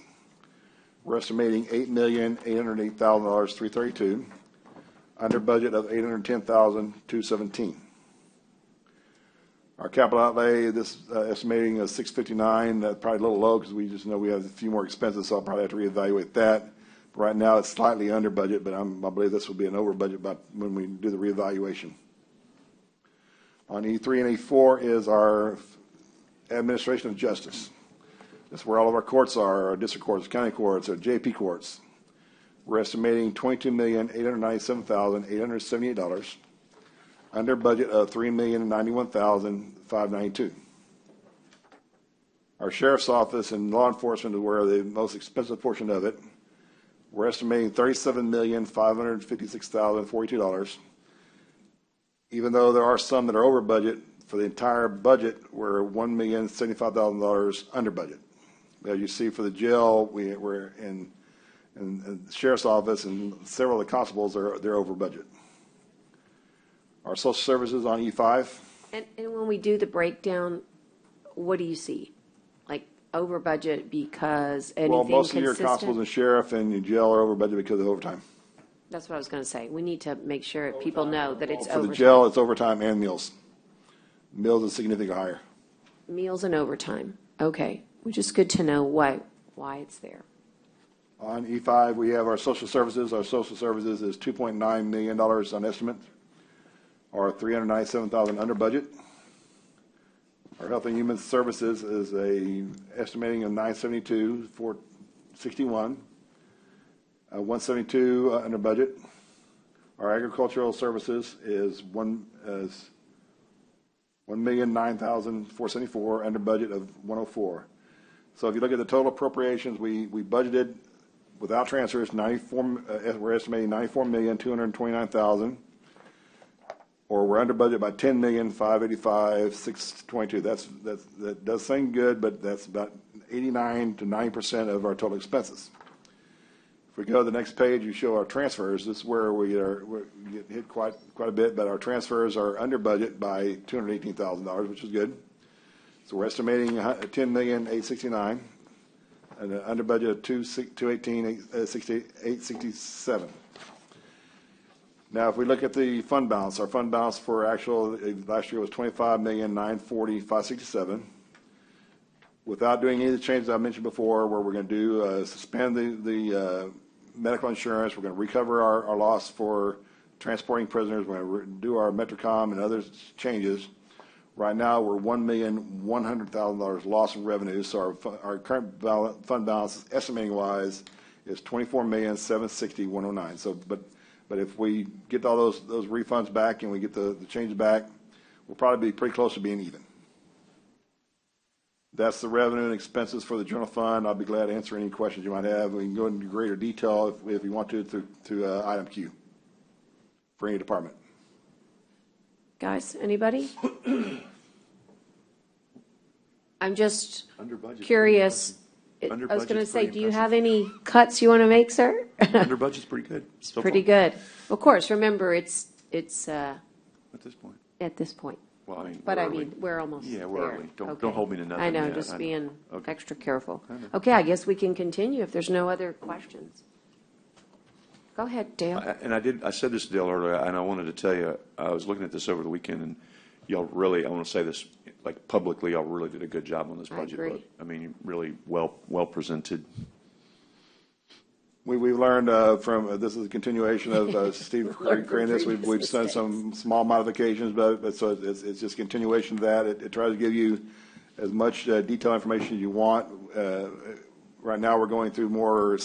[SPEAKER 4] We're estimating $8,808,332, under budget of $810,217. Our capital outlay, this estimating is $659, probably a little low because we just know we have a few more expenses, so I'll probably have to reevaluate that. But right now, it's slightly under budget, but I believe this will be an over budget by when we do the reevaluation. On E3 and E4 is our administration of justice. That's where all of our courts are, our district courts, county courts, our JP courts. We're estimating $22,897,878, under budget of $3,091,592. Our sheriff's office and law enforcement is where the most expensive portion of it. We're estimating $37,556,042. Even though there are some that are over budget, for the entire budget, we're $1,075,000 under budget. As you see, for the jail, we're in the sheriff's office and several of the constables they're over budget. Our social services on E5.
[SPEAKER 1] And when we do the breakdown, what do you see? Like over budget because anything
[SPEAKER 4] Well, most of your
[SPEAKER 1] consistent?
[SPEAKER 4] constables and sheriff and your jail are over budget because of overtime.
[SPEAKER 1] That's what I was going to say. We need to make sure people know that it's
[SPEAKER 4] For
[SPEAKER 1] overtime.
[SPEAKER 4] the jail, it's overtime and meals. Meals is significantly higher.
[SPEAKER 1] Meals and overtime. Okay. Which is good to know why it's there.
[SPEAKER 4] On E5, we have our social services. Our social services is $2.9 million on estimate, or $397,000 under budget. Our health and human services is a estimating of $972,461, $172 under budget. Our agricultural services is $1,009,474 under budget of $104. So if you look at the total appropriations, we budgeted without transfers we're estimating $94,229,000, or we're under budget by $10,585,622. That does seem good, but that's about 89 to 90% of our total expenses. If we go to the next page, you show our transfers. This is where we get hit quite a bit, but our transfers are under budget by $218,000, which is good. So we're estimating $10,869,000 and an under budget of $218,867. Now, if we look at the fund balance, our fund balance for actual last year was $25,940,567. Without doing any of the changes I mentioned before, where we're going to do suspend the medical insurance, we're going to recover our loss for transporting prisoners, we're going to do our Metrocom and other changes. Right now, we're $1,100,000 loss in revenue, so our current fund balance, estimating-wise, is $24,760,109. So, but if we get all those refunds back and we get the changes back, we'll probably be pretty close to being even. That's the revenue and expenses for the general fund. I'll be glad to answer any questions you might have. We can go into greater detail if you want to item Q for any department.
[SPEAKER 1] Guys, anybody? I'm just
[SPEAKER 3] Under budget.
[SPEAKER 1] curious.
[SPEAKER 3] Under
[SPEAKER 1] I was going to
[SPEAKER 3] budget's
[SPEAKER 1] say,
[SPEAKER 3] pretty
[SPEAKER 1] do you
[SPEAKER 3] impressive.
[SPEAKER 1] have any cuts you want to make, sir?
[SPEAKER 3] Under budget's pretty good. So
[SPEAKER 1] Pretty
[SPEAKER 3] far,
[SPEAKER 1] good. Of course, remember, it's
[SPEAKER 3] at this point.
[SPEAKER 1] at this point.
[SPEAKER 3] Well, I mean,
[SPEAKER 1] But
[SPEAKER 3] we're
[SPEAKER 1] I
[SPEAKER 3] early.
[SPEAKER 1] mean, we're almost
[SPEAKER 3] Yeah, we're
[SPEAKER 1] there.
[SPEAKER 3] early. Don't
[SPEAKER 1] Okay.
[SPEAKER 3] hold me to nothing
[SPEAKER 1] I know,
[SPEAKER 3] yet.
[SPEAKER 1] just
[SPEAKER 3] I know.
[SPEAKER 1] being
[SPEAKER 3] Okay.
[SPEAKER 1] extra careful.
[SPEAKER 3] I know.
[SPEAKER 1] Okay, I guess we can continue if there's no other questions. Go ahead, Dale.
[SPEAKER 3] I said this to Dale earlier, and I wanted to tell you, I was looking at this over the weekend, and y'all really, I want to say this, like publicly, y'all really did a good job on this
[SPEAKER 1] I
[SPEAKER 3] budget.
[SPEAKER 1] agree.
[SPEAKER 3] But, I mean, really well presented.
[SPEAKER 4] We've learned from this is a continuation of Steve creating this. We've done some small modifications, but so it's just a continuation of that. It tries to give you as much detailed information as you want. Right now, we're going through more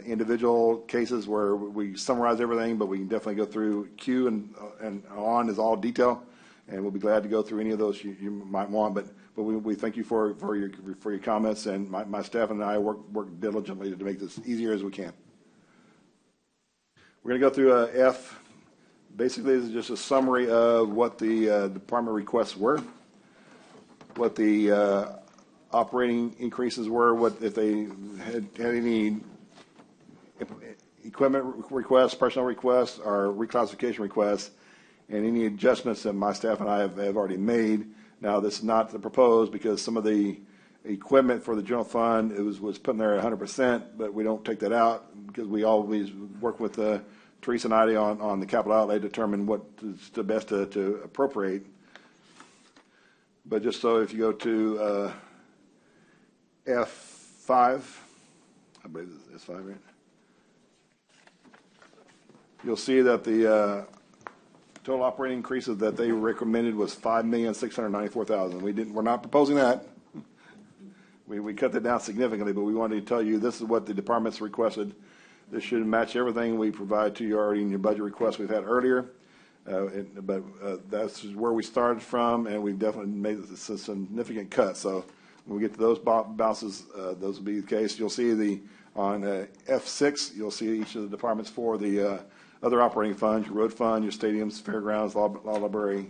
[SPEAKER 4] individual cases where we summarize everything, but we can definitely go through Q and on is all detail, and we'll be glad to go through any of those you might want. But we thank you for your comments, and my staff and I work diligently to make this easier as we can. We're going to go through F. Basically, this is just a summary of what the department requests were, what the operating increases were, what if they had any equipment requests, personnel requests, or reclassification requests, and any adjustments that my staff and I have already made. Now, this is not the proposed because some of the equipment for the general fund was put in there at 100%, but we don't take that out because we always work with Teresa and I on the capital outlay to determine what is the best to appropriate. But just so if you go to F5, I believe it's F5, right? You'll see that the total operating increases that they recommended was $5,694,000. We're not proposing that. We cut that down significantly, but we wanted to tell you this is what the departments requested. This should match everything we provide to you already in your budget requests we've had earlier. But that's where we started from, and we've definitely made a significant cut. So when we get to those bounces, those will be the case. You'll see on F6, you'll see each of the departments for the other operating funds, your road fund, your stadiums, fairgrounds, law library,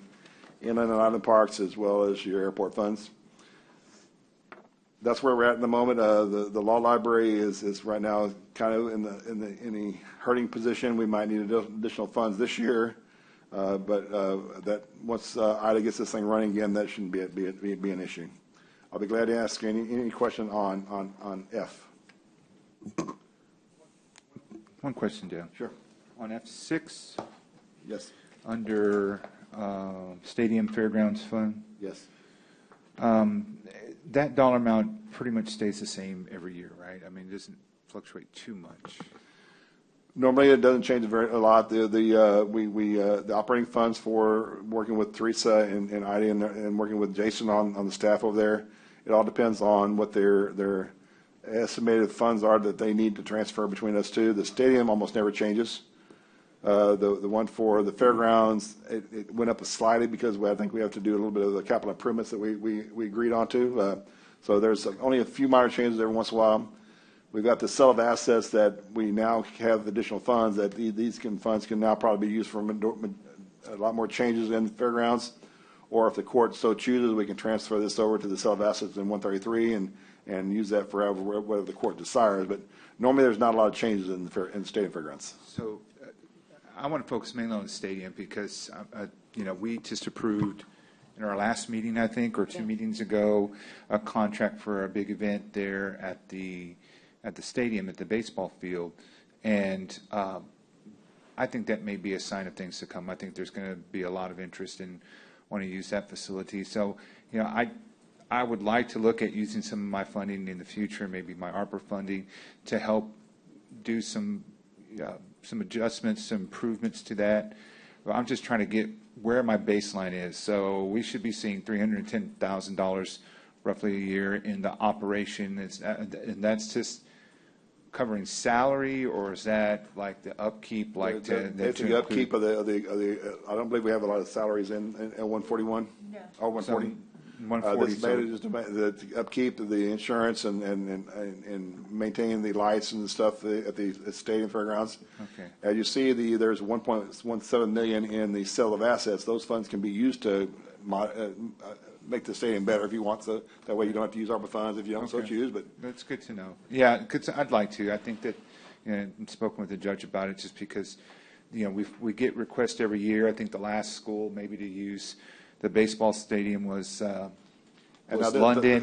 [SPEAKER 4] inland and island parks, as well as your airport funds. That's where we're at in the moment. The law library is right now kind of in the hurting position. We might need additional funds this year, but that once Ida gets this thing running again, that shouldn't be an issue. I'll be glad to ask any question on F.
[SPEAKER 6] One question, Dale.
[SPEAKER 4] Sure.
[SPEAKER 6] On F6,
[SPEAKER 4] Yes.
[SPEAKER 6] under Stadium Fairgrounds Fund,
[SPEAKER 4] Yes.
[SPEAKER 6] that dollar amount pretty much stays the same every year, right? I mean, it doesn't fluctuate too much.
[SPEAKER 4] Normally, it doesn't change a lot. The operating funds for working with Teresa and Ida and working with Jason on the staff over there, it all depends on what their estimated funds are that they need to transfer between us two. The stadium almost never changes. The one for the fairgrounds, it went up slightly because I think we have to do a little bit of the capital improvements that we agreed on to. So there's only a few minor changes every once in a while. We've got the sale of assets that we now have additional funds that these funds can now probably be used for a lot more changes in fairgrounds. Or if the court so chooses, we can transfer this over to the sale of assets in 133 and use that for whatever the court desires. But normally there's not a lot of changes in the stadium fairgrounds.
[SPEAKER 6] So I want to focus mainly on the stadium because, we just approved in our last meeting, I think, or two meetings ago, a contract for a big event there at the stadium, at the baseball field. And I think that may be a sign of things to come. I think there's going to be a lot of interest in wanting to use that facility. So, I would like to look at using some of my funding in the future, maybe my ARPA funding, to help do some adjustments, some improvements to that. I'm just trying to get where my baseline is. So we should be seeing $310,000 roughly a year in the operation. And that's just covering salary, or is that like the upkeep?
[SPEAKER 4] It's the upkeep of the. I don't believe we have a lot of salaries in 141.
[SPEAKER 7] No.
[SPEAKER 4] Or 140.
[SPEAKER 6] 140.
[SPEAKER 4] Just the upkeep of the insurance and maintaining the lights and stuff at the stadium fairgrounds.
[SPEAKER 6] Okay.
[SPEAKER 4] As you see, there's $1.17 million in the sale of assets. Those funds can be used to make the stadium better if you want to. That way you don't have to use ARPA funds if you don't so choose. But
[SPEAKER 6] that's good to know. Yeah, because I'd like to. I think that I've spoken with the judge about it just because we get requests every year. I think the last school maybe to use the baseball stadium was London.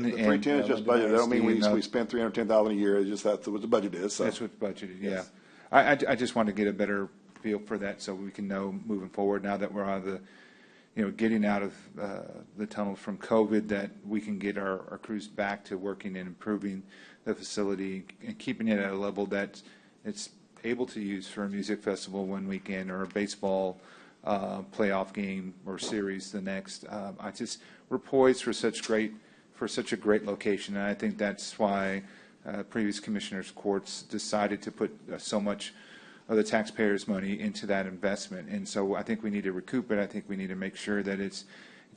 [SPEAKER 4] The 310 is just budget. That don't mean we spend $310,000 a year. It's just that's what the budget is. So.
[SPEAKER 6] That's what's budgeted.
[SPEAKER 4] Yes.
[SPEAKER 6] Yeah, I just want to get a better feel for that so we can know moving forward. Now that we're out of getting out of the tunnel from COVID, that we can get our crews back to working and improving the facility and keeping it at a level that it's able to use for a music festival one weekend or a baseball playoff game or series the next. We're poised for such a great location, and I think that's why previous commissioners' courts decided to put so much of the taxpayers' money into that investment. And so I think we need to recoup it. I think we need to make sure that it's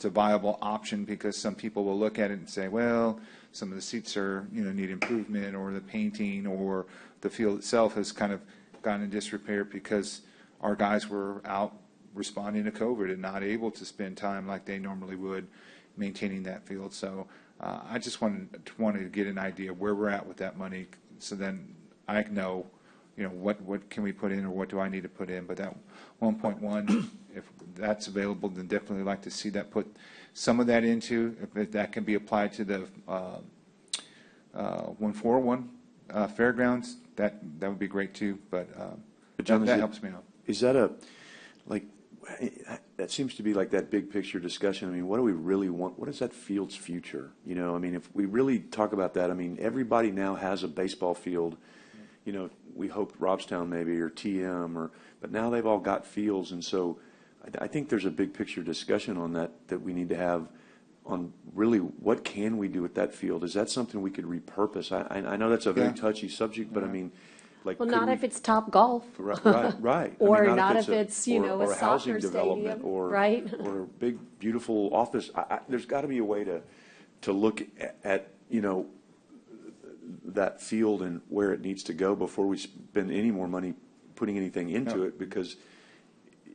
[SPEAKER 6] a viable option, because some people will look at it and say, well, some of the seats are need improvement, or the painting or the field itself has kind of gone in disrepair because our guys were out responding to COVID and not able to spend time like they normally would maintaining that field. So I just wanted to get an idea where we're at with that money, so then I know, what can we put in or what do I need to put in. But that 1.1, if that's available, then definitely like to see that put some of that into, if that can be applied to the 141 fairgrounds, that would be great too. But
[SPEAKER 3] John,
[SPEAKER 6] that helps me out.
[SPEAKER 3] Is that that seems to be like that big picture discussion. I mean, what do we really want? What is that field's future? I mean, if we really talk about that, I mean, everybody now has a baseball field. We hoped Robstown maybe, or TM, but now they've all got fields. And so I think there's a big picture discussion on that we need to have on really what can we do with that field? Is that something we could repurpose? I know that's a very touchy subject, but I mean,
[SPEAKER 1] Well, not if it's Top Golf.
[SPEAKER 3] Right.
[SPEAKER 1] Or
[SPEAKER 3] I mean,
[SPEAKER 1] not if it's,
[SPEAKER 3] or
[SPEAKER 1] a
[SPEAKER 3] a housing
[SPEAKER 1] soccer
[SPEAKER 3] development,
[SPEAKER 1] stadium,
[SPEAKER 3] or
[SPEAKER 1] right?
[SPEAKER 3] or a big beautiful office. There's got to be a way to look at that field and where it needs to go before we spend any more money putting anything into it. Because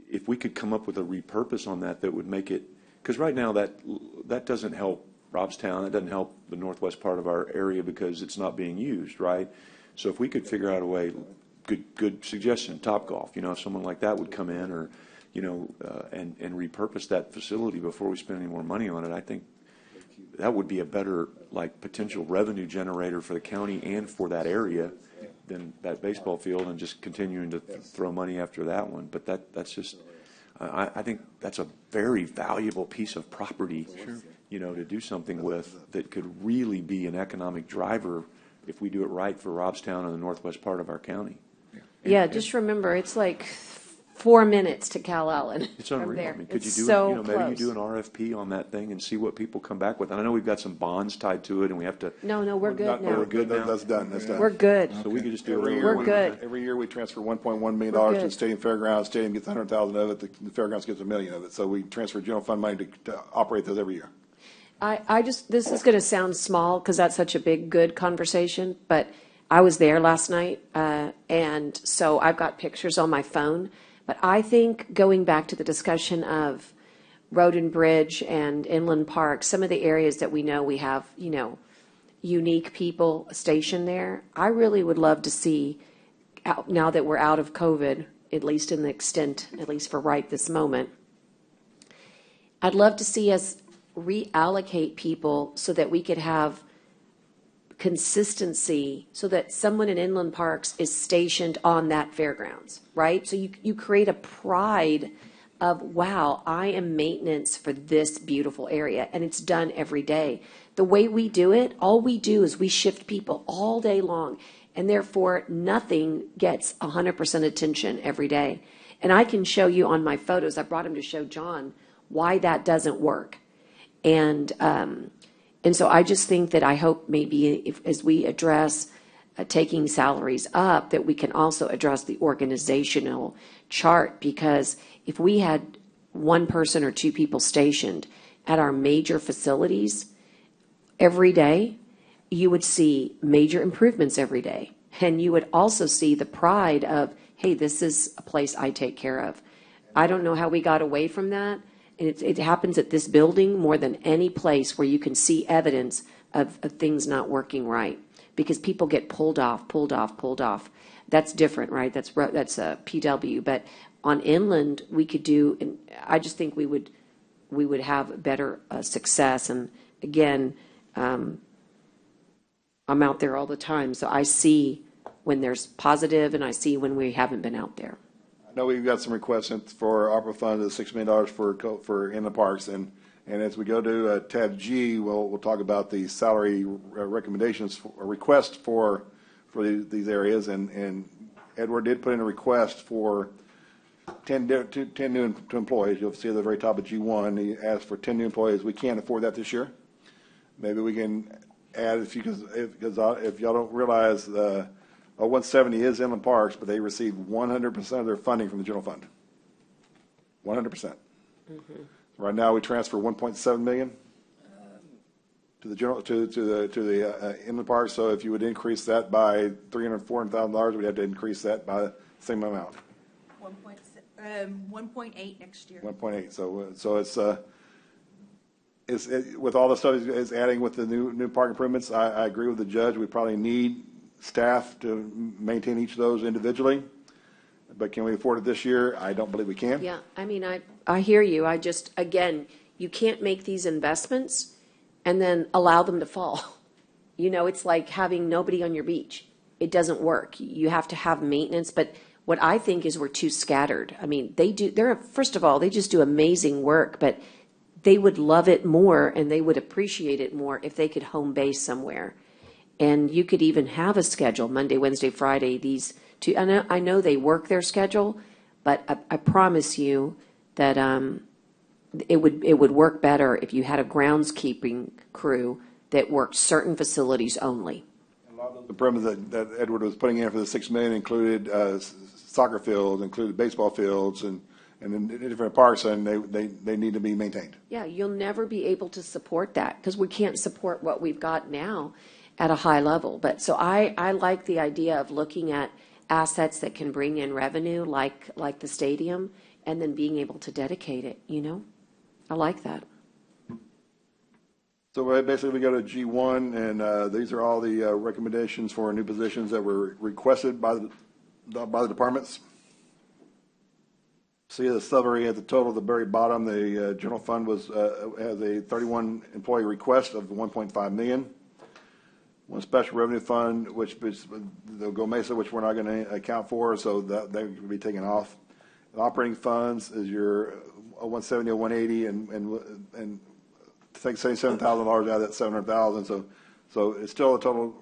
[SPEAKER 3] if we could come up with a repurpose on that would make it, because right now that doesn't help Robstown, it doesn't help the northwest part of our area because it's not being used, right? So if we could figure out a way, good suggestion, Topgolf, if someone like that would come in, or and repurpose that facility before we spend any more money on it, I think that would be a better potential revenue generator for the county and for that area than that baseball field, and just continuing to throw money after that one. But that's just, I think that's a very valuable piece of property, to do something with that could really be an economic driver if we do it right for Robstown and the northwest part of our county.
[SPEAKER 1] Yeah, just remember, it's like 4 minutes to Cal Allen
[SPEAKER 3] It's
[SPEAKER 1] from
[SPEAKER 3] unreal.
[SPEAKER 1] there.
[SPEAKER 3] I mean, could you
[SPEAKER 1] It's
[SPEAKER 3] do
[SPEAKER 1] so
[SPEAKER 3] maybe you
[SPEAKER 1] close.
[SPEAKER 3] do an RFP on that thing and see what people come back with. And I know we've got some bonds tied to it, and we have to.
[SPEAKER 1] No, we're good now.
[SPEAKER 3] We're good now?
[SPEAKER 4] That's done. That's done.
[SPEAKER 1] We're good.
[SPEAKER 3] So we could just do a
[SPEAKER 4] Every
[SPEAKER 3] little.
[SPEAKER 4] year,
[SPEAKER 1] We're good.
[SPEAKER 4] Every year we transfer $1.1 million
[SPEAKER 1] We're
[SPEAKER 4] to the
[SPEAKER 1] good.
[SPEAKER 4] Stadium Fairgrounds. Stadium gets 100,000 of it. The Fairgrounds gets $1 million of it. So we transfer general fund money to operate those every year.
[SPEAKER 1] This is going to sound small because that's such a big, good conversation, but I was there last night, and so I've got pictures on my phone. But I think going back to the discussion of Road and Bridge and Inland Park, some of the areas that we know we have, unique people stationed there, I really would love to see, now that we're out of COVID, at least in the extent, at least for right this moment, I'd love to see us reallocate people so that we could have consistency, so that someone in Inland Parks is stationed on that fairgrounds, right? So you create a pride of, wow, I am maintenance for this beautiful area, and it's done every day. The way we do it, all we do is we shift people all day long, and therefore nothing gets 100% attention every day. And I can show you on my photos, I brought him to show John why that doesn't work. And so I just think that I hope maybe as we address taking salaries up, that we can also address the organizational chart, because if we had one person or two people stationed at our major facilities every day, you would see major improvements every day. And you would also see the pride of, hey, this is a place I take care of. I don't know how we got away from that. And it happens at this building more than any place where you can see evidence of things not working right, because people get pulled off. That's different, right? That's a PW. But on inland, we could do, and I just think we would have better success. And again, I'm out there all the time, so I see when there's positive, and I see when we haven't been out there.
[SPEAKER 4] I know we've got some requests for ARPA funds of $6 million for in the parks, and as we go to tab G, we'll talk about the salary recommendations, request for these areas, and Edward did put in a request for 10 new employees. You'll see at the very top of G1, he asked for 10 new employees. We can't afford that this year. Maybe we can add, if y'all don't realize, 170 is Inland Parks, but they receive 100% of their funding from the general fund. 100%. Mm-hmm. Right now, we transfer 1.7 million to the general to the Inland Parks. So if you would increase that by $400,000, we'd have to increase that by the same amount.
[SPEAKER 7] 1.8 next year.
[SPEAKER 4] 1.8. So it's with all the stuff is adding with the new park improvements, I agree with the judge. We probably need staff to maintain each of those individually. But can we afford it this year? I don't believe we can.
[SPEAKER 1] Yeah, I mean, I hear you. I just, again, you can't make these investments and then allow them to fall. You know, it's like having nobody on your beach. It doesn't work. You have to have maintenance, but what I think is we're too scattered. I mean, first of all, they just do amazing work, but they would love it more and they would appreciate it more if they could home base somewhere. And you could even have a schedule, Monday, Wednesday, Friday, these two. I know they work their schedule, but I promise you that it would work better if you had a groundskeeping crew that worked certain facilities only.
[SPEAKER 4] A lot of the improvements that Edward was putting in for the $6 million included soccer fields, included baseball fields, and in different parks, and they need to be maintained.
[SPEAKER 1] Yeah, you'll never be able to support that because we can't support what we've got now at a high level. But so I like the idea of looking at assets that can bring in revenue like the stadium and then being able to dedicate it, you know? I like that.
[SPEAKER 4] So basically we go to G1, and these are all the recommendations for new positions that were requested by the departments. See the summary at the total at the very bottom. The general fund has a 31 employee request of 1.5 million. One special revenue fund, which is the Go Mesa, which we're not going to account for, so that will be taken off. The operating funds is your 170 or 180, and take $77,000 out of that 700,000. So it's still a total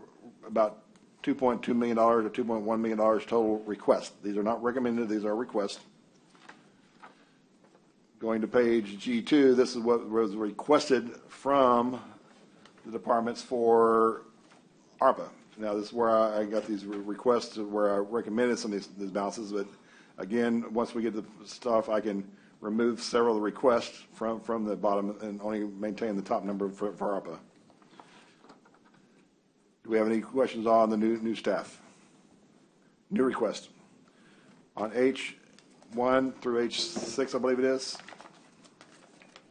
[SPEAKER 4] about $2.2 million or $2.1 million total request. These are not recommended; these are requests. Going to page G2, this is what was requested from the departments for ARPA. Now, this is where I got these requests where I recommended some of these balances, but again, once we get the stuff, I can remove several of the requests from the bottom and only maintain the top number for ARPA. Do we have any questions on the new staff? New request. On H1 through H6, I believe it is,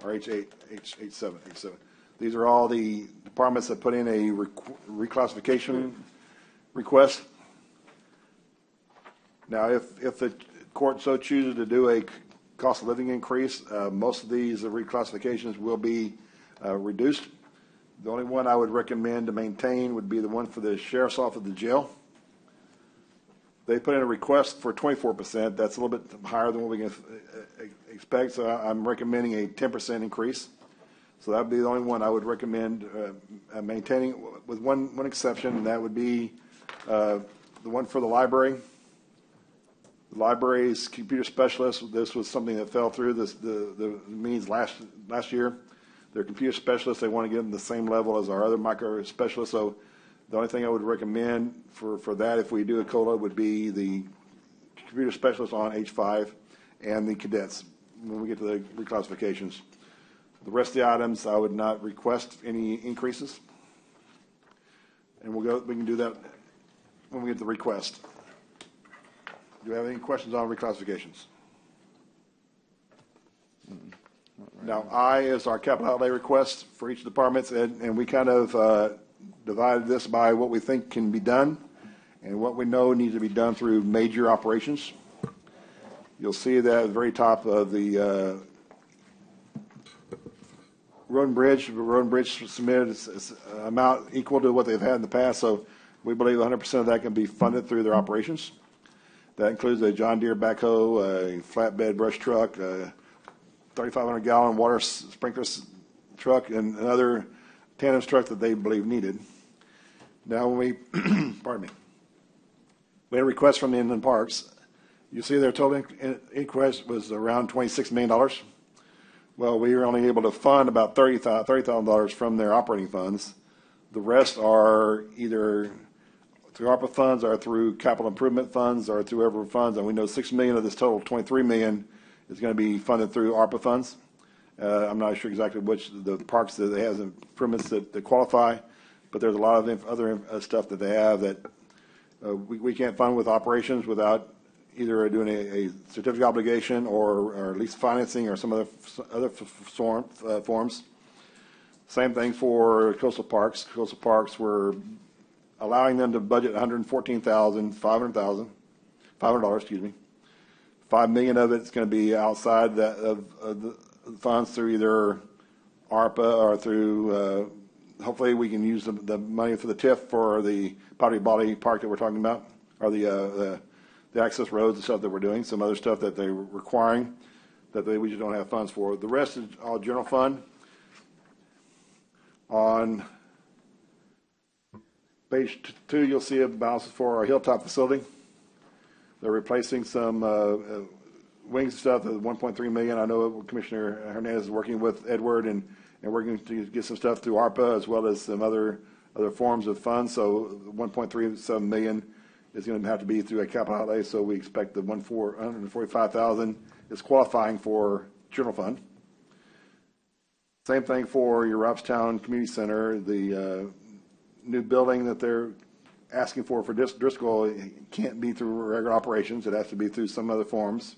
[SPEAKER 4] or H8, H7. These are all the departments that put in a reclassification request. Now, if the court so chooses to do a cost of living increase, most of these reclassifications will be reduced. The only one I would recommend to maintain would be the one for the sheriff's office of the jail. They put in a request for 24%. That's a little bit higher than what we can expect, so I'm recommending a 10% increase. So that would be the only one I would recommend maintaining, with one exception, and that would be the one for the library. The library's computer specialist, this was something that fell through the means last year. They're computer specialists. They want to get them the same level as our other micro specialists. So the only thing I would recommend for that, if we do a COLA, would be the computer specialist on H5 and the cadets when we get to the reclassifications. The rest of the items, I would not request any increases. And we can do that when we get the request. Do you have any questions on reclassifications? Now, I is our capital outlay request for each department, and we kind of divided this by what we think can be done and what we know needs to be done through major operations. You'll see that at the very top of the Road and Bridge submitted an amount equal to what they've had in the past, so we believe 100% of that can be funded through their operations. That includes a John Deere backhoe, a flatbed brush truck, a 3,500-gallon water sprinkler truck, and another tandem truck that they believe needed. Now, when we, pardon me, we had a request from the inland parks. You see their total request was around $26 million. Well, we were only able to fund about $30,000 from their operating funds. The rest are either through ARPA funds or through capital improvement funds or through other funds. And we know $6 million of this total $23 million is going to be funded through ARPA funds. I'm not sure exactly which the parks that they have improvements that qualify, but there's a lot of other stuff that they have that we can't fund with operations without either doing a certificate obligation or lease financing or some other forms. Same thing for coastal parks. Coastal parks, we're allowing them to budget $500,000, excuse me. $5 million of it's going to be outside of the funds through either ARPA or through, hopefully we can use the money for the TIF for the Pottery Body Park that we're talking about, or the access roads and stuff that we're doing, some other stuff that they're requiring that we just don't have funds for. The rest is all general fund. On page 2, you'll see a balance for our Hilltop facility. They're replacing some wings and stuff, the $1.3 million. I know Commissioner Hernandez is working with Edward and working to get some stuff through ARPA as well as some other forms of funds. So $1.37 million is going to have to be through a capital outlay. So we expect the $145,000 is qualifying for general fund. Same thing for your Robstown Community Center. The new building that they're asking for Driscoll can't be through regular operations. It has to be through some other forms.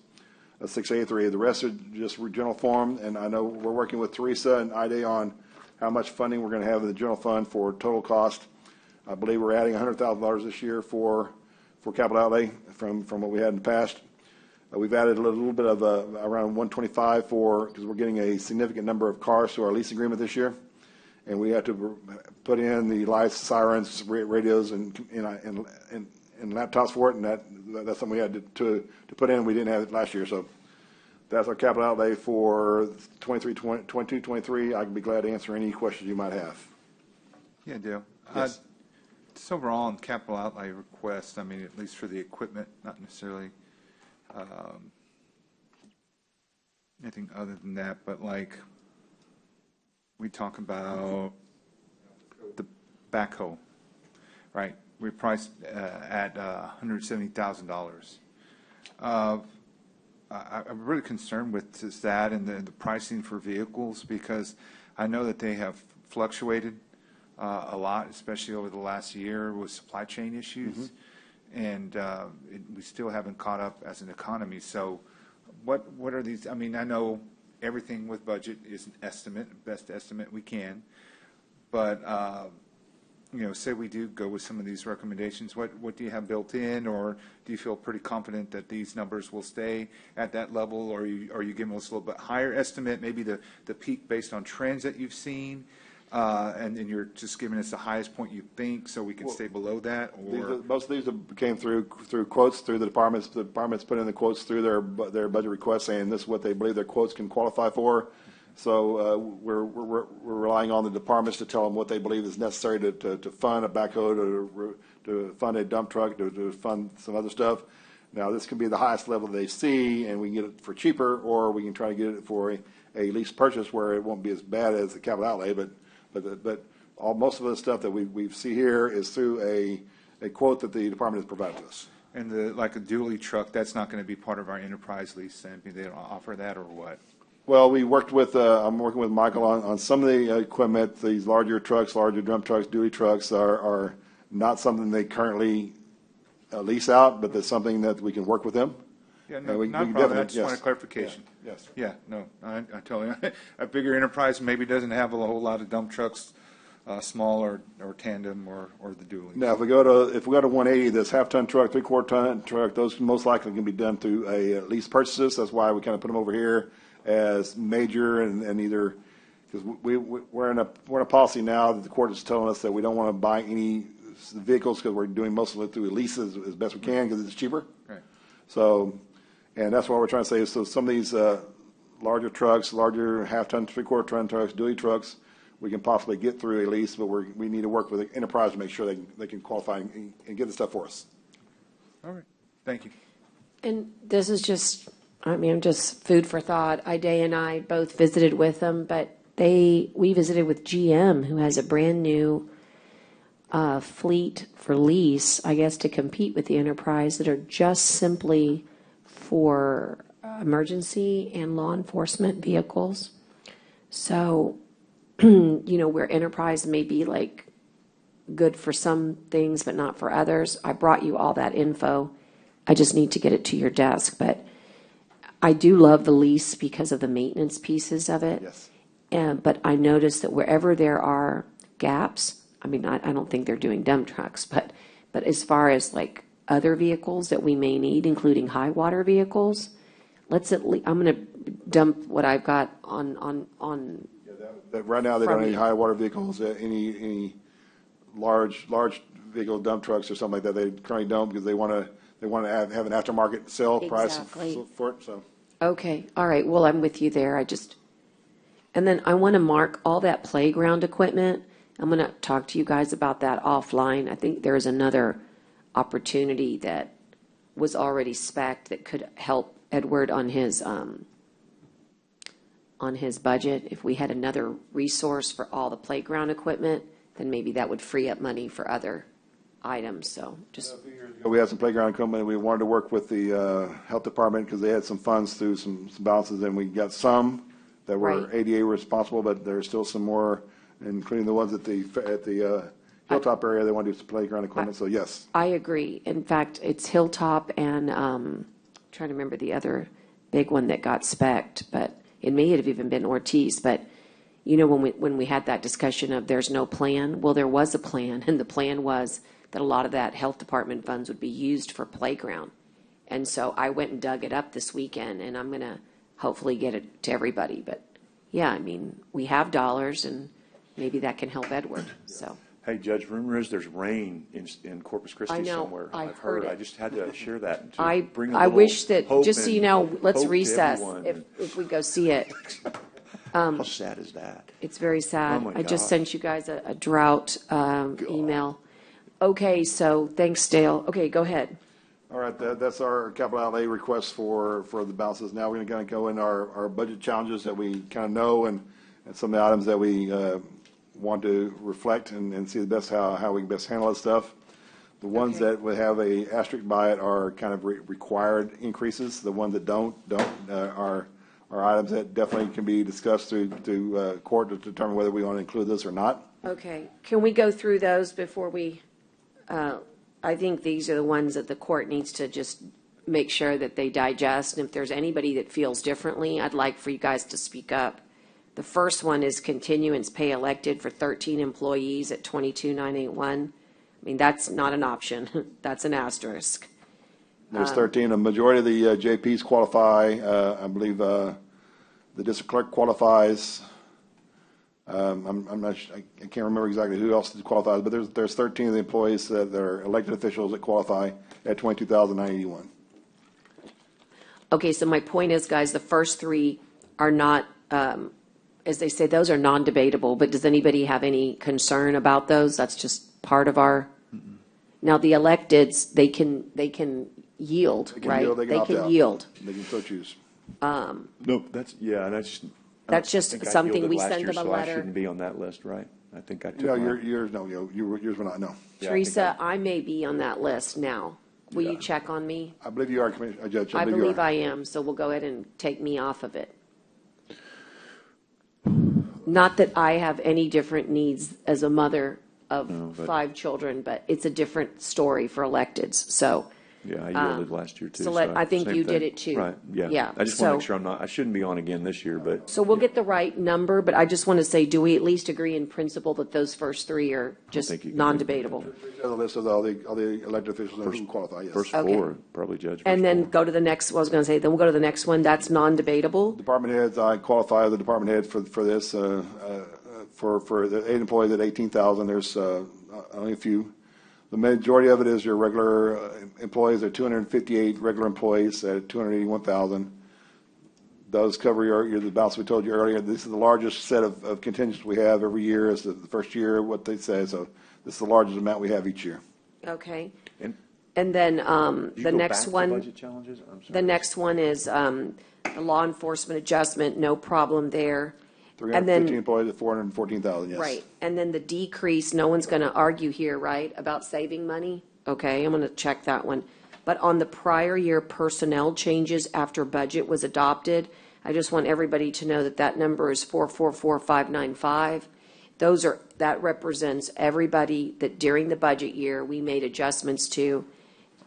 [SPEAKER 4] 683. The rest are just general form, and I know we're working with Teresa and IDA on how much funding we're going to have in the general fund for total cost. I believe we're adding $100,000 this year for capital outlay from what we had in the past. We've added a little bit of around 125 because we're getting a significant number of cars to our lease agreement this year, and we had to put in the lights, sirens, radios, and laptops for it, and that's something we had to put in. We didn't have it last year, so that's our capital outlay for 22-23. I can be glad to answer any questions you might have.
[SPEAKER 6] Yeah, Dale.
[SPEAKER 4] Yes.
[SPEAKER 6] Just overall on capital outlay request, I mean, at least for the equipment, not necessarily anything other than that, but like we talk about the backhoe, right? We priced at $170,000. I'm really concerned with just that and the pricing for vehicles, because I know that they have fluctuated a lot, especially over the last year with supply chain issues. And we still haven't caught up as an economy. So what are these? I mean, I know everything with budget is an estimate, best estimate we can. But, say we do go with some of these recommendations, what do you have built in? Or do you feel pretty confident that these numbers will stay at that level? Or are you giving us a little bit higher estimate, maybe the peak based on trends that you've seen? And then you're just giving us the highest point you think, so we can stay below that. Or
[SPEAKER 4] Most of these came through quotes through the departments. The departments put in the quotes through their budget request, saying this is what they believe their quotes can qualify for. So we're relying on the departments to tell them what they believe is necessary to fund a backhoe, to fund a dump truck, to fund some other stuff. Now this can be the highest level they see, and we can get it for cheaper, or we can try to get it for a lease purchase where it won't be as bad as the capital outlay, but most of the stuff that we see here is through a quote that the department has provided to us.
[SPEAKER 6] And like a dually truck, that's not going to be part of our enterprise lease, then? They don't offer that, or what?
[SPEAKER 4] Well, I'm working with Michael on some of the equipment. These larger trucks, larger dump trucks, dually trucks are not something they currently lease out, but that's something that we can work with them.
[SPEAKER 6] Yeah, no, not a problem. I just want a clarification.
[SPEAKER 4] Yes.
[SPEAKER 6] Yeah, no, I totally. A bigger enterprise maybe doesn't have a whole lot of dump trucks, small or tandem or the dually.
[SPEAKER 4] Now, if we go to 180, this half-ton truck, three-quarter-ton truck, those most likely can be done through a lease purchases. That's why we kind of put them over here as major and either, because we're in a policy now that the court is telling us that we don't want to buy any vehicles because we're doing most of it through leases as best we can because it's cheaper.
[SPEAKER 6] Right.
[SPEAKER 4] So, and that's what we're trying to say. So some of these larger trucks, larger half-ton, three-quarter-ton trucks, dually trucks, we can possibly get through a lease, but we need to work with the enterprise to make sure they can qualify and get the stuff for us.
[SPEAKER 6] All right. Thank you.
[SPEAKER 1] And this is just food for thought. Ida and I both visited with them, but we visited with GM, who has a brand new fleet for lease, I guess, to compete with the enterprise, that are just simply for emergency and law enforcement vehicles. So, where enterprise may be like good for some things but not for others, I brought you all that info. I just need to get it to your desk. But I do love the lease because of the maintenance pieces of it.
[SPEAKER 4] Yes.
[SPEAKER 1] But I noticed that wherever there are gaps, I mean, I don't think they're doing dump trucks, but as far as like other vehicles that we may need, including high water vehicles, let's at least, I'm gonna dump what I've got on,
[SPEAKER 4] That right now, they don't
[SPEAKER 1] From
[SPEAKER 4] have any
[SPEAKER 1] you.
[SPEAKER 4] high water vehicles, any large vehicle dump trucks or something like that. They currently don't because they want to have an aftermarket sale price
[SPEAKER 1] Exactly.
[SPEAKER 4] for it, so.
[SPEAKER 1] okay, all right, well, I'm with you there, and then I want to mark all that playground equipment. I'm going to talk to you guys about that offline. I think there's another opportunity that was already spec'd that could help Edward on his budget. If we had another resource for all the playground equipment, then maybe that would free up money for other items, so just,
[SPEAKER 4] We had some playground equipment, we wanted to work with the health department because they had some funds through some balances, and we got some that were
[SPEAKER 1] Right.
[SPEAKER 4] ADA responsible, but there's still some more, including the ones at the Hilltop area, they want to do some playground equipment, so yes.
[SPEAKER 1] I agree. In fact, it's Hilltop and, trying to remember the other big one that got spec'd, but it may have even been Ortiz, but you know, when we had that discussion of there's no plan, well, there was a plan, and the plan was that a lot of that health department funds would be used for playground. And so I went and dug it up this weekend, and I'm gonna hopefully get it to everybody, but yeah, I mean, we have dollars, and maybe that can help Edward, so.
[SPEAKER 3] Hey, Judge, rumor is there's rain in Corpus Christi
[SPEAKER 1] I know,
[SPEAKER 3] somewhere.
[SPEAKER 1] I
[SPEAKER 3] I've
[SPEAKER 1] heard it.
[SPEAKER 3] I just had to share that. To
[SPEAKER 1] I
[SPEAKER 3] bring a
[SPEAKER 1] I
[SPEAKER 3] little
[SPEAKER 1] wish that,
[SPEAKER 3] hope
[SPEAKER 1] just so you
[SPEAKER 3] and
[SPEAKER 1] know, let's
[SPEAKER 3] hope to
[SPEAKER 1] recess
[SPEAKER 3] everyone.
[SPEAKER 1] if we go see it.
[SPEAKER 3] How sad is that?
[SPEAKER 1] It's very sad.
[SPEAKER 3] Oh, my
[SPEAKER 1] I just
[SPEAKER 3] gosh.
[SPEAKER 1] sent you guys a drought email. Okay, so thanks, Dale. Okay, go ahead.
[SPEAKER 4] All right, that's our capital outlay request for the balances. Now we're going to kind of go in our budget challenges that we kind of know and some of the items that we want to reflect and see the best how we can best handle that stuff. The ones
[SPEAKER 1] Okay.
[SPEAKER 4] that would have a asterisk by it are kind of required increases. The ones that don't are items that definitely can be discussed through court to determine whether we want to include this or not.
[SPEAKER 1] Okay, can we go through those before we, I think these are the ones that the court needs to just make sure that they digest. And if there's anybody that feels differently, I'd like for you guys to speak up. The first one is continuance pay elected for 13 employees at 22,981. I mean, that's not an option. That's an asterisk.
[SPEAKER 4] There's 13. A majority of the JPs qualify. I believe the district clerk qualifies. I'm not. I can't remember exactly who else qualifies, but there's 13 of the employees that are elected officials that qualify at 22,981.
[SPEAKER 1] Okay, so my point is, guys, the first three are not, as they say, those are non-debatable, but does anybody have any concern about those? That's just part of our, now the electeds, they can yield,
[SPEAKER 4] They can
[SPEAKER 1] right?
[SPEAKER 4] yield, they can opt out.
[SPEAKER 1] yield.
[SPEAKER 4] They can so choose.
[SPEAKER 3] No, that's, yeah, and
[SPEAKER 1] That's just
[SPEAKER 3] I think I
[SPEAKER 1] something
[SPEAKER 3] yielded
[SPEAKER 1] we
[SPEAKER 3] last
[SPEAKER 1] send
[SPEAKER 3] year,
[SPEAKER 1] them a
[SPEAKER 3] so I
[SPEAKER 1] letter.
[SPEAKER 3] shouldn't be on that list, right? I think I took
[SPEAKER 4] No,
[SPEAKER 3] mine.
[SPEAKER 4] yours were not. No,
[SPEAKER 3] Yeah, I think
[SPEAKER 1] Teresa, I may be on that list now. Will you
[SPEAKER 4] Yeah.
[SPEAKER 1] check on me?
[SPEAKER 4] I believe you are, Commissioner Judge.
[SPEAKER 1] I
[SPEAKER 4] you
[SPEAKER 1] believe
[SPEAKER 4] are.
[SPEAKER 1] I am, so we'll go ahead and take me off of it. Not that I have any different needs as a mother of
[SPEAKER 3] No, but-
[SPEAKER 1] 5 children, but it's a different story for electeds, so.
[SPEAKER 3] Yeah, I yielded last year too.
[SPEAKER 1] so I think
[SPEAKER 3] same
[SPEAKER 1] you did
[SPEAKER 3] thing.
[SPEAKER 1] it too.
[SPEAKER 3] Right, yeah.
[SPEAKER 1] Yeah,
[SPEAKER 3] I just want to make
[SPEAKER 1] so-
[SPEAKER 3] sure I shouldn't be on again this year, but
[SPEAKER 1] So we'll get the right number, but I just want to say, do we at least agree in principle that those first 3 are just
[SPEAKER 3] think you can-
[SPEAKER 1] non-debatable?
[SPEAKER 4] The list of all the elected officials who qualify. Yes.
[SPEAKER 3] first
[SPEAKER 1] Okay.
[SPEAKER 3] 4, probably, Judge.
[SPEAKER 1] And
[SPEAKER 3] first
[SPEAKER 1] then
[SPEAKER 3] 4.
[SPEAKER 1] go to the next, I was going to say, then we'll go to the next one, that's non-debatable.
[SPEAKER 4] Department heads, I qualify the department head for this. For the 8 employees at 18,000, there's only a few. The majority of it is your regular employees. There are 258 regular employees at 281,000. Those cover the balance we told you earlier. This is the largest set of contingents we have every year. Is the first year what they say. So this is the largest amount we have each year.
[SPEAKER 1] Okay.
[SPEAKER 3] And
[SPEAKER 1] And then
[SPEAKER 3] did you
[SPEAKER 1] the
[SPEAKER 3] go
[SPEAKER 1] next
[SPEAKER 3] back to
[SPEAKER 1] one.
[SPEAKER 3] budget challenges? I'm sorry.
[SPEAKER 1] The next one is the law enforcement adjustment, no problem there. And
[SPEAKER 4] 315
[SPEAKER 1] then,
[SPEAKER 4] employees at 414,000. Yes.
[SPEAKER 1] right, and then the decrease, no one's going to argue here, right, about saving money? Okay, I'm going to check that one. But on the prior year personnel changes after budget was adopted, I just want everybody to know that that number is 444,595. That represents everybody that during the budget year, we made adjustments to.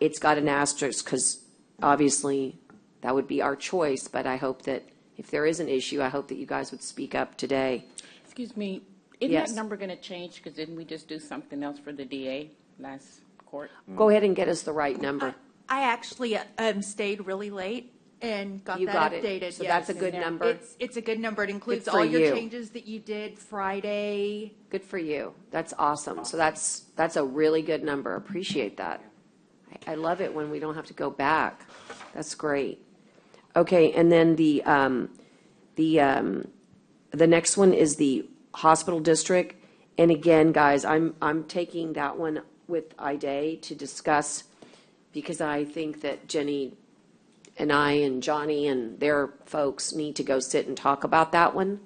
[SPEAKER 1] It's got an asterisk because obviously that would be our choice, but I hope that if there is an issue, I hope that you guys would speak up today.
[SPEAKER 5] Excuse me, isn't
[SPEAKER 1] Yes.
[SPEAKER 5] that number going to change? Because didn't we just do something else for the DA last court?
[SPEAKER 1] Go ahead and get us the right number.
[SPEAKER 7] I actually stayed really late and got
[SPEAKER 1] You
[SPEAKER 7] that
[SPEAKER 1] got it.
[SPEAKER 7] updated.
[SPEAKER 1] So that's a
[SPEAKER 7] yes.
[SPEAKER 1] good number.
[SPEAKER 7] It's a good number. It includes
[SPEAKER 1] for
[SPEAKER 7] all your
[SPEAKER 1] you.
[SPEAKER 7] changes that you did Friday.
[SPEAKER 1] Good for you. That's awesome. So that's a really good number. Appreciate that. I love it when we don't have to go back. That's great. Okay, and then the next one is the hospital district. And again, guys, I'm taking that one with IDA to discuss because I think that Jenny and I and Johnny and their folks need to go sit and talk about that one.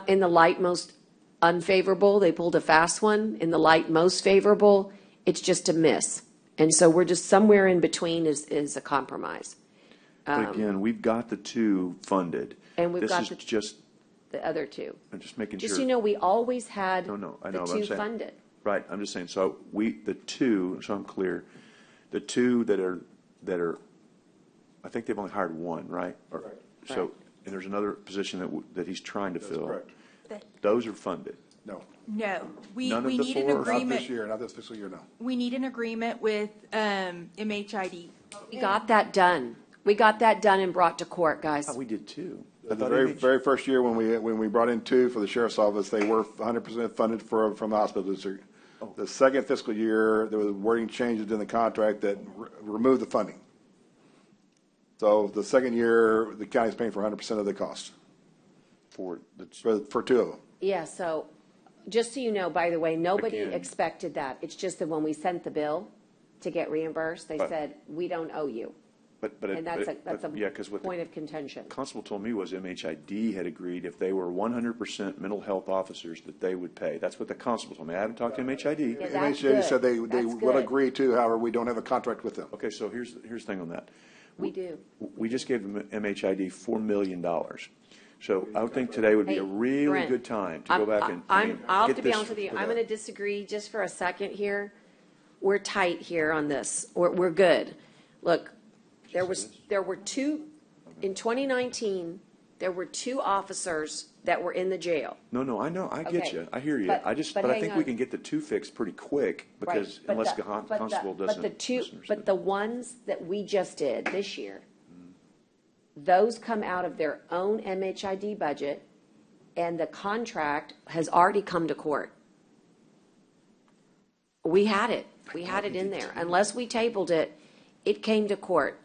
[SPEAKER 1] In the light most unfavorable, they pulled a fast one. In the light most favorable, it's just a miss. And so we're just somewhere in between is a compromise.
[SPEAKER 3] But again, we've got the two funded.
[SPEAKER 1] And we've got
[SPEAKER 3] This
[SPEAKER 1] the-
[SPEAKER 3] is just,
[SPEAKER 1] The other two.
[SPEAKER 3] I'm just making
[SPEAKER 1] Just so
[SPEAKER 3] sure.
[SPEAKER 1] you know, we always had
[SPEAKER 3] No, I know
[SPEAKER 1] the
[SPEAKER 3] what I'm
[SPEAKER 1] two
[SPEAKER 3] saying.
[SPEAKER 1] funded.
[SPEAKER 3] Right, I'm just saying, so the two, so I'm clear, the two that are, I think they've only hired one, right? So,
[SPEAKER 1] Right.
[SPEAKER 3] and there's another position that he's trying to fill.
[SPEAKER 4] correct.
[SPEAKER 3] Those are funded.
[SPEAKER 4] No,
[SPEAKER 7] No, we
[SPEAKER 3] None of the
[SPEAKER 7] need an
[SPEAKER 3] four?
[SPEAKER 4] not
[SPEAKER 7] agreement.
[SPEAKER 4] this year, not this fiscal year, no.
[SPEAKER 7] We need an agreement with MHID.
[SPEAKER 1] We got that done. We got that done and brought to court, guys.
[SPEAKER 3] We did too.
[SPEAKER 4] The very first year when we brought in two for the sheriff's office, they were 100% funded from the hospital district. The second fiscal year, there was wording changes in the contract that removed the funding. So the second year, the county's paying for 100% of the cost
[SPEAKER 3] For the,
[SPEAKER 4] for two of them.
[SPEAKER 1] Yeah, so just so you know, by the way, nobody
[SPEAKER 3] Again.
[SPEAKER 1] expected that. It's just that when we sent the bill to get reimbursed, they
[SPEAKER 3] But-
[SPEAKER 1] said, we don't owe you. And that's
[SPEAKER 3] yeah, 'cause
[SPEAKER 1] a
[SPEAKER 3] what
[SPEAKER 1] point of contention.
[SPEAKER 3] the constable told me was MHID had agreed if they were 100% mental health officers that they would pay. That's what the constable told me. I haven't talked to MHID.
[SPEAKER 1] Yeah, that's
[SPEAKER 4] MHA said they
[SPEAKER 1] good. That's
[SPEAKER 4] will
[SPEAKER 1] good.
[SPEAKER 4] agree to, however, we don't have a contract with them.
[SPEAKER 3] Okay, so here's the thing on that.
[SPEAKER 1] We do.
[SPEAKER 3] We just gave them MHID $4 million. So I would think today would be a
[SPEAKER 1] Hey,
[SPEAKER 3] really
[SPEAKER 1] Brent,
[SPEAKER 3] good time to go back and,
[SPEAKER 1] I'll have
[SPEAKER 3] get
[SPEAKER 1] to be
[SPEAKER 3] this
[SPEAKER 1] honest with you,
[SPEAKER 3] for
[SPEAKER 1] I'm
[SPEAKER 3] that.
[SPEAKER 1] going to disagree just for a second here. We're tight here on this. We're good. Look, there were two, in 2019, there were two officers that were in the jail.
[SPEAKER 3] No, I know, I get
[SPEAKER 1] Okay,
[SPEAKER 3] you, I hear you.
[SPEAKER 1] but-
[SPEAKER 3] But
[SPEAKER 1] but
[SPEAKER 3] I
[SPEAKER 1] hang
[SPEAKER 3] think we
[SPEAKER 1] on.
[SPEAKER 3] can get the two fixed pretty quick
[SPEAKER 1] Right,
[SPEAKER 3] because
[SPEAKER 1] but
[SPEAKER 3] unless
[SPEAKER 1] the-
[SPEAKER 3] the
[SPEAKER 1] but
[SPEAKER 3] constable
[SPEAKER 1] the-
[SPEAKER 3] doesn't.
[SPEAKER 1] But the two,
[SPEAKER 3] misunderstand.
[SPEAKER 1] but the ones that we just did this year, those come out of their own MHID budget, and the contract has already come to court. We had it in there. Unless we tabled it, it came to court.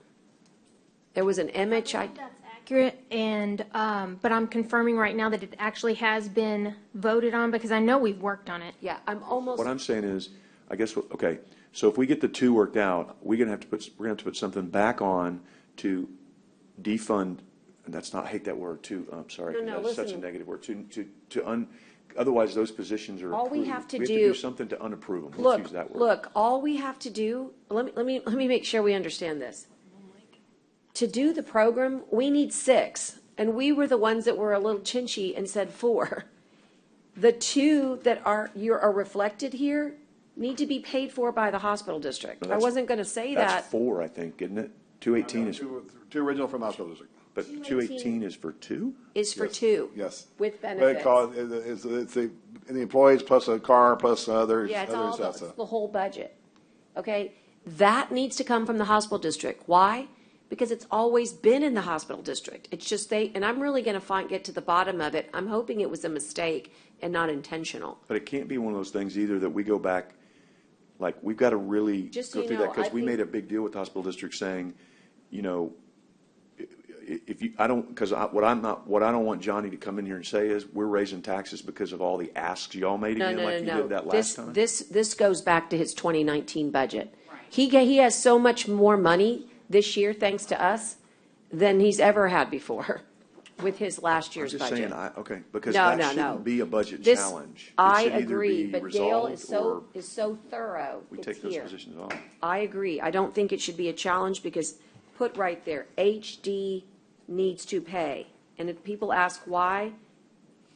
[SPEAKER 1] There was an MHID.
[SPEAKER 8] That's accurate, and, but I'm confirming right now that it actually has been voted on, because I know we've worked on it.
[SPEAKER 1] Yeah, I'm almost,
[SPEAKER 3] What I'm saying is, I guess, okay, so if we get the two worked out, we're gonna have to put something back on to defund, and that's not, I hate that word too, I'm sorry.
[SPEAKER 1] No,
[SPEAKER 3] That's such a
[SPEAKER 1] listen.
[SPEAKER 3] negative word, otherwise those positions are
[SPEAKER 1] All we
[SPEAKER 3] approved.
[SPEAKER 1] have to
[SPEAKER 3] We have to
[SPEAKER 1] do-
[SPEAKER 3] do something to unapprove them, let's use that word.
[SPEAKER 1] look, all we have to do, let me make sure we understand this. To do the program, we need 6, and we were the ones that were a little chinchy and said 4. The two that are reflected here need to be paid for by the hospital district. I
[SPEAKER 3] That's-
[SPEAKER 1] wasn't going to say that.
[SPEAKER 3] That's 4, I think, isn't it? 218 is,
[SPEAKER 4] Two original from the hospital district.
[SPEAKER 3] but 218 is for 2?
[SPEAKER 1] Is for
[SPEAKER 4] Yes,
[SPEAKER 1] 2.
[SPEAKER 4] yes.
[SPEAKER 1] With
[SPEAKER 4] But it
[SPEAKER 1] benefits.
[SPEAKER 4] it's the employees plus a car plus others.
[SPEAKER 1] Yeah, it's
[SPEAKER 4] other
[SPEAKER 1] all,
[SPEAKER 4] stuff,
[SPEAKER 1] it's
[SPEAKER 4] so.
[SPEAKER 1] the whole budget. Okay? That needs to come from the hospital district. Why? Because it's always been in the hospital district. It's just and I'm really going to get to the bottom of it. I'm hoping it was a mistake and not intentional.
[SPEAKER 3] But it can't be one of those things either that we go back, like, we've got to really
[SPEAKER 1] Just so
[SPEAKER 3] go
[SPEAKER 1] you
[SPEAKER 3] through
[SPEAKER 1] know,
[SPEAKER 3] that, because
[SPEAKER 1] I
[SPEAKER 3] we
[SPEAKER 1] think-
[SPEAKER 3] made a big deal with the hospital district saying, you know, if you, I don't, because what I don't want Johnny to come in here and say is, we're raising taxes because of all the asks y'all made
[SPEAKER 1] No,
[SPEAKER 3] again,
[SPEAKER 1] no,
[SPEAKER 3] like
[SPEAKER 1] no,
[SPEAKER 3] you
[SPEAKER 1] no.
[SPEAKER 3] did that last time.
[SPEAKER 1] This goes back to his 2019 budget. He has so much more money this year, thanks to us, than he's ever had before with his last
[SPEAKER 3] I'm
[SPEAKER 1] year's
[SPEAKER 3] just
[SPEAKER 1] budget.
[SPEAKER 3] saying, okay, because
[SPEAKER 1] No,
[SPEAKER 3] that
[SPEAKER 1] no,
[SPEAKER 3] shouldn't
[SPEAKER 1] no.
[SPEAKER 3] be a budget
[SPEAKER 1] This-
[SPEAKER 3] challenge. It
[SPEAKER 1] I
[SPEAKER 3] should either
[SPEAKER 1] agree,
[SPEAKER 3] be
[SPEAKER 1] but Dale
[SPEAKER 3] resolved or
[SPEAKER 1] is so thorough.
[SPEAKER 3] we
[SPEAKER 1] It's
[SPEAKER 3] take those
[SPEAKER 1] here.
[SPEAKER 3] positions off.
[SPEAKER 1] I agree. I don't think it should be a challenge because put right there, HD needs to pay. And if people ask why,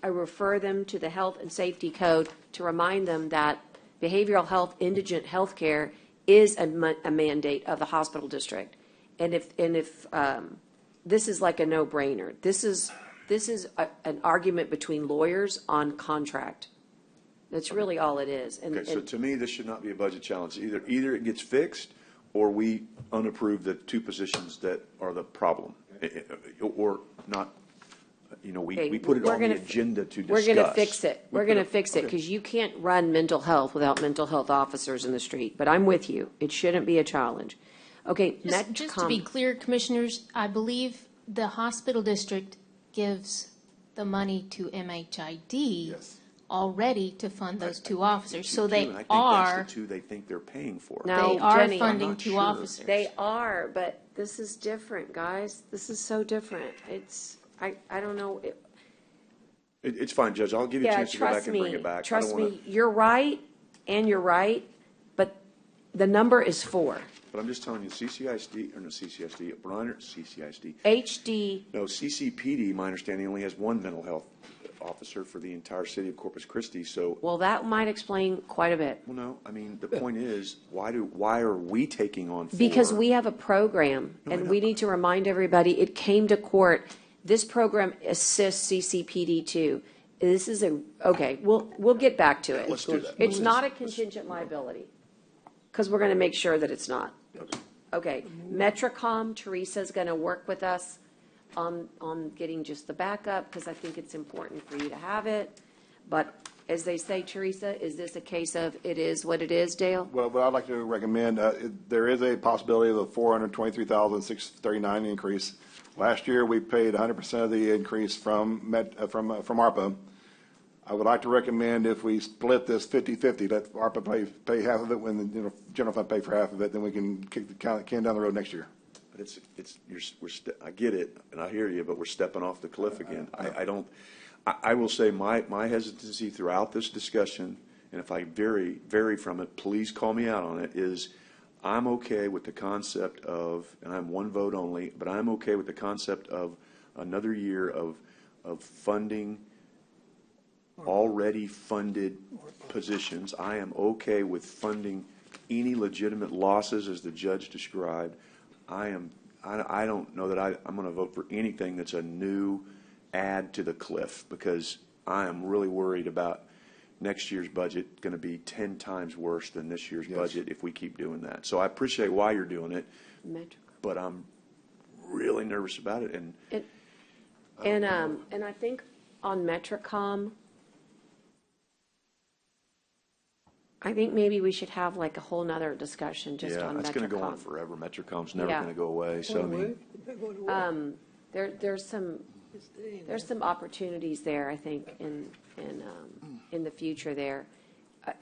[SPEAKER 1] I refer them to the Health and Safety Code to remind them that behavioral health, indigent health care is a mandate of the hospital district. And if this is like a no-brainer. This is an argument between lawyers on contract. That's really all it is. And,
[SPEAKER 3] Okay, so
[SPEAKER 1] and
[SPEAKER 3] to me, this should not be a budget challenge. Either it gets fixed, or we unapprove the two positions that are the problem, or not. You know,
[SPEAKER 1] Okay,
[SPEAKER 3] we put it
[SPEAKER 1] we're
[SPEAKER 3] on the
[SPEAKER 1] gonna
[SPEAKER 3] agenda to discuss.
[SPEAKER 1] we're going to fix it.
[SPEAKER 3] We
[SPEAKER 1] We're
[SPEAKER 3] put
[SPEAKER 1] going to
[SPEAKER 3] it-
[SPEAKER 1] fix it
[SPEAKER 3] okay.
[SPEAKER 1] because you can't run mental health without mental health officers in the street. But I'm with you. It shouldn't be a challenge. Okay,
[SPEAKER 8] Just to be
[SPEAKER 1] Metcom.
[SPEAKER 8] clear, Commissioners, I believe the hospital district gives the money to MHID
[SPEAKER 3] Yes.
[SPEAKER 8] already to fund those two officers. So
[SPEAKER 3] Two,
[SPEAKER 8] they
[SPEAKER 3] and I think
[SPEAKER 8] are,
[SPEAKER 3] that's the two they think they're paying for.
[SPEAKER 1] No,
[SPEAKER 8] they are
[SPEAKER 1] Jenny, I'm
[SPEAKER 8] funding
[SPEAKER 3] not
[SPEAKER 8] two
[SPEAKER 3] sure.
[SPEAKER 8] officers.
[SPEAKER 1] They are, but this is different, guys. This is so different. I don't know.
[SPEAKER 3] It's fine, Judge. I'll give you a
[SPEAKER 1] Yeah,
[SPEAKER 3] chance to go back
[SPEAKER 1] trust
[SPEAKER 3] and bring
[SPEAKER 1] me,
[SPEAKER 3] it back. I
[SPEAKER 1] trust
[SPEAKER 3] don't wanna-
[SPEAKER 1] me. You're right, and you're right, but the number is 4.
[SPEAKER 3] But I'm just telling you, CCISD, or no, CCISD, Bronner, CCISD,
[SPEAKER 1] HD,
[SPEAKER 3] no, CCPD, my understanding, only has one mental health officer for the entire city of Corpus Christi, so,
[SPEAKER 1] well, that might explain quite a bit.
[SPEAKER 3] well, no, I mean, the point is, why are we taking on 4?
[SPEAKER 1] Because we have a program,
[SPEAKER 3] I
[SPEAKER 1] and
[SPEAKER 3] know.
[SPEAKER 1] we need to remind everybody, it came to court. This program assists CCPD too. This is okay, we'll get back to it.
[SPEAKER 3] Let's do that.
[SPEAKER 1] It's not a contingent liability, because we're going to make sure that it's not. Okay, Metrocom, Teresa's going to work with us on getting just the backup, because I think it's important for you to have it. But as they say, Teresa, is this a case of it is what it is, Dale?
[SPEAKER 4] Well, what I'd like to recommend, there is a possibility of a $423,639 increase. Last year, we paid 100% of the increase from ARPA. I would like to recommend if we split this 50-50, let ARPA pay half of it, when the general fund pay for half of it, then we can kick the can down the road next year.
[SPEAKER 3] But I get it, and I hear you, but we're stepping off the cliff again. I will say my hesitancy throughout this discussion, and if I vary from it, please call me out on it, is I'm okay with the concept of, and I'm one vote only, but I'm okay with the concept of another year of funding already funded positions. I am okay with funding any legitimate losses as the judge described. I don't know that I'm going to vote for anything that's a new add to the cliff, because I am really worried about next year's budget going to be 10 times worse than this year's budget if we keep doing that. So I appreciate why you're doing it, but I'm really nervous about it.
[SPEAKER 1] And I think on Metrocom, I think maybe we should have like a whole nother discussion just on Metrocom.
[SPEAKER 3] It's going to go on forever. Metrocom's never
[SPEAKER 1] Yeah.
[SPEAKER 3] going to go away. So I mean,
[SPEAKER 1] There's some opportunities there, I think, in the future there.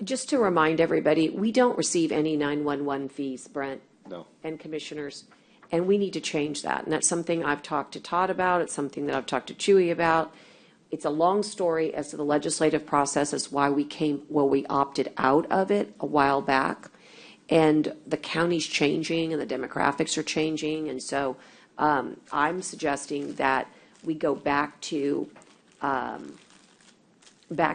[SPEAKER 1] Just to remind everybody, we don't receive any 911 fees, Brent.
[SPEAKER 4] No.
[SPEAKER 1] And commissioners, and we need to change that. And that's something I've talked to Todd about. It's something that I've talked to Chewy about. It's a long story as to the legislative process as why we opted out of it a while back. And the county's changing and the demographics are changing. And so I'm suggesting that we go back to the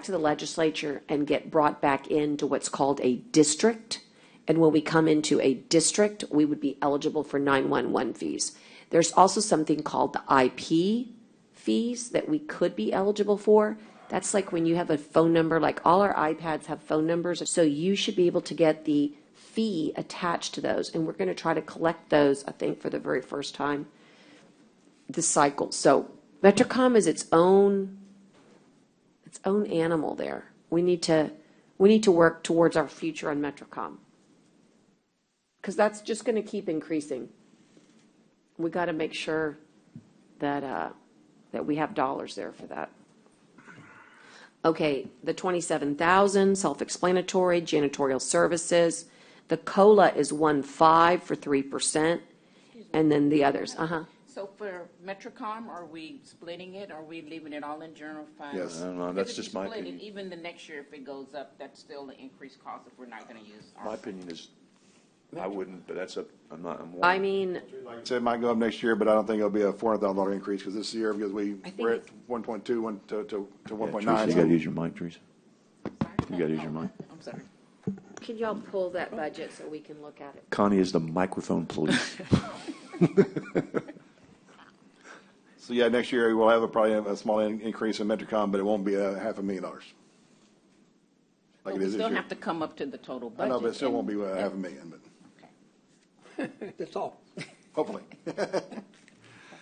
[SPEAKER 1] legislature and get brought back into what's called a district. And when we come into a district, we would be eligible for 911 fees. There's also something called the IP fees that we could be eligible for. That's like when you have a phone number, like all our iPads have phone numbers. So you should be able to get the fee attached to those. And we're going to try to collect those, I think, for the very first time this cycle. So Metrocom is its own animal there. We need to work towards our future on Metrocom, because that's just going to keep increasing. We got to make sure that we have dollars there for that. Okay, the 27,000, self-explanatory, janitorial services. The COLA is 1.5 for 3%, and then the others.
[SPEAKER 5] So for Metrocom, are we splitting it, or are we leaving it all in general fund?
[SPEAKER 4] Yes.
[SPEAKER 3] I don't know. That's just my opinion.
[SPEAKER 5] Even the next year, if it goes up, that's still an increased cost if we're not going to use
[SPEAKER 3] my
[SPEAKER 5] our.
[SPEAKER 3] opinion is I wouldn't, but that's I'm
[SPEAKER 1] I mean,
[SPEAKER 4] Like I said, it might go up next year, but I don't think it'll be a $400,000 increase, because this year, because we're at 1.2 to 1.9.
[SPEAKER 3] You got to use your mic, Teresa. You got to use your mic.
[SPEAKER 5] I'm sorry.
[SPEAKER 1] can y'all pull that budget so we can look at it?
[SPEAKER 3] Connie is the microphone police.
[SPEAKER 4] So yeah, next year we'll have probably a small increase in Metrocom, but it won't be $500,000. Like
[SPEAKER 5] But
[SPEAKER 4] it
[SPEAKER 5] we
[SPEAKER 4] is this
[SPEAKER 5] still
[SPEAKER 4] year.
[SPEAKER 5] have to come up to the total budget.
[SPEAKER 4] I know, but it still won't be
[SPEAKER 5] and-
[SPEAKER 4] $500,000, but
[SPEAKER 2] That's all.
[SPEAKER 4] hopefully.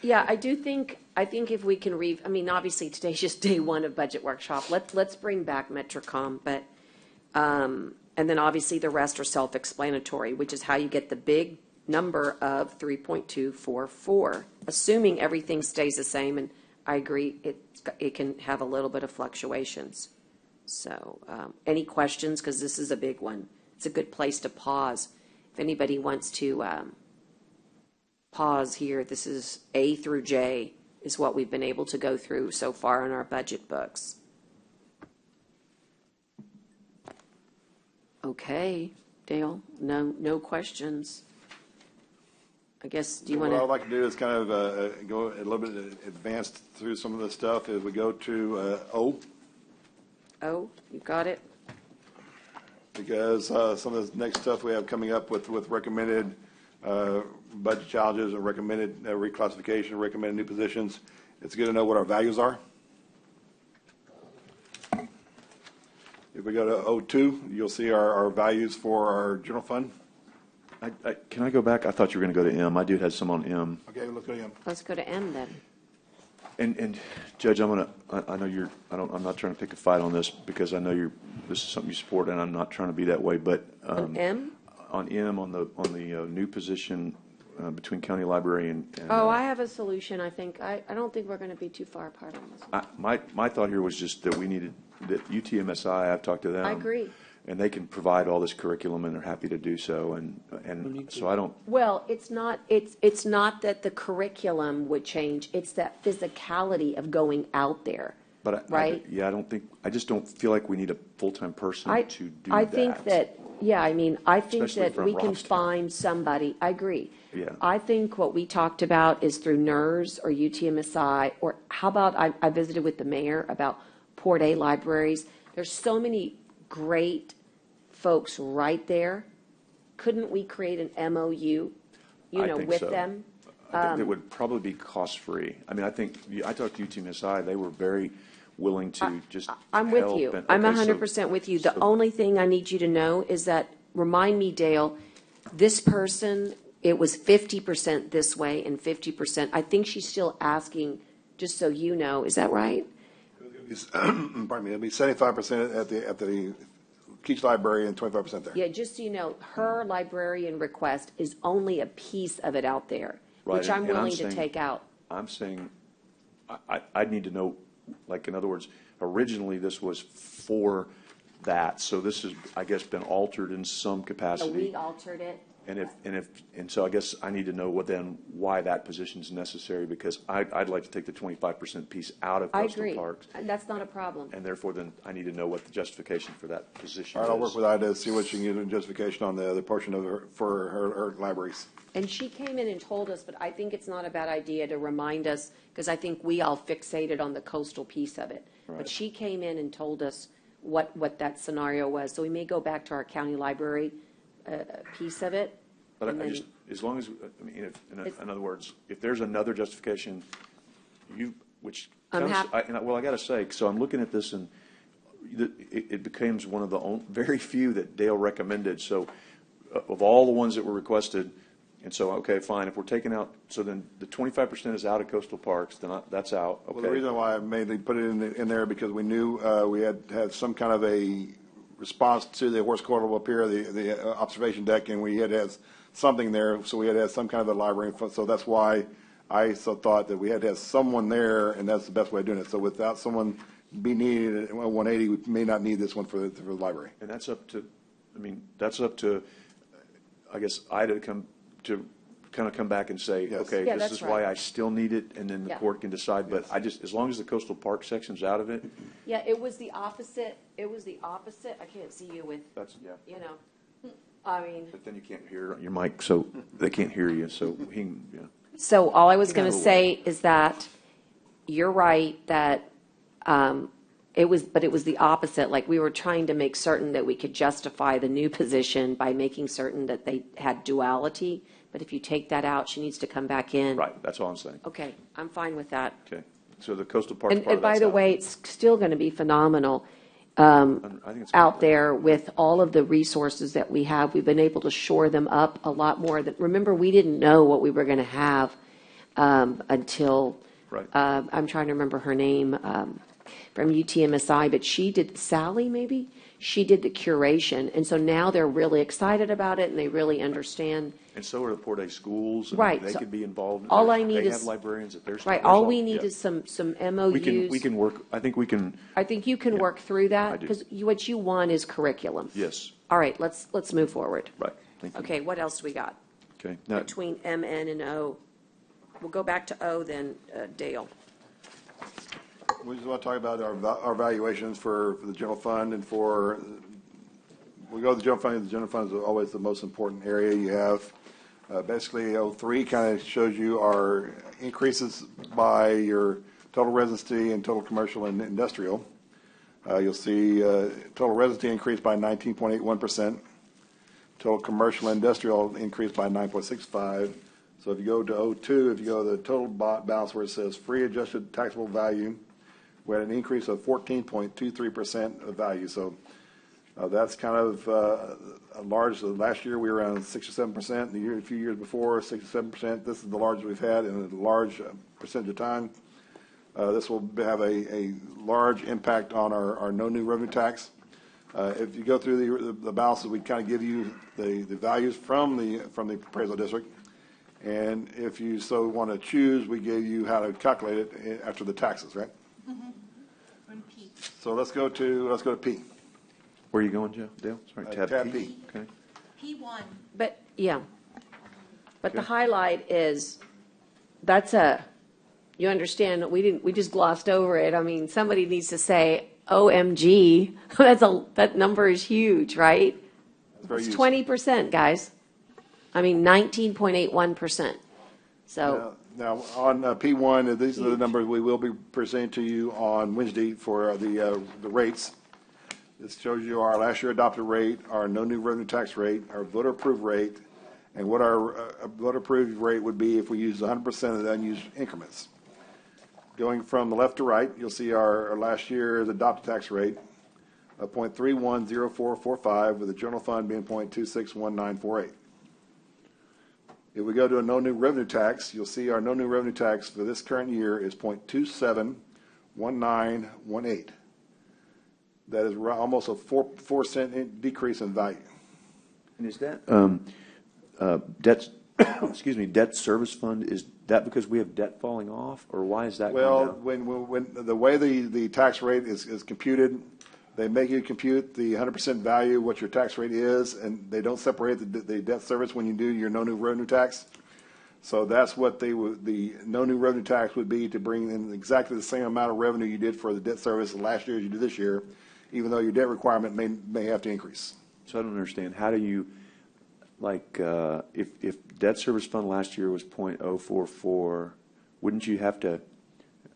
[SPEAKER 1] Yeah, I think if we can I mean, obviously, today's just day one of budget workshop. Let's bring back Metrocom, but, and then obviously the rest are self-explanatory, which is how you get the big number of 3.244, assuming everything stays the same, and I agree, it can have a little bit of fluctuations. So, any questions, because this is a big one. It's a good place to pause. If anybody wants to, pause here, this is A through J is what we've been able to go through so far in our budget books. Okay, Dale, no questions. I guess, do you want
[SPEAKER 4] What I'd
[SPEAKER 1] to?
[SPEAKER 4] like to do is kind of go a little bit advanced through some of this stuff as we go to O,
[SPEAKER 1] Oh, you got it?
[SPEAKER 4] because some of the next stuff we have coming up with recommended budget challenges and recommended reclassification, recommended new positions, it's good to know what our values are. If we go to O2, you'll see our values for our general fund.
[SPEAKER 3] Can I go back? I thought you were going to go to M. I do have some on M.
[SPEAKER 4] Okay, look at him.
[SPEAKER 1] Let's go to M then.
[SPEAKER 3] And Judge, I know I'm not trying to pick a fight on this because I know this is something you support, and I'm not trying to be that way. But
[SPEAKER 1] On M?
[SPEAKER 3] on M, on the new position between county library and
[SPEAKER 1] Oh, I have a solution, I think. I don't think we're going to be too far apart on this one.
[SPEAKER 3] my thought here was just that we needed that UTMSI. I've talked to them.
[SPEAKER 1] I agree.
[SPEAKER 3] And they can provide all this curriculum, and they're happy to do so. And so I don't.
[SPEAKER 1] Well, it's not that the curriculum would change, it's that physicality of going out there.
[SPEAKER 3] But
[SPEAKER 1] right?
[SPEAKER 3] I just don't feel like we need a full-time person to do that.
[SPEAKER 1] I think that, yeah, I mean, I think
[SPEAKER 3] Especially
[SPEAKER 1] that
[SPEAKER 3] from
[SPEAKER 1] we can
[SPEAKER 3] Robstown.
[SPEAKER 1] find somebody, I agree.
[SPEAKER 3] Yeah.
[SPEAKER 1] I think what we talked about is through NERS or UTMSI, or how about, I visited with the mayor about Port A libraries. There's so many great folks right there. Couldn't we create an MOU,
[SPEAKER 3] I think
[SPEAKER 1] with
[SPEAKER 3] so.
[SPEAKER 1] them?
[SPEAKER 3] I think it would probably be cost-free. I mean, I talked to UTMSI, they were very willing to just
[SPEAKER 1] I'm with
[SPEAKER 3] help
[SPEAKER 1] you.
[SPEAKER 3] and-
[SPEAKER 1] I'm
[SPEAKER 3] okay, so-
[SPEAKER 1] 100% with you. The
[SPEAKER 3] so-
[SPEAKER 1] only thing I need you to know is that, remind me, Dale, this person, it was 50% this way and 50%. I think she's still asking, just so you know, is that right?
[SPEAKER 4] Pardon me, it'll be 75% at the Keach Library and 25% there.
[SPEAKER 1] Yeah, just so you know, her librarian request is only a piece of it out there,
[SPEAKER 3] Right,
[SPEAKER 1] which I'm
[SPEAKER 3] and I'm
[SPEAKER 1] willing to
[SPEAKER 3] saying-
[SPEAKER 1] take out.
[SPEAKER 3] I'm saying, I'd need to know, like, in other words, originally this was for that, so this has, I guess, been altered in some
[SPEAKER 1] So
[SPEAKER 3] capacity.
[SPEAKER 1] we altered it.
[SPEAKER 3] And so I guess I need to know why that position's necessary, because I'd like to take the 25% piece out of
[SPEAKER 1] I
[SPEAKER 3] coastal
[SPEAKER 1] agree.
[SPEAKER 3] parks,
[SPEAKER 1] That's not a problem.
[SPEAKER 3] and therefore then I need to know what the justification for that position
[SPEAKER 4] All
[SPEAKER 3] is.
[SPEAKER 4] right, I'll work with Ida to see what she can get in justification on the other portion of for her libraries.
[SPEAKER 1] And she came in and told us, but I think it's not a bad idea to remind us, because I think we all fixated on the coastal piece of it. But
[SPEAKER 3] Right.
[SPEAKER 1] she came in and told us what that scenario was. So we may go back to our county library piece of it.
[SPEAKER 3] But
[SPEAKER 1] and
[SPEAKER 3] I
[SPEAKER 1] then-
[SPEAKER 3] just, as long as, I mean, in other words, if there's another justification, which.
[SPEAKER 1] I'm
[SPEAKER 3] kinda-
[SPEAKER 1] hap-
[SPEAKER 3] Well, I got to say, so I'm looking at this, and it becomes one of the very few that Dale recommended. So of all the ones that were requested, and so, okay, fine, if we're taking out, so then the 25% is out of coastal parks, then that's out,
[SPEAKER 4] Well, the
[SPEAKER 3] okay.
[SPEAKER 4] reason why I mainly put it in there, because we knew we had some kind of a response to the horse corridor up here, the observation deck, and we had something there, so we had some kind of a library, so that's why I thought that we had to have someone there, and that's the best way of doing it. So without someone be needed at 180, we may not need this one for the library.
[SPEAKER 3] And that's up to, that's up to, I guess, Ida to kind of come back and say,
[SPEAKER 4] Yes.
[SPEAKER 3] okay,
[SPEAKER 1] Yeah,
[SPEAKER 3] this
[SPEAKER 1] that's
[SPEAKER 3] is why
[SPEAKER 1] right.
[SPEAKER 3] I still need it, and then the
[SPEAKER 1] Yeah.
[SPEAKER 3] court can decide. But as long as the coastal park section's out of it,
[SPEAKER 1] Yeah, it was the opposite. I can't see you with,
[SPEAKER 3] that's, yeah.
[SPEAKER 1] I mean.
[SPEAKER 3] But then you can't hear on your mic, so they can't hear you, so yeah.
[SPEAKER 1] So all I was going to
[SPEAKER 3] Another
[SPEAKER 1] say is that you're right that it was the opposite. Like, we were trying to make certain that we could justify the new position by making certain that they had duality. but if you take that out, she needs to come back in.
[SPEAKER 3] Right, that's all I'm saying.
[SPEAKER 1] Okay, I'm fine with that.
[SPEAKER 3] Okay, so the coastal park's
[SPEAKER 1] And,
[SPEAKER 3] part
[SPEAKER 1] and
[SPEAKER 3] of
[SPEAKER 1] by
[SPEAKER 3] that's
[SPEAKER 1] the
[SPEAKER 3] out.
[SPEAKER 1] way, it's still going to be phenomenal
[SPEAKER 3] I think it's
[SPEAKER 1] out there with all of the resources that we have. We've been able to shore them up a lot more. Remember, we didn't know what we were going to have until,
[SPEAKER 3] Right.
[SPEAKER 1] I'm trying to remember her name, from UTMSI, but she did, Sally maybe? She did the curation. And so now they're really excited about it and they really understand.
[SPEAKER 3] And so are the Port A schools, and
[SPEAKER 1] Right,
[SPEAKER 3] they
[SPEAKER 1] so
[SPEAKER 3] could be involved.
[SPEAKER 1] all I need
[SPEAKER 3] They
[SPEAKER 1] is-
[SPEAKER 3] have librarians at their.
[SPEAKER 1] Right,
[SPEAKER 3] there's
[SPEAKER 1] all we need
[SPEAKER 3] yeah.
[SPEAKER 1] is some MOUs.
[SPEAKER 3] We can work, I think we can,
[SPEAKER 1] I think you can
[SPEAKER 3] Yeah,
[SPEAKER 1] work through
[SPEAKER 3] I
[SPEAKER 1] that,
[SPEAKER 3] do.
[SPEAKER 1] because what you want is curriculum.
[SPEAKER 3] yes,
[SPEAKER 1] All right, let's move forward.
[SPEAKER 3] right, thank you.
[SPEAKER 1] Okay, what else do we got
[SPEAKER 3] Okay, now,
[SPEAKER 1] between M, N, and O? We'll go back to O then, Dale.
[SPEAKER 4] We just want to talk about our valuations for the general fund and for, we go to the general fund is always the most important area you have. Basically, O3 kind of shows you our increases by your total residency and total commercial and industrial. You'll see total residency increased by 19.81%. Total commercial and industrial increased by 9.65. So if you go to O2, if you go to the total balance where it says free adjusted taxable value, we had an increase of 14.23% of value. So that's kind of a large. Last year we were around 6 or 7%. A few years before, 6 or 7%. This is the largest we've had in a large percentage of time. This will have a large impact on our no new revenue tax. If you go through the balances, we kind of give you the values from the appraisal district. And if you so want to choose, we give you how to calculate it after the taxes, right?
[SPEAKER 7] On P.
[SPEAKER 4] So let's go to P.
[SPEAKER 3] where are you going, Joe? Dale? Sorry, tab
[SPEAKER 4] tab
[SPEAKER 3] P.
[SPEAKER 4] P.
[SPEAKER 3] Okay.
[SPEAKER 7] P1.
[SPEAKER 1] But, yeah. But the
[SPEAKER 3] Okay.
[SPEAKER 1] highlight is, you understand, we just glossed over it. I mean, somebody needs to say, OMG, that number is huge, right?
[SPEAKER 4] Very
[SPEAKER 1] It's
[SPEAKER 4] useful.
[SPEAKER 1] 20%, guys. I mean, 19.81%. So,
[SPEAKER 4] Now, on P1, these are the numbers we will be presenting to you on Wednesday for the rates. This shows you our last year adopted rate, our no new revenue tax rate, our voter approved rate, and what our voter approved rate would be if we use 100% of the unused increments. Going from the left to right, you'll see our last year's adopted tax rate of 0.310445, with the general fund being 0.261948. If we go to a no new revenue tax, you'll see our no new revenue tax for this current year is 0.271918. That is almost a 4% decrease in value.
[SPEAKER 3] And is that debt, excuse me, debt service fund, is that because we have debt falling off, or why is that going
[SPEAKER 4] Well,
[SPEAKER 3] down?
[SPEAKER 4] when the way the tax rate is computed, they make you compute the 100% value, what your tax rate is, and they don't separate the debt service when you do your no new revenue tax. So that's what the no new revenue tax would be, to bring in exactly the same amount of revenue you did for the debt service last year as you did this year, even though your debt requirement may have to increase.
[SPEAKER 3] So I don't understand, how do you, like, if debt service fund last year was 0.044, wouldn't you have to,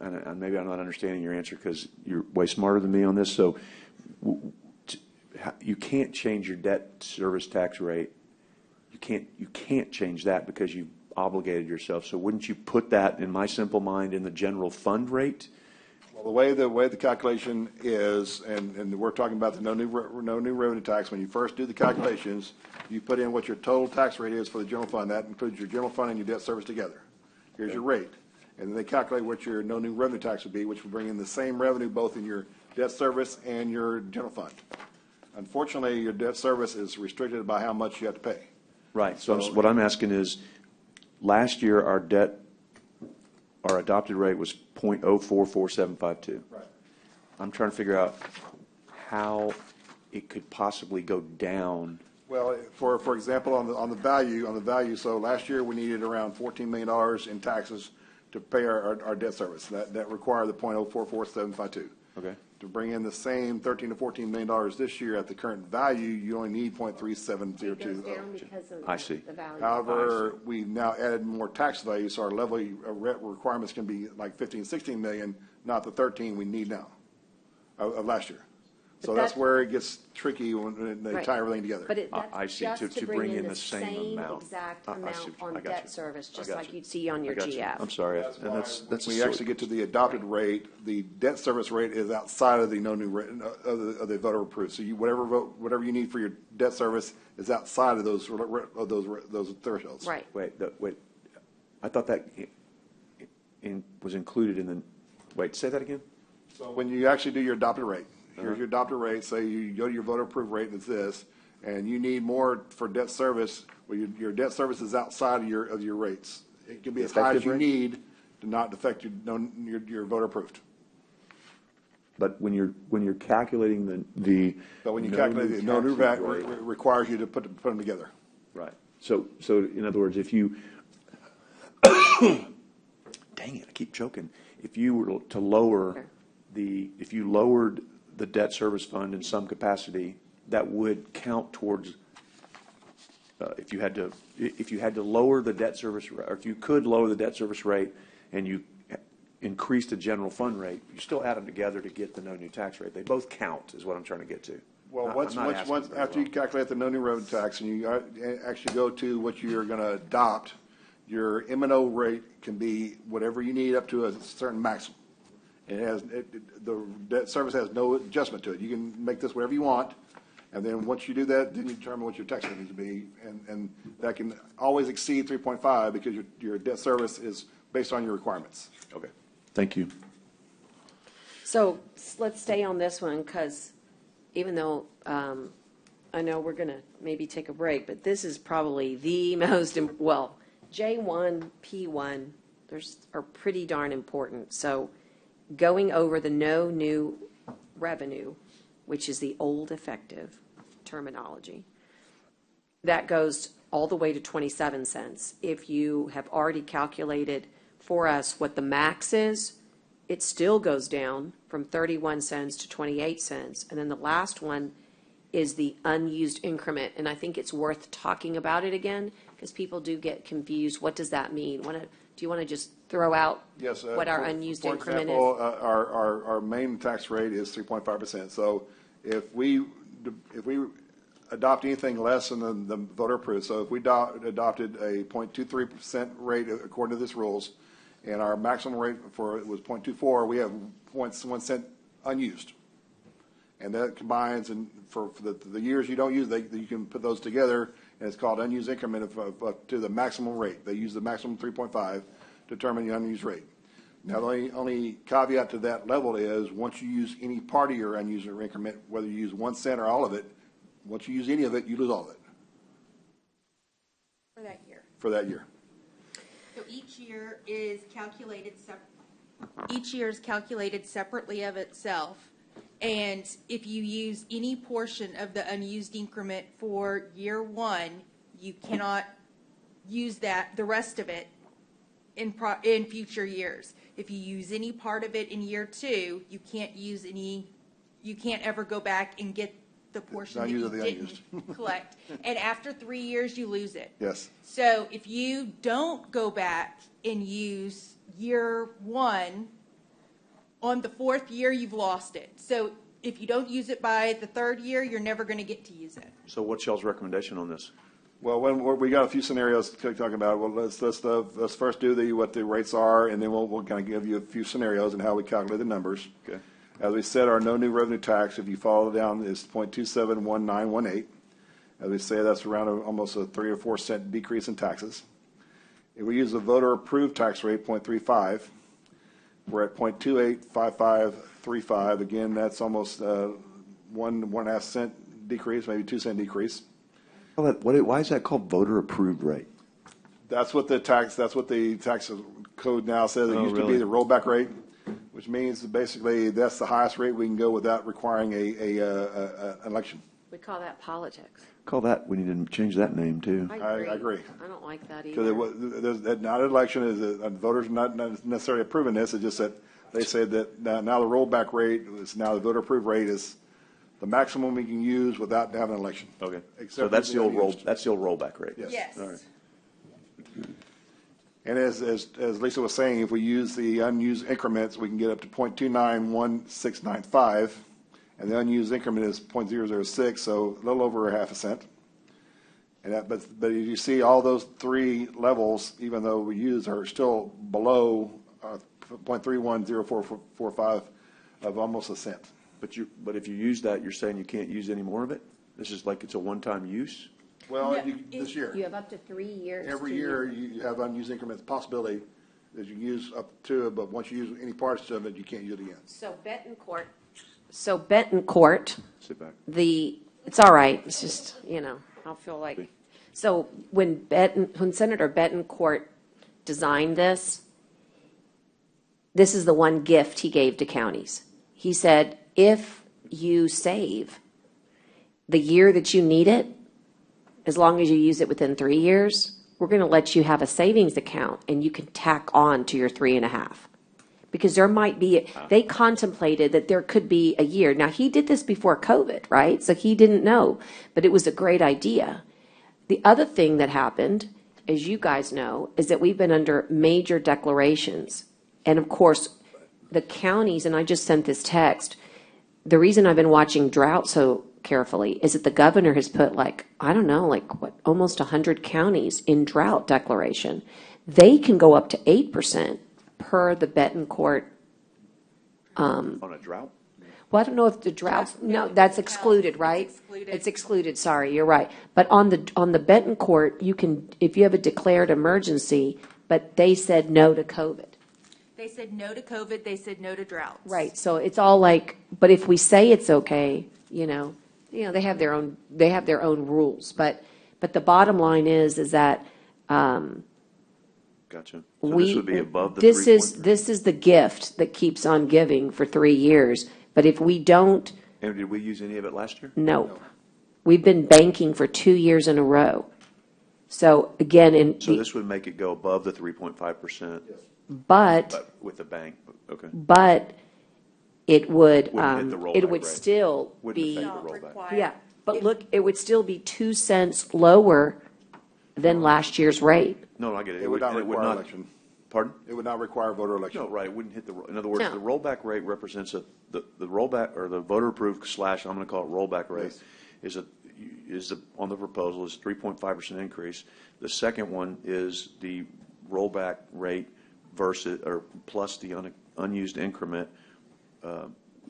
[SPEAKER 3] and maybe I'm not understanding your answer because you're way smarter than me on this, so you can't change your debt service tax rate. You can't change that because you've obligated yourself. So wouldn't you put that, in my simple mind, in the general fund rate?
[SPEAKER 4] Well, the way the calculation is, and we're talking about the no new revenue tax. When you first do the calculations, you put in what your total tax rate is for the general fund. That includes your general fund and your debt service together. Here's your rate, and then they calculate what your no new revenue tax would be, which will bring in the same revenue both in your debt service and your general fund. Unfortunately, your debt service is restricted by how much you have to pay.
[SPEAKER 3] Right, so what I'm asking is, last year, our adopted rate was 0.044752.
[SPEAKER 4] Right.
[SPEAKER 3] I'm trying to figure out how it could possibly go down.
[SPEAKER 4] Well, for example, on the value, so last year we needed around $14 million in taxes to pay our debt service. That required the 0.044752.
[SPEAKER 3] Okay.
[SPEAKER 4] To bring in the same $13 to $14 million this year at the current value, you only need 0.3702.
[SPEAKER 3] I see.
[SPEAKER 4] However, we've now added more tax value, so our levy requirements can be like 15, 16 million, not the 13 we need now of last year. So
[SPEAKER 1] But
[SPEAKER 4] that's
[SPEAKER 1] that-
[SPEAKER 4] where it gets tricky when they
[SPEAKER 1] Right.
[SPEAKER 4] tie everything together.
[SPEAKER 1] But
[SPEAKER 3] I
[SPEAKER 1] that's
[SPEAKER 3] see,
[SPEAKER 1] just
[SPEAKER 3] to
[SPEAKER 1] to
[SPEAKER 3] bring in the same amount.
[SPEAKER 1] exact
[SPEAKER 3] I see
[SPEAKER 1] amount
[SPEAKER 3] what you-
[SPEAKER 1] on
[SPEAKER 3] I got
[SPEAKER 1] debt
[SPEAKER 3] you.
[SPEAKER 1] service,
[SPEAKER 3] I
[SPEAKER 1] just
[SPEAKER 3] got
[SPEAKER 1] like
[SPEAKER 3] you.
[SPEAKER 1] you'd see on your
[SPEAKER 3] I got you.
[SPEAKER 1] GF.
[SPEAKER 3] I'm sorry,
[SPEAKER 4] That's
[SPEAKER 3] and
[SPEAKER 4] why
[SPEAKER 3] that's
[SPEAKER 4] when
[SPEAKER 3] a
[SPEAKER 4] we actually
[SPEAKER 3] silly-
[SPEAKER 4] get to the adopted rate, the debt service rate is outside of the no new rate, of the voter approved. So you, whatever you need for your debt service is outside of those thresholds.
[SPEAKER 1] Right.
[SPEAKER 3] Wait, I thought that was included in the, wait, say that again?
[SPEAKER 4] So when you actually do your adopted rate, here's your adopted rate, say you go to your voter approved rate and it's this, and you need more for debt service, well, your debt service is outside of your rates. It can be as high as
[SPEAKER 3] Effective
[SPEAKER 4] you
[SPEAKER 3] rate?
[SPEAKER 4] need to not affect your voter approved.
[SPEAKER 3] But when you're calculating the
[SPEAKER 4] But when you
[SPEAKER 3] no
[SPEAKER 4] calculate
[SPEAKER 3] new
[SPEAKER 4] it, no new
[SPEAKER 3] taxes
[SPEAKER 4] VAT
[SPEAKER 3] rate-
[SPEAKER 4] requires you to put them together.
[SPEAKER 3] Right. So in other words, if you, dang it, I keep choking. If you were to lower if you lowered the debt service fund in some capacity, that would count towards, if you had to lower the debt service, or if you could lower the debt service rate and you increase the general fund rate, you still add them together to get the no new tax rate. They both count, is what I'm trying to get to.
[SPEAKER 4] Well,
[SPEAKER 3] I'm
[SPEAKER 4] once
[SPEAKER 3] not asking very
[SPEAKER 4] after you
[SPEAKER 3] well.
[SPEAKER 4] calculate the no new revenue tax and you actually go to what you're going to adopt, your M&O rate can be whatever you need up to a certain maximum. The debt service has no adjustment to it. You can make this whatever you want, and then once you do that, then you determine what your tax rate needs to be, and that can always exceed 3.5 because your debt service is based on your requirements.
[SPEAKER 3] Okay, thank you.
[SPEAKER 1] So let's stay on this one, because even though I know we're going to maybe take a break, but this is probably the most, well, J1, P1, are pretty darn important. So going over the no new revenue, which is the old effective terminology, that goes all the way to 27 cents. If you have already calculated for us what the max is, it still goes down from 31 cents to 28 cents. And then the last one is the unused increment. And I think it's worth talking about it again, because people do get confused. What does that mean? Do you want to just throw out
[SPEAKER 4] Yes.
[SPEAKER 1] what our unused
[SPEAKER 4] for
[SPEAKER 1] increment
[SPEAKER 4] example,
[SPEAKER 1] is?
[SPEAKER 4] our main tax rate is 3.5%. So if we adopt anything less than the voter approved, so if we adopted a 0.23% rate according to these rules, and our maximum rate for it was 0.24, we have 0.1 cent unused. And that combines, and for the years you don't use, you can put those together, and it's called unused increment of up to the maximum rate. They use the maximum 3.5 to determine the unused rate. Now, the only caveat to that level is once you use any part of your unused increment, whether you use 1 cent or all of it, once you use any of it, you lose all of it
[SPEAKER 7] For that year.
[SPEAKER 4] for that year.
[SPEAKER 7] So each year is calculated separately of itself. And if you use any portion of the unused increment for year one, you cannot use the rest of it in future years. If you use any part of it in year two, you can't ever go back and get the portion that you didn't collect. And after 3 years, you lose it.
[SPEAKER 4] Yes.
[SPEAKER 7] So if you don't go back and use year one, on the fourth year, you've lost it. So if you don't use it by the third year, you're never going to get to use it.
[SPEAKER 3] So what's y'all's recommendation on this?
[SPEAKER 4] Well, we got a few scenarios to talk about. Well, let's first do what the rates are, and then we'll kind of give you a few scenarios and how we calculate the numbers.
[SPEAKER 3] Okay.
[SPEAKER 4] As we said, our no new revenue tax, if you follow it down, is 0.271918. As we say, that's around almost a 3 or 4 cent decrease in taxes. If we use the voter approved tax rate, 0.35, we're at 0.285535. Again, that's almost 1.5 cent decrease, maybe 2 cent decrease.
[SPEAKER 3] Why is that called voter approved rate?
[SPEAKER 4] That's what the tax code now says. It
[SPEAKER 3] Oh,
[SPEAKER 4] used to
[SPEAKER 3] really?
[SPEAKER 4] be the rollback rate, which means that basically that's the highest rate we can go without requiring an election.
[SPEAKER 1] We call that politics.
[SPEAKER 3] We need to change that name too.
[SPEAKER 4] I agree.
[SPEAKER 1] I don't like that
[SPEAKER 4] Because
[SPEAKER 1] either.
[SPEAKER 4] there's not an election, voters not necessarily approving this. It's just that they said that now the rollback rate is now the voter approved rate is the maximum we can use without having an election.
[SPEAKER 3] Okay.
[SPEAKER 4] Except
[SPEAKER 3] So that's
[SPEAKER 4] for
[SPEAKER 3] the old
[SPEAKER 4] unused.
[SPEAKER 3] rollback rate.
[SPEAKER 4] Yes.
[SPEAKER 7] Yes.
[SPEAKER 3] All right.
[SPEAKER 4] And as Lisa was saying, if we use the unused increments, we can get up to 0.291695, and the unused increment is .006, so a little over a half a cent. And that, but you see all those three levels, even though we use, are still below 0.310445 of almost a cent.
[SPEAKER 3] But if you use that, you're saying you can't use any more of it? This is like it's a one-time use?
[SPEAKER 4] Well,
[SPEAKER 7] No,
[SPEAKER 4] this year.
[SPEAKER 1] You have up to 3 years.
[SPEAKER 4] Every
[SPEAKER 1] to
[SPEAKER 4] year,
[SPEAKER 1] use it.
[SPEAKER 4] you have unused increments, possibility that you use up to it, but once you use any parts of it, you can't use it again.
[SPEAKER 1] So Betancourt,
[SPEAKER 3] Sit back.
[SPEAKER 1] it's all right, it's just, I'll feel like, so when Senator Betancourt designed this is the one gift he gave to counties. He said, if you save the year that you need it, as long as you use it within 3 years, we're going to let you have a savings account and you can tack on to your 3.5. Because there might be, they contemplated that there could be a year. Now, he did this before COVID, right? So he didn't know, but it was a great idea. The other thing that happened, as you guys know, is that we've been under major declarations. And of course, the counties, and I just sent this text, the reason I've been watching drought so carefully is that the governor has put almost 100 counties in drought declaration. They can go up to 8% per the Betancourt.
[SPEAKER 3] On a drought?
[SPEAKER 1] Well, I don't know if the drought, no, that's excluded, right?
[SPEAKER 7] It's excluded.
[SPEAKER 1] It's excluded, sorry, you're right. But on the Betancourt, you can, if you have a declared emergency, but they said no to COVID.
[SPEAKER 7] They said no to COVID, they said no to droughts.
[SPEAKER 1] Right, so it's all like, but if we say it's okay, they have their own rules. But the bottom line is that,
[SPEAKER 3] Gotcha. So this would be above the
[SPEAKER 1] this
[SPEAKER 3] 3.3?
[SPEAKER 1] this is the gift that keeps on giving for 3 years. But if we don't,
[SPEAKER 3] And did we use any of it last year?
[SPEAKER 1] nope. We've been banking for 2 years in a row. So again,
[SPEAKER 3] So this would make it go above the 3.5%,
[SPEAKER 1] but
[SPEAKER 3] with the bank, okay.
[SPEAKER 1] it would,
[SPEAKER 3] Wouldn't hit the rollback
[SPEAKER 1] it would
[SPEAKER 3] rate.
[SPEAKER 1] still
[SPEAKER 3] Wouldn't
[SPEAKER 1] be,
[SPEAKER 3] affect
[SPEAKER 7] Not
[SPEAKER 3] the rollback.
[SPEAKER 7] required.
[SPEAKER 1] yeah. But look, it would still be 2 cents lower than last year's rate.
[SPEAKER 3] No, I get it.
[SPEAKER 4] It would not
[SPEAKER 3] and it
[SPEAKER 4] require election.
[SPEAKER 3] Pardon?
[SPEAKER 4] It would not require voter election.
[SPEAKER 3] No, right, it wouldn't hit in other words,
[SPEAKER 1] No.
[SPEAKER 3] the rollback rate represents the rollback, or the voter approved / I'm going to call it rollback rate,
[SPEAKER 4] Yes.
[SPEAKER 3] on the proposal is 3.5% increase. The second one is the rollback rate versus, or plus the unused increment,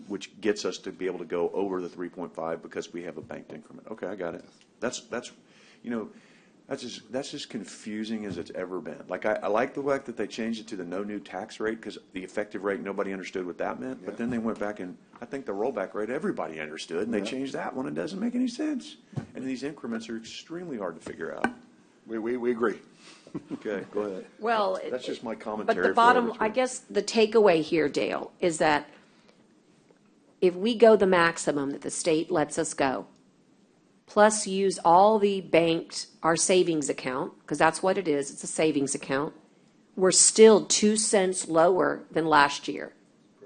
[SPEAKER 3] which gets us to be able to go over the 3.5 because we have a banked increment. Okay, I got it. That's as confusing as it's ever been. Like, I like the fact that they changed it to the no new tax rate, because the effective rate, nobody understood what that meant. But then they went back and, I think the rollback rate, everybody understood, and they changed that one. It doesn't make any sense. And these increments are extremely hard to figure out.
[SPEAKER 4] We agree.
[SPEAKER 3] Okay, go ahead.
[SPEAKER 1] Well,
[SPEAKER 3] That's just my
[SPEAKER 1] but
[SPEAKER 3] commentary.
[SPEAKER 1] the
[SPEAKER 3] for
[SPEAKER 1] bottom,
[SPEAKER 3] whatever it's
[SPEAKER 1] I
[SPEAKER 3] worth.
[SPEAKER 1] guess the takeaway here, Dale, is that if we go the maximum that the state lets us go, plus use all the banked, our savings account, because that's what it is, it's a savings account, we're still 2 cents lower than last year.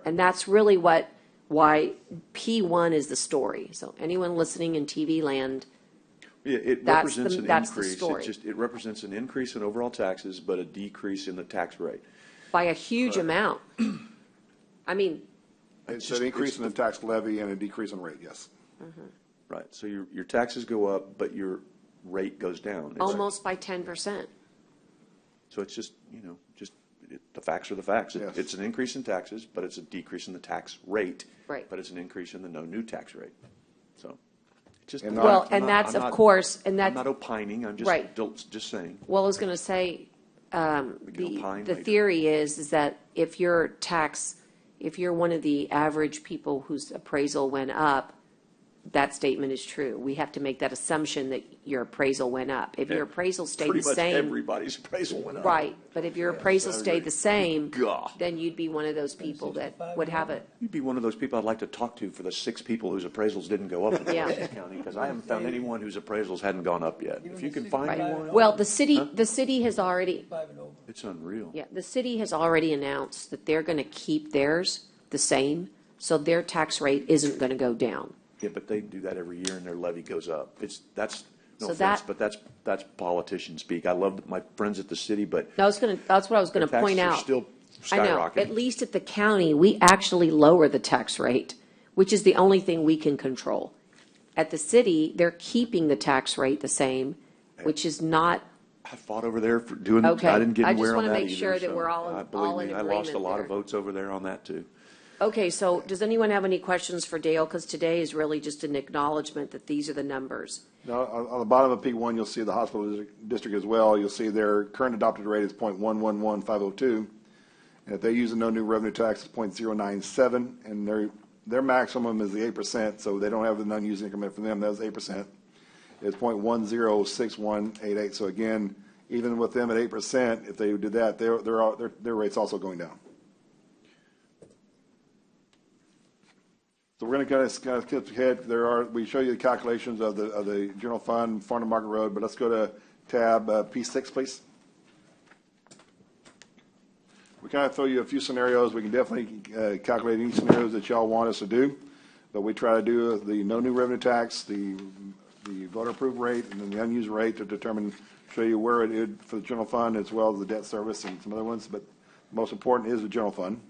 [SPEAKER 1] And that's really why P1 is the story. So anyone listening in TV land,
[SPEAKER 3] Yeah, it
[SPEAKER 1] That's
[SPEAKER 3] represents
[SPEAKER 1] the-
[SPEAKER 3] an
[SPEAKER 1] that's the
[SPEAKER 3] increase.
[SPEAKER 1] story.
[SPEAKER 3] It represents an increase in overall taxes, but a decrease in the tax rate.
[SPEAKER 1] by a huge amount. I mean,
[SPEAKER 4] It's
[SPEAKER 3] just-
[SPEAKER 4] an increase
[SPEAKER 3] it's
[SPEAKER 4] in the tax levy and a decrease in rate, yes.
[SPEAKER 3] Right, so your taxes go up, but your rate goes down. It's-
[SPEAKER 1] almost by 10%.
[SPEAKER 3] So it's just, the facts are the facts.
[SPEAKER 4] Yes.
[SPEAKER 3] It's an increase in taxes, but it's a decrease in the tax rate.
[SPEAKER 1] Right.
[SPEAKER 3] But it's an increase in the no new tax rate. So, it's just.
[SPEAKER 4] And
[SPEAKER 3] I'm
[SPEAKER 4] not-
[SPEAKER 1] Well,
[SPEAKER 3] not-
[SPEAKER 1] and
[SPEAKER 3] I'm
[SPEAKER 1] that's, of
[SPEAKER 3] not-
[SPEAKER 1] course, and
[SPEAKER 3] I'm
[SPEAKER 1] that's,
[SPEAKER 3] not opining, I'm
[SPEAKER 1] Right.
[SPEAKER 3] just saying.
[SPEAKER 1] well, I was going to say,
[SPEAKER 3] We can opine
[SPEAKER 1] the
[SPEAKER 3] later.
[SPEAKER 1] theory is that if you're one of the average people whose appraisal went up, that statement is true. We have to make that assumption that your appraisal went up. If your appraisal stayed the
[SPEAKER 3] Pretty much
[SPEAKER 1] same.
[SPEAKER 3] everybody's appraisal went up.
[SPEAKER 1] Right, but if your appraisal
[SPEAKER 3] I
[SPEAKER 1] stayed
[SPEAKER 3] agree.
[SPEAKER 1] the same,
[SPEAKER 3] Gah.
[SPEAKER 1] then you'd be one of those people that would have it.
[SPEAKER 3] You'd be one of those people I'd like to talk to for the 6 people whose appraisals didn't go up in
[SPEAKER 1] Yeah.
[SPEAKER 3] Nueces County, because I haven't found anyone whose appraisals hadn't gone up yet. If you can find
[SPEAKER 1] Right.
[SPEAKER 3] anyone,
[SPEAKER 1] Well, the city has already,
[SPEAKER 3] it's unreal.
[SPEAKER 1] yeah, the city has already announced that they're going to keep theirs the same, so their tax rate isn't going to go down.
[SPEAKER 3] Yeah, but they do that every year and their levy goes up. That's, no
[SPEAKER 1] So
[SPEAKER 3] offense,
[SPEAKER 1] that-
[SPEAKER 3] but that's politician speak. I love my friends at the city, but
[SPEAKER 1] That's what I was going to point
[SPEAKER 3] taxes are
[SPEAKER 1] out.
[SPEAKER 3] still
[SPEAKER 1] I know,
[SPEAKER 3] skyrocketing.
[SPEAKER 1] at least at the county, we actually lower the tax rate. which is the only thing we can control. At the city, they're keeping the tax rate the same, which is not,
[SPEAKER 3] I fought over there for doing,
[SPEAKER 1] Okay.
[SPEAKER 3] I didn't get
[SPEAKER 1] I
[SPEAKER 3] anywhere
[SPEAKER 1] just
[SPEAKER 3] on
[SPEAKER 1] wanna
[SPEAKER 3] that
[SPEAKER 1] make
[SPEAKER 3] either,
[SPEAKER 1] sure that
[SPEAKER 3] so
[SPEAKER 1] we're all in
[SPEAKER 3] believe me, I lost a
[SPEAKER 1] agreement
[SPEAKER 3] lot of
[SPEAKER 1] there.
[SPEAKER 3] votes over there on that too.
[SPEAKER 1] okay, so does anyone have any questions for Dale? Because today is really just an acknowledgement that these are the numbers.
[SPEAKER 4] Now, on the bottom of P1, you'll see the hospital district as well. You'll see their current adopted rate is 0.111502. And if they use a no new revenue tax, it's 0.097, and their maximum is the 8%, so they don't have an unused increment for them. That's 8%. It's 0.106188. So again, even with them at 8%, if they did that, their rate's also going down. So we're going to kind of skip ahead. We show you the calculations of the general fund, farm to market road, but let's go to tab P6, please. We kind of throw you a few scenarios. We can definitely calculate any scenarios that y'all want us to do, but we try to do the no new revenue tax, the voter approved rate, and then the unused rate to determine, show you where it is for the general fund as well as the debt service and some other ones, but most important is the general fund.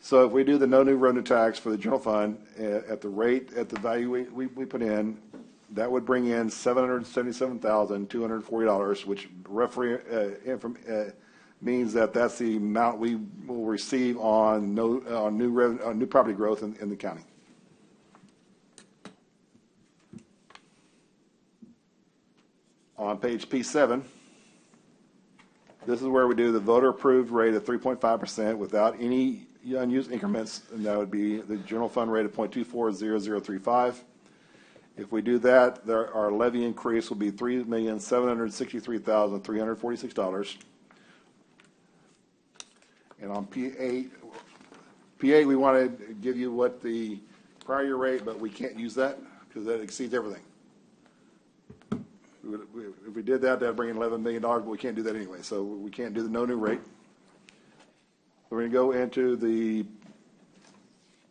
[SPEAKER 4] So if we do the no new revenue tax for the general fund at the rate, at the value we put in, that would bring in $777,240, which roughly means that that's the amount we will receive on new property growth in the county. On page P7, this is where we do the voter approved rate of 3.5% without any unused increments, and that would be the general fund rate of 0.240035. If we do that, our levy increase will be $3,763,346. And on P8, we want to give you what the prior year rate, but we can't use that because that exceeds everything. If we did that, that'd bring in $11 million, but we can't do that anyway, so we can't do the no new rate. We're going to go into the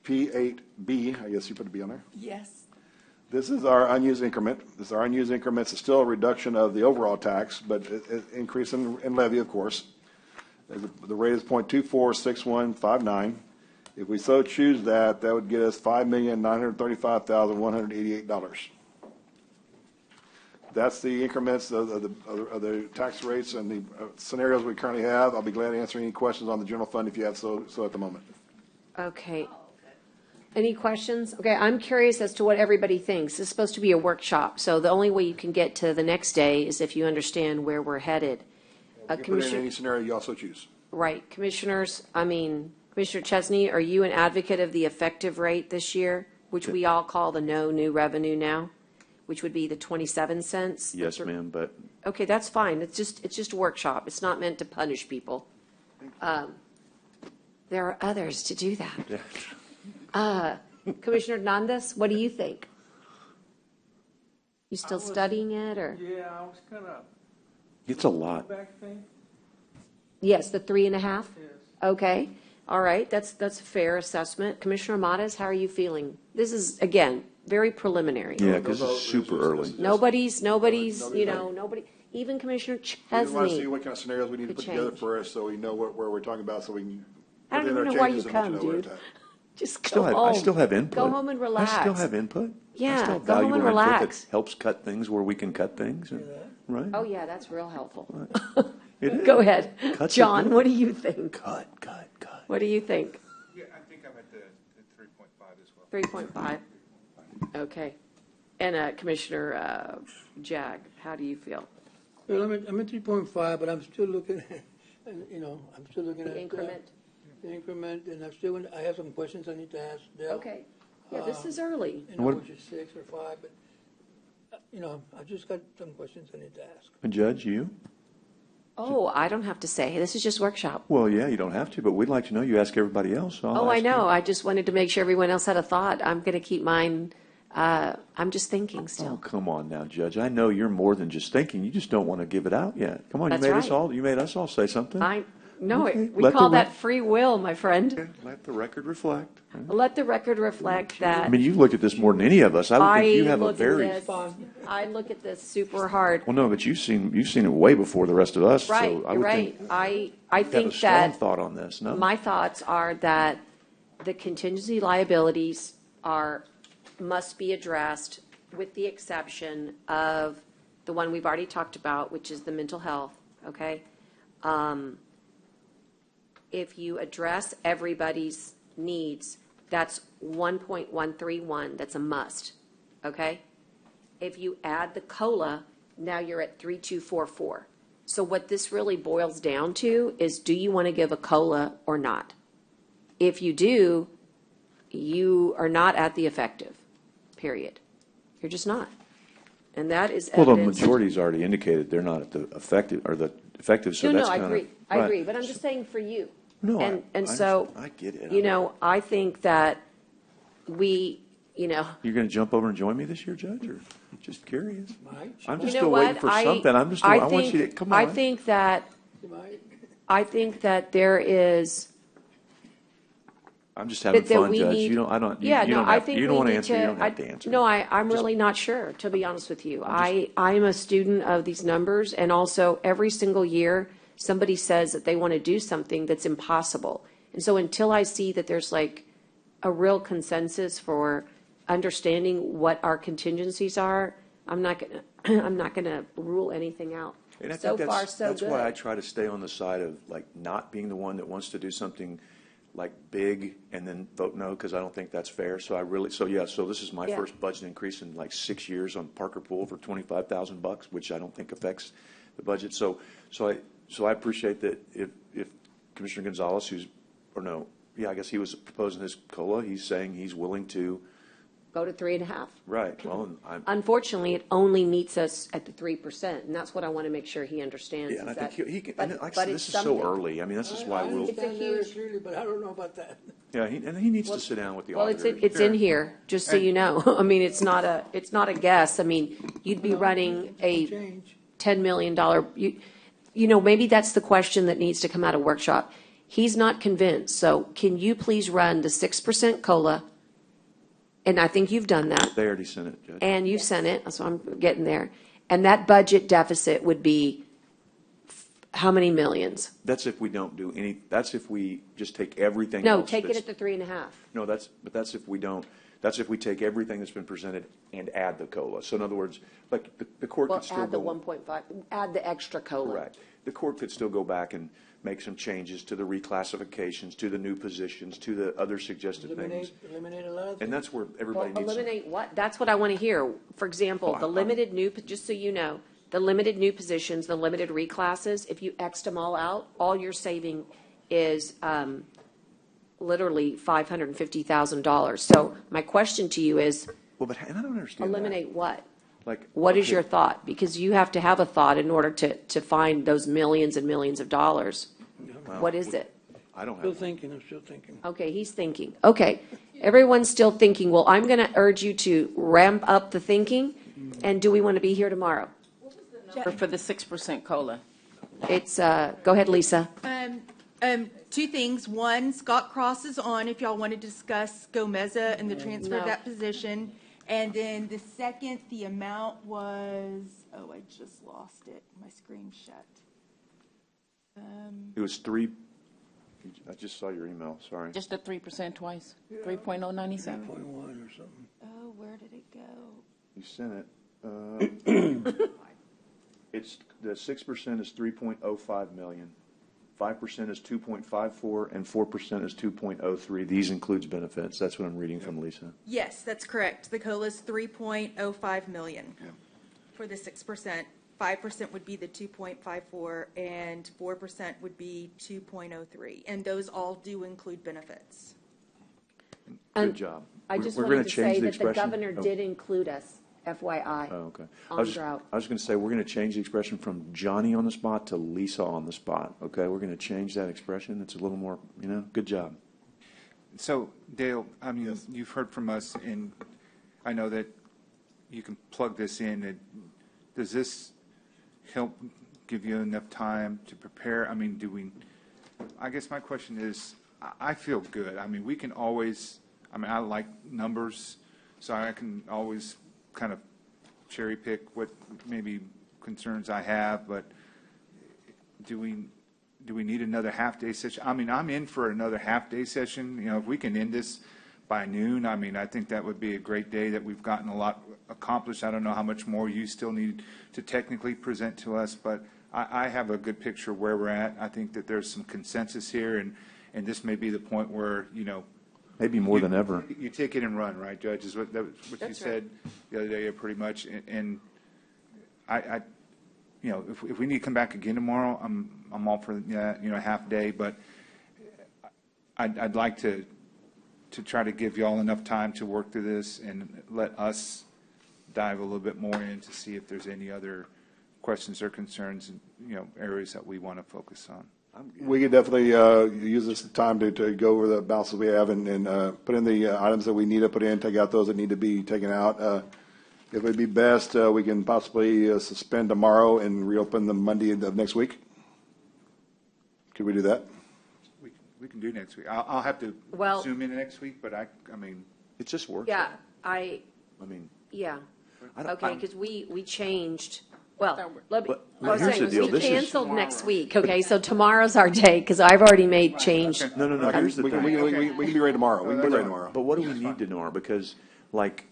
[SPEAKER 4] P8B, I guess you put a B on there.
[SPEAKER 7] Yes.
[SPEAKER 4] This is our unused increment. This is our unused increment. It's still a reduction of the overall tax, but an increase in levy, of course. The rate is 0.246159. If we so choose that, that would get us $5,935,188. That's the increments of the tax rates and the scenarios we currently have. I'll be glad to answer any questions on the general fund if you have so at the moment.
[SPEAKER 1] Okay. Any questions? Okay, I'm curious as to what everybody thinks. This is supposed to be a workshop, so the only way you can get to the next day is if you understand where we're headed.
[SPEAKER 4] You can put in any scenario you also choose.
[SPEAKER 1] Right, Commissioner Chesney, are you an advocate of the effective rate this year, which we all call the no new revenue now, which would be the 27 cents?
[SPEAKER 3] Yes, ma'am, but
[SPEAKER 1] Okay, that's fine. It's just a workshop. It's not meant to punish people. There are others to do that. Commissioner Hernandez, what do you think? You still studying it, or?
[SPEAKER 2] Yeah, I was kind of
[SPEAKER 3] it's a lot.
[SPEAKER 2] back thing.
[SPEAKER 1] Yes, the 3.5?
[SPEAKER 2] Yes.
[SPEAKER 1] Okay, all right, that's a fair assessment. Commissioner Amadas, how are you feeling? This is, again, very preliminary.
[SPEAKER 3] Yeah, because it's super early.
[SPEAKER 1] Nobody's, nobody, even Commissioner
[SPEAKER 4] We just want to see
[SPEAKER 1] Chesney.
[SPEAKER 4] what kind of scenarios we need to
[SPEAKER 1] Could
[SPEAKER 4] put together
[SPEAKER 1] change.
[SPEAKER 4] for us so we know where we're talking about, so we can
[SPEAKER 1] I
[SPEAKER 4] put
[SPEAKER 1] don't
[SPEAKER 4] in
[SPEAKER 1] even
[SPEAKER 4] our
[SPEAKER 1] know why
[SPEAKER 4] changes
[SPEAKER 1] you
[SPEAKER 4] and let
[SPEAKER 1] come,
[SPEAKER 4] you know where
[SPEAKER 1] dude.
[SPEAKER 4] it's at.
[SPEAKER 1] Just go home.
[SPEAKER 3] I still have input.
[SPEAKER 1] Go home and relax.
[SPEAKER 3] I still have input.
[SPEAKER 1] Yeah,
[SPEAKER 3] I still have
[SPEAKER 1] go home and
[SPEAKER 3] valuable input
[SPEAKER 1] relax.
[SPEAKER 3] that helps cut things where we can cut things. Right?
[SPEAKER 1] Oh, yeah, that's real helpful.
[SPEAKER 3] It is.
[SPEAKER 1] Go ahead.
[SPEAKER 3] Cuts are
[SPEAKER 1] John,
[SPEAKER 3] good.
[SPEAKER 1] what do you think?
[SPEAKER 3] Cut.
[SPEAKER 1] What do you think?
[SPEAKER 6] Yeah, I think I'm at the 3.5 as well.
[SPEAKER 1] 3.5? Okay. And Commissioner Jag, how do you feel?
[SPEAKER 2] Well, I'm at 3.5, but I'm still looking at, I'm still looking at.
[SPEAKER 1] The increment?
[SPEAKER 2] The increment, and I have some questions I need to ask Dale.
[SPEAKER 1] Okay. Yeah, this is early.
[SPEAKER 2] Which is 6 or 5, but, I just got some questions I need to ask.
[SPEAKER 3] And Judge, you?
[SPEAKER 1] Oh, I don't have to say. This is just workshop.
[SPEAKER 3] Well, yeah, you don't have to, but we'd like to know. You ask everybody else. So I'll
[SPEAKER 1] Oh, I
[SPEAKER 3] ask
[SPEAKER 1] know.
[SPEAKER 3] you.
[SPEAKER 1] I just wanted to make sure everyone else had a thought. I'm going to keep mine. I'm just thinking
[SPEAKER 3] Oh,
[SPEAKER 1] still.
[SPEAKER 3] come on now, Judge. I know you're more than just thinking. You just don't want to give it out yet. Come on,
[SPEAKER 1] That's
[SPEAKER 3] you made
[SPEAKER 1] right.
[SPEAKER 3] us all. You made us all say something.
[SPEAKER 1] No,
[SPEAKER 3] Okay.
[SPEAKER 1] we
[SPEAKER 3] Let the
[SPEAKER 1] call
[SPEAKER 3] re-
[SPEAKER 1] that free will, my friend.
[SPEAKER 3] Let the record reflect.
[SPEAKER 1] Let the record reflect
[SPEAKER 3] I
[SPEAKER 1] that
[SPEAKER 3] mean, you've looked at this more than any of us. I would think you have a
[SPEAKER 1] look
[SPEAKER 3] very
[SPEAKER 1] at this. I look at this super hard.
[SPEAKER 3] well. No, but you've seen it way before the rest of us.
[SPEAKER 1] Right,
[SPEAKER 3] so I
[SPEAKER 1] you're
[SPEAKER 3] would
[SPEAKER 1] right.
[SPEAKER 3] think
[SPEAKER 1] I
[SPEAKER 3] you have a
[SPEAKER 1] think
[SPEAKER 3] strong
[SPEAKER 1] that
[SPEAKER 3] thought on this. No,
[SPEAKER 1] my thoughts are that the contingency liabilities must be addressed with the exception of the one we've already talked about, which is the mental health, okay? If you address everybody's needs, that's 1.131, that's a must, okay? If you add the COLA, now you're at 3244. So what this really boils down to is, do you want to give a COLA or not? If you do, you are not at the effective, period. You're just not. And that is
[SPEAKER 3] Well, the
[SPEAKER 1] evidenced.
[SPEAKER 3] majority's already indicated they're not at the effective, so
[SPEAKER 1] No,
[SPEAKER 3] that's
[SPEAKER 1] I
[SPEAKER 3] kind of.
[SPEAKER 1] agree, I agree, but I'm just saying for you.
[SPEAKER 3] No,
[SPEAKER 1] And so,
[SPEAKER 3] I get it.
[SPEAKER 1] you know, I think that we, you know,
[SPEAKER 3] You're going to jump over and join me this year, Judge, or just curious?
[SPEAKER 2] Might.
[SPEAKER 3] I'm
[SPEAKER 1] you
[SPEAKER 3] just
[SPEAKER 1] know
[SPEAKER 3] still waiting
[SPEAKER 1] what?
[SPEAKER 3] for something. I want you to, come on.
[SPEAKER 1] I think that there is,
[SPEAKER 3] I'm just having
[SPEAKER 1] that
[SPEAKER 3] fun,
[SPEAKER 1] we
[SPEAKER 3] Judge.
[SPEAKER 1] need.
[SPEAKER 3] You don't, I don't, you
[SPEAKER 1] Yeah,
[SPEAKER 3] you
[SPEAKER 1] no,
[SPEAKER 3] don't
[SPEAKER 1] I
[SPEAKER 3] have,
[SPEAKER 1] think
[SPEAKER 3] you
[SPEAKER 1] we
[SPEAKER 3] don't want to
[SPEAKER 1] need
[SPEAKER 3] answer, you don't have to
[SPEAKER 1] I-
[SPEAKER 3] answer.
[SPEAKER 1] No, I'm really not sure, to be honest with you. I'm a student of these numbers, and also every single year, somebody says that they want to do something that's impossible. And so until I see that there's like a real consensus for understanding what our contingencies are, I'm not gonna, I'm not gonna rule anything out.
[SPEAKER 3] And I
[SPEAKER 1] So
[SPEAKER 3] think
[SPEAKER 1] far, so
[SPEAKER 3] that's why I
[SPEAKER 1] good.
[SPEAKER 3] try to stay on the side of like not being the one that wants to do something like big and then vote no, because I don't think that's fair. So this is my
[SPEAKER 1] Yeah.
[SPEAKER 3] first budget increase in like 6 years on Parker Pool for $25,000, which I don't think affects the budget. So I appreciate that if Commissioner Gonzalez, I guess he was proposing his COLA, he's saying he's willing to,
[SPEAKER 1] Go to 3.5.
[SPEAKER 3] right, well,
[SPEAKER 1] Unfortunately, it only meets us at the 3%, and that's what I want to make sure he understands.
[SPEAKER 3] yeah, and I
[SPEAKER 1] is
[SPEAKER 3] think
[SPEAKER 1] that-
[SPEAKER 3] he can,
[SPEAKER 1] but-
[SPEAKER 3] and like I
[SPEAKER 1] but
[SPEAKER 3] said,
[SPEAKER 1] it's
[SPEAKER 3] this is so
[SPEAKER 1] something.
[SPEAKER 3] early. I mean, this is why
[SPEAKER 2] I
[SPEAKER 3] we'll,
[SPEAKER 2] understand that very clearly, but I don't know about that.
[SPEAKER 3] yeah, and he needs to sit down with the
[SPEAKER 1] Well,
[SPEAKER 3] auditors.
[SPEAKER 1] it's in here, just so you know. I mean, it's not a guess. I mean, you'd be running a
[SPEAKER 2] Change.
[SPEAKER 1] $10 million, you know, maybe that's the question that needs to come out of workshop. He's not convinced, so can you please run the 6% COLA? And I think you've done that,
[SPEAKER 3] They already sent it, Judge.
[SPEAKER 1] and you've sent it, so I'm getting there. And that budget deficit would be how many millions?
[SPEAKER 3] That's if we don't do any, that's if we just take everything
[SPEAKER 1] No,
[SPEAKER 3] else
[SPEAKER 1] take it
[SPEAKER 3] that's-
[SPEAKER 1] at the 3.5.
[SPEAKER 3] No, that's if we don't, that's if we take everything that's been presented and add the COLA. So in other words, like, the court
[SPEAKER 1] Well,
[SPEAKER 3] could still
[SPEAKER 1] add the
[SPEAKER 3] go.
[SPEAKER 1] 1.5, add the extra COLA.
[SPEAKER 3] Correct. The court could still go back and make some changes to the reclassifications, to the new positions, to the other suggested things.
[SPEAKER 2] Eliminate a lot of
[SPEAKER 3] And
[SPEAKER 2] things.
[SPEAKER 3] that's where
[SPEAKER 1] Well,
[SPEAKER 3] everybody needs.
[SPEAKER 1] eliminate what? That's what I want to hear. For example,
[SPEAKER 3] Oh,
[SPEAKER 1] the
[SPEAKER 3] I'm-
[SPEAKER 1] limited new, just so you know, the limited new positions, the limited reclasses, if you Xed them all out, all you're saving is literally $550,000. So my question to you is,
[SPEAKER 3] Well, but, and I don't understand that.
[SPEAKER 1] eliminate what?
[SPEAKER 3] Like,
[SPEAKER 1] What is
[SPEAKER 3] okay,
[SPEAKER 1] your thought? Because you have to have a thought in order to find those millions and millions of dollars. What is it?
[SPEAKER 3] I don't
[SPEAKER 2] Still
[SPEAKER 3] have,
[SPEAKER 2] thinking, I'm still thinking.
[SPEAKER 1] Okay, he's thinking. Okay, everyone's still thinking. Well, I'm going to urge you to ramp up the thinking. And do we want to be here tomorrow?
[SPEAKER 5] For the 6% COLA.
[SPEAKER 1] It's, go ahead, Lisa.
[SPEAKER 7] Two things. One, Scott Cross is on if y'all want to discuss Gomeza and the transfer of
[SPEAKER 1] No.
[SPEAKER 7] that position. And then the second, the amount was, I just lost it. My screen shut.
[SPEAKER 3] it was three, I just saw your email, sorry.
[SPEAKER 5] Just the 3% twice, 3.097.
[SPEAKER 2] 0.1 or something.
[SPEAKER 7] Oh, where did it go?
[SPEAKER 3] You sent it. It's, the 6% is 3.05 million. 5% is 2.54, and 4% is 2.03. These includes benefits. That's what I'm reading from Lisa.
[SPEAKER 7] Yes, that's correct. The COLA is 3.05 million for the 6%. 5% would be the 2.54, and 4% would be 2.03. And those all do include benefits.
[SPEAKER 3] Good job.
[SPEAKER 1] I
[SPEAKER 3] We're-
[SPEAKER 1] just
[SPEAKER 3] we're
[SPEAKER 1] wanted
[SPEAKER 3] gonna
[SPEAKER 1] to
[SPEAKER 3] change
[SPEAKER 1] say
[SPEAKER 3] the
[SPEAKER 1] that the
[SPEAKER 3] expression.
[SPEAKER 1] governor
[SPEAKER 3] Oh.
[SPEAKER 1] did include us, FYI.
[SPEAKER 3] Oh, okay.
[SPEAKER 1] On drought.
[SPEAKER 3] I was going to say, we're going to change the expression from Johnny on the spot to Lisa on the spot, okay? We're going to change that expression. It's a little more, good job.
[SPEAKER 6] So, Dale, I mean, you've heard from us, and I know that you can plug this in. Does this help give you enough time to prepare? I mean, I guess my question is, I feel good. I mean, we can always, I like numbers, so I can always kind of cherry pick what maybe concerns I have, but do do we need another half-day session? I mean, I'm in for another half-day session. You know, if we can end this by noon, I mean, I think that would be a great day, that we've gotten a lot accomplished. I don't know how much more you still need to technically present to us, but I have a good picture of where we're at. I think that there's some consensus here, and this may be the point where, you know,
[SPEAKER 3] Maybe more than ever.
[SPEAKER 6] you take it and run, right, Judge, is what you
[SPEAKER 1] That's right.
[SPEAKER 6] said the other day, pretty much. And I you know, if we need to come back again tomorrow, I'm all for that, you know, half day, but I'd like to try to give y'all enough time to work through this and let us dive a little bit more in to see if there's any other questions or concerns, you know, areas that we want to focus on.
[SPEAKER 4] We could definitely use this time to go over the balances we have and put in the items that we need to put in, take out those that need to be taken out. If it'd be best, we can possibly suspend tomorrow and reopen the Monday of next week. Could we do that?
[SPEAKER 6] We can do next week. I'll have to
[SPEAKER 1] Well-
[SPEAKER 6] zoom in next week, but I mean,
[SPEAKER 3] It just works.
[SPEAKER 1] Yeah,
[SPEAKER 3] I mean,
[SPEAKER 1] yeah.
[SPEAKER 3] I don't-
[SPEAKER 1] Okay, because we changed, well, let me,
[SPEAKER 3] But
[SPEAKER 1] I was
[SPEAKER 3] here's
[SPEAKER 1] saying,
[SPEAKER 3] the deal.
[SPEAKER 1] we
[SPEAKER 3] This is-
[SPEAKER 1] canceled next week, okay? So tomorrow's our day, because I've already made change.
[SPEAKER 3] no, here's the
[SPEAKER 4] We can
[SPEAKER 3] thing.
[SPEAKER 4] be ready tomorrow. We can be ready tomorrow.
[SPEAKER 3] But what do we need to know? Because, like,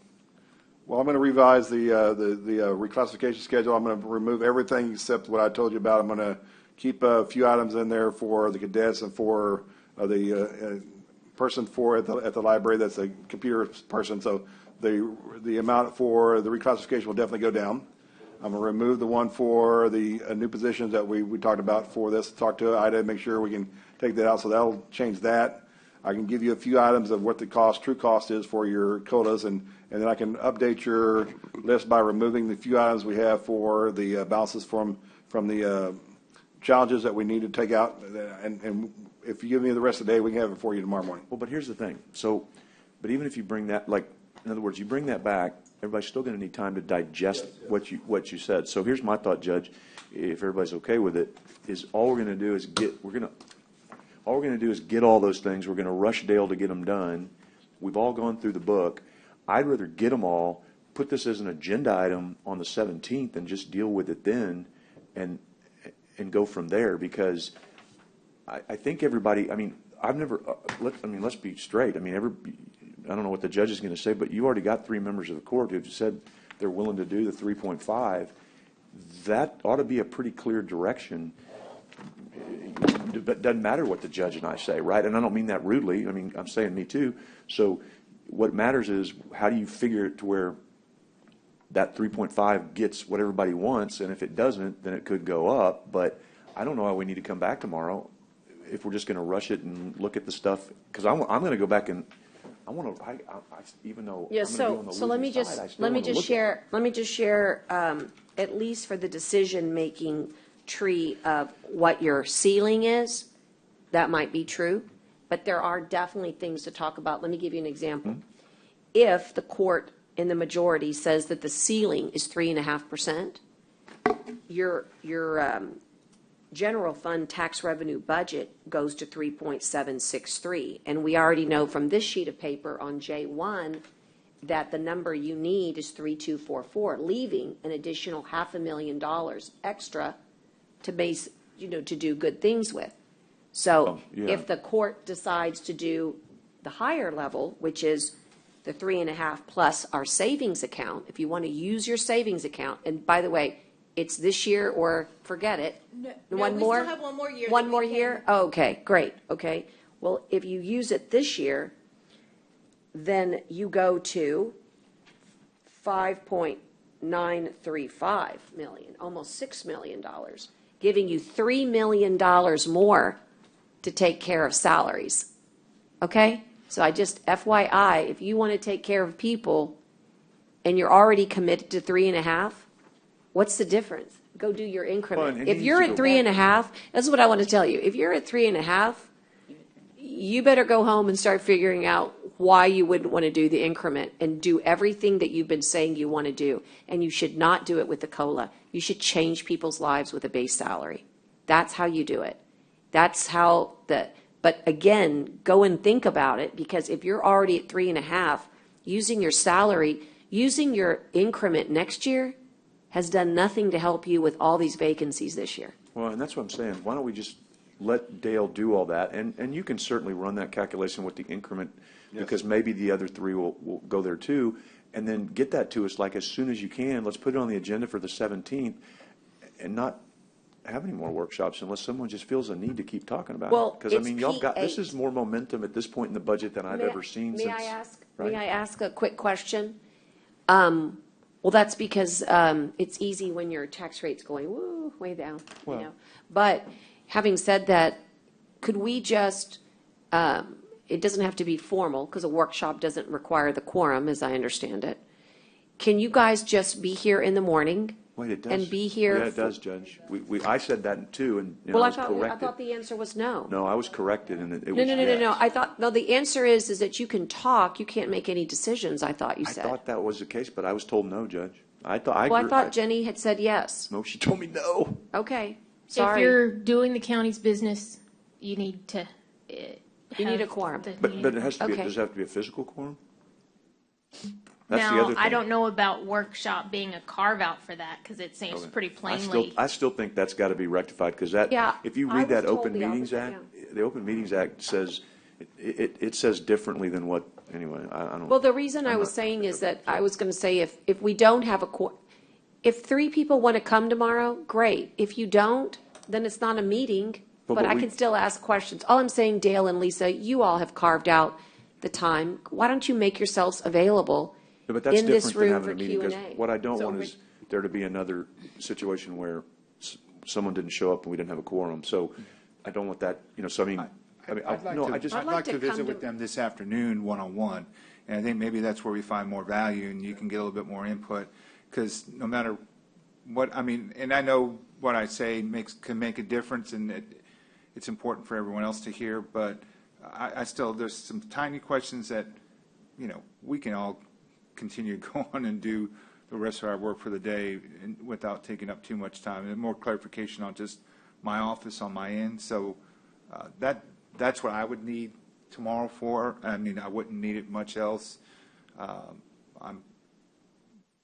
[SPEAKER 4] Well, I'm going to revise the reclassification schedule. I'm going to remove everything except what I told you about. I'm going to keep a few items in there for the cadets and for the person at the library that's a computer person. So the amount for the reclassification will definitely go down. I'm going to remove the one for the new positions that we talked about for this. Talk to Ida, make sure we can take that out. So that'll change that. I can give you a few items of what the true cost is for your colas, and then I can update your list by removing the few items we have for the balances from the challenges that we need to take out. And if you give me the rest of the day, we can have it for you tomorrow morning.
[SPEAKER 3] well, but here's the thing. So, but even if you bring that, like, in other words, you bring that back, everybody's still going to need time to digest what you said. So here's my thought, Judge, if everybody's okay with it, is all we're going to do is get all those things. We're going to rush Dale to get them done. We've all gone through the book. I'd rather get them all, put this as an agenda item on the 17th, and just deal with it then, and go from there. Because I think everybody. I mean, I've never. Let's be straight. I mean, I don't know what the judge is going to say, but you already got 3 members of the court who've said they're willing to do the 3.5. That ought to be a pretty clear direction. It doesn't matter what the judge and I say, right? And I don't mean that rudely. I mean, I'm saying me too. So what matters is how do you figure it to where that 3.5 gets what everybody wants, and if it doesn't, then it could go up. But I don't know why we need to come back tomorrow if we're just going to rush it and look at the stuff. Because I'm going to go back and I want to. Even though
[SPEAKER 1] Yeah,
[SPEAKER 3] I'm gonna be on the
[SPEAKER 1] so let me
[SPEAKER 3] losing
[SPEAKER 1] just,
[SPEAKER 3] side, I still
[SPEAKER 1] let me
[SPEAKER 3] wanna
[SPEAKER 1] just
[SPEAKER 3] look at
[SPEAKER 1] share, let me just share, at least for the decision-making tree of what your ceiling is, that might be true, but there are definitely things to talk about. Let me give you an example. If the court in the majority says that the ceiling is 3.5%, your general fund tax revenue budget goes to 3.763. And we already know from this sheet of paper on J1 that the number you need is 3.244, leaving an additional $500,000 extra to base, to do good things with. So
[SPEAKER 3] yeah.
[SPEAKER 1] if the court decides to do the higher level, which is the 3.5 plus our savings account, if you want to use your savings account, and by the way, it's this year or forget it.
[SPEAKER 7] No,
[SPEAKER 1] One
[SPEAKER 7] we
[SPEAKER 1] more?
[SPEAKER 7] still have one more year.
[SPEAKER 1] One
[SPEAKER 7] that
[SPEAKER 1] more
[SPEAKER 7] we can-
[SPEAKER 1] year? Oh, okay, great, okay. Well, if you use it this year, then you go to 5.935 million, almost $6 million, giving you $3 million more to take care of salaries. Okay? So I just, FYI, if you want to take care of people and you're already committed to 3.5, what's the difference? Go do your
[SPEAKER 3] Well,
[SPEAKER 1] increment.
[SPEAKER 3] and
[SPEAKER 1] If
[SPEAKER 3] he
[SPEAKER 1] you're
[SPEAKER 3] needs
[SPEAKER 1] at
[SPEAKER 3] to go
[SPEAKER 1] 3.5, that's what I want to tell you. If you're at 3.5, you better go home and start figuring out why you wouldn't want to do the increment and do everything that you've been saying you want to do. And you should not do it with the COLA. You should change people's lives with a base salary. That's how you do it. That's how but again, go and think about it, because if you're already at 3.5, using your salary, using your increment next year has done nothing to help you with all these vacancies this year.
[SPEAKER 3] Well, and that's what I'm saying. Why don't we just let Dale do all that, and you can certainly run that calculation with the increment, because maybe the other three will go there too, and then get that to us like as soon as you can. Let's put it on the agenda for the 17th, and not have any more workshops unless someone just feels a need to keep talking about
[SPEAKER 1] Well,
[SPEAKER 3] it. Because, I
[SPEAKER 1] it's
[SPEAKER 3] mean, y'all got, this
[SPEAKER 1] P8.
[SPEAKER 3] is more momentum at this point in the budget than I've ever seen since.
[SPEAKER 1] May I ask a quick question? Well, that's because it's easy when your tax rate's going, woo, way down, you know. But having said that, could we just, it doesn't have to be formal, because a workshop doesn't require the quorum, as I understand it. Can you guys just be here in the morning?
[SPEAKER 3] Wait, it does.
[SPEAKER 1] And be here
[SPEAKER 3] Yeah, it
[SPEAKER 1] for-
[SPEAKER 3] does, Judge. I said that too, and
[SPEAKER 1] Well,
[SPEAKER 3] I
[SPEAKER 1] I
[SPEAKER 3] was
[SPEAKER 1] thought
[SPEAKER 3] corrected.
[SPEAKER 1] the answer was no.
[SPEAKER 3] No, I was corrected, and it
[SPEAKER 1] No,
[SPEAKER 3] was
[SPEAKER 1] no, no, no, no.
[SPEAKER 3] yes.
[SPEAKER 1] I thought, no, the answer is that you can talk, you can't make any decisions, I thought you
[SPEAKER 3] I
[SPEAKER 1] said.
[SPEAKER 3] thought that was the case, but I was told no, Judge. I thought,
[SPEAKER 1] Well, I
[SPEAKER 3] agree-
[SPEAKER 1] thought Jenny had said yes.
[SPEAKER 3] No, she told me no.
[SPEAKER 1] Okay,
[SPEAKER 8] If
[SPEAKER 1] sorry.
[SPEAKER 8] you're doing the county's business, you need to.
[SPEAKER 1] You need a quorum.
[SPEAKER 3] But it has to be,
[SPEAKER 1] Okay.
[SPEAKER 3] does it have to be a physical quorum? That's the
[SPEAKER 8] Now,
[SPEAKER 3] other
[SPEAKER 8] I
[SPEAKER 3] thing.
[SPEAKER 8] don't know about workshop being a carve-out for that, because it seems
[SPEAKER 3] Okay.
[SPEAKER 8] pretty
[SPEAKER 3] I
[SPEAKER 8] plainly.
[SPEAKER 3] still think that's got to be rectified, because that,
[SPEAKER 1] Yeah,
[SPEAKER 3] if you
[SPEAKER 1] I
[SPEAKER 3] read that
[SPEAKER 1] was told
[SPEAKER 3] Open
[SPEAKER 1] the
[SPEAKER 3] Meetings
[SPEAKER 1] opposite,
[SPEAKER 3] Act, the Open Meetings Act says, it says differently than what, anyway, I don't.
[SPEAKER 1] Well, the reason I
[SPEAKER 3] I'm
[SPEAKER 1] was
[SPEAKER 3] not-
[SPEAKER 1] saying is that I was going to say if we don't have if 3 people want to come tomorrow, great. If you don't, then it's not a meeting,
[SPEAKER 3] But
[SPEAKER 1] but I
[SPEAKER 3] we-
[SPEAKER 1] can still ask questions. All I'm saying, Dale and Lisa, you all have carved out the time. Why don't you make yourselves available
[SPEAKER 3] Yeah, but that's
[SPEAKER 1] in this
[SPEAKER 3] different than
[SPEAKER 1] room
[SPEAKER 3] having
[SPEAKER 1] for
[SPEAKER 3] a meeting, because
[SPEAKER 1] Q&A?
[SPEAKER 3] what I don't
[SPEAKER 5] So
[SPEAKER 3] want
[SPEAKER 5] we-
[SPEAKER 3] is there to be another situation where someone didn't show up and we didn't have a quorum. So I don't want that, so I mean,
[SPEAKER 6] I'd like
[SPEAKER 3] no,
[SPEAKER 6] to-
[SPEAKER 3] I just,
[SPEAKER 6] I'd
[SPEAKER 1] like
[SPEAKER 6] like
[SPEAKER 1] to
[SPEAKER 6] to
[SPEAKER 1] come
[SPEAKER 6] visit
[SPEAKER 1] to-
[SPEAKER 6] with them this afternoon, one-on-one, and I think maybe that's where we find more value, and you can get a little bit more input, because no matter what, I mean, and I know what I say can make a difference, and it's important for everyone else to hear, but I still, there's some tiny questions that, we can all continue to go on and do the rest of our work for the day without taking up too much time, and more clarification on just my office on my end, so that's what I would need tomorrow for. I mean, I wouldn't need it much else.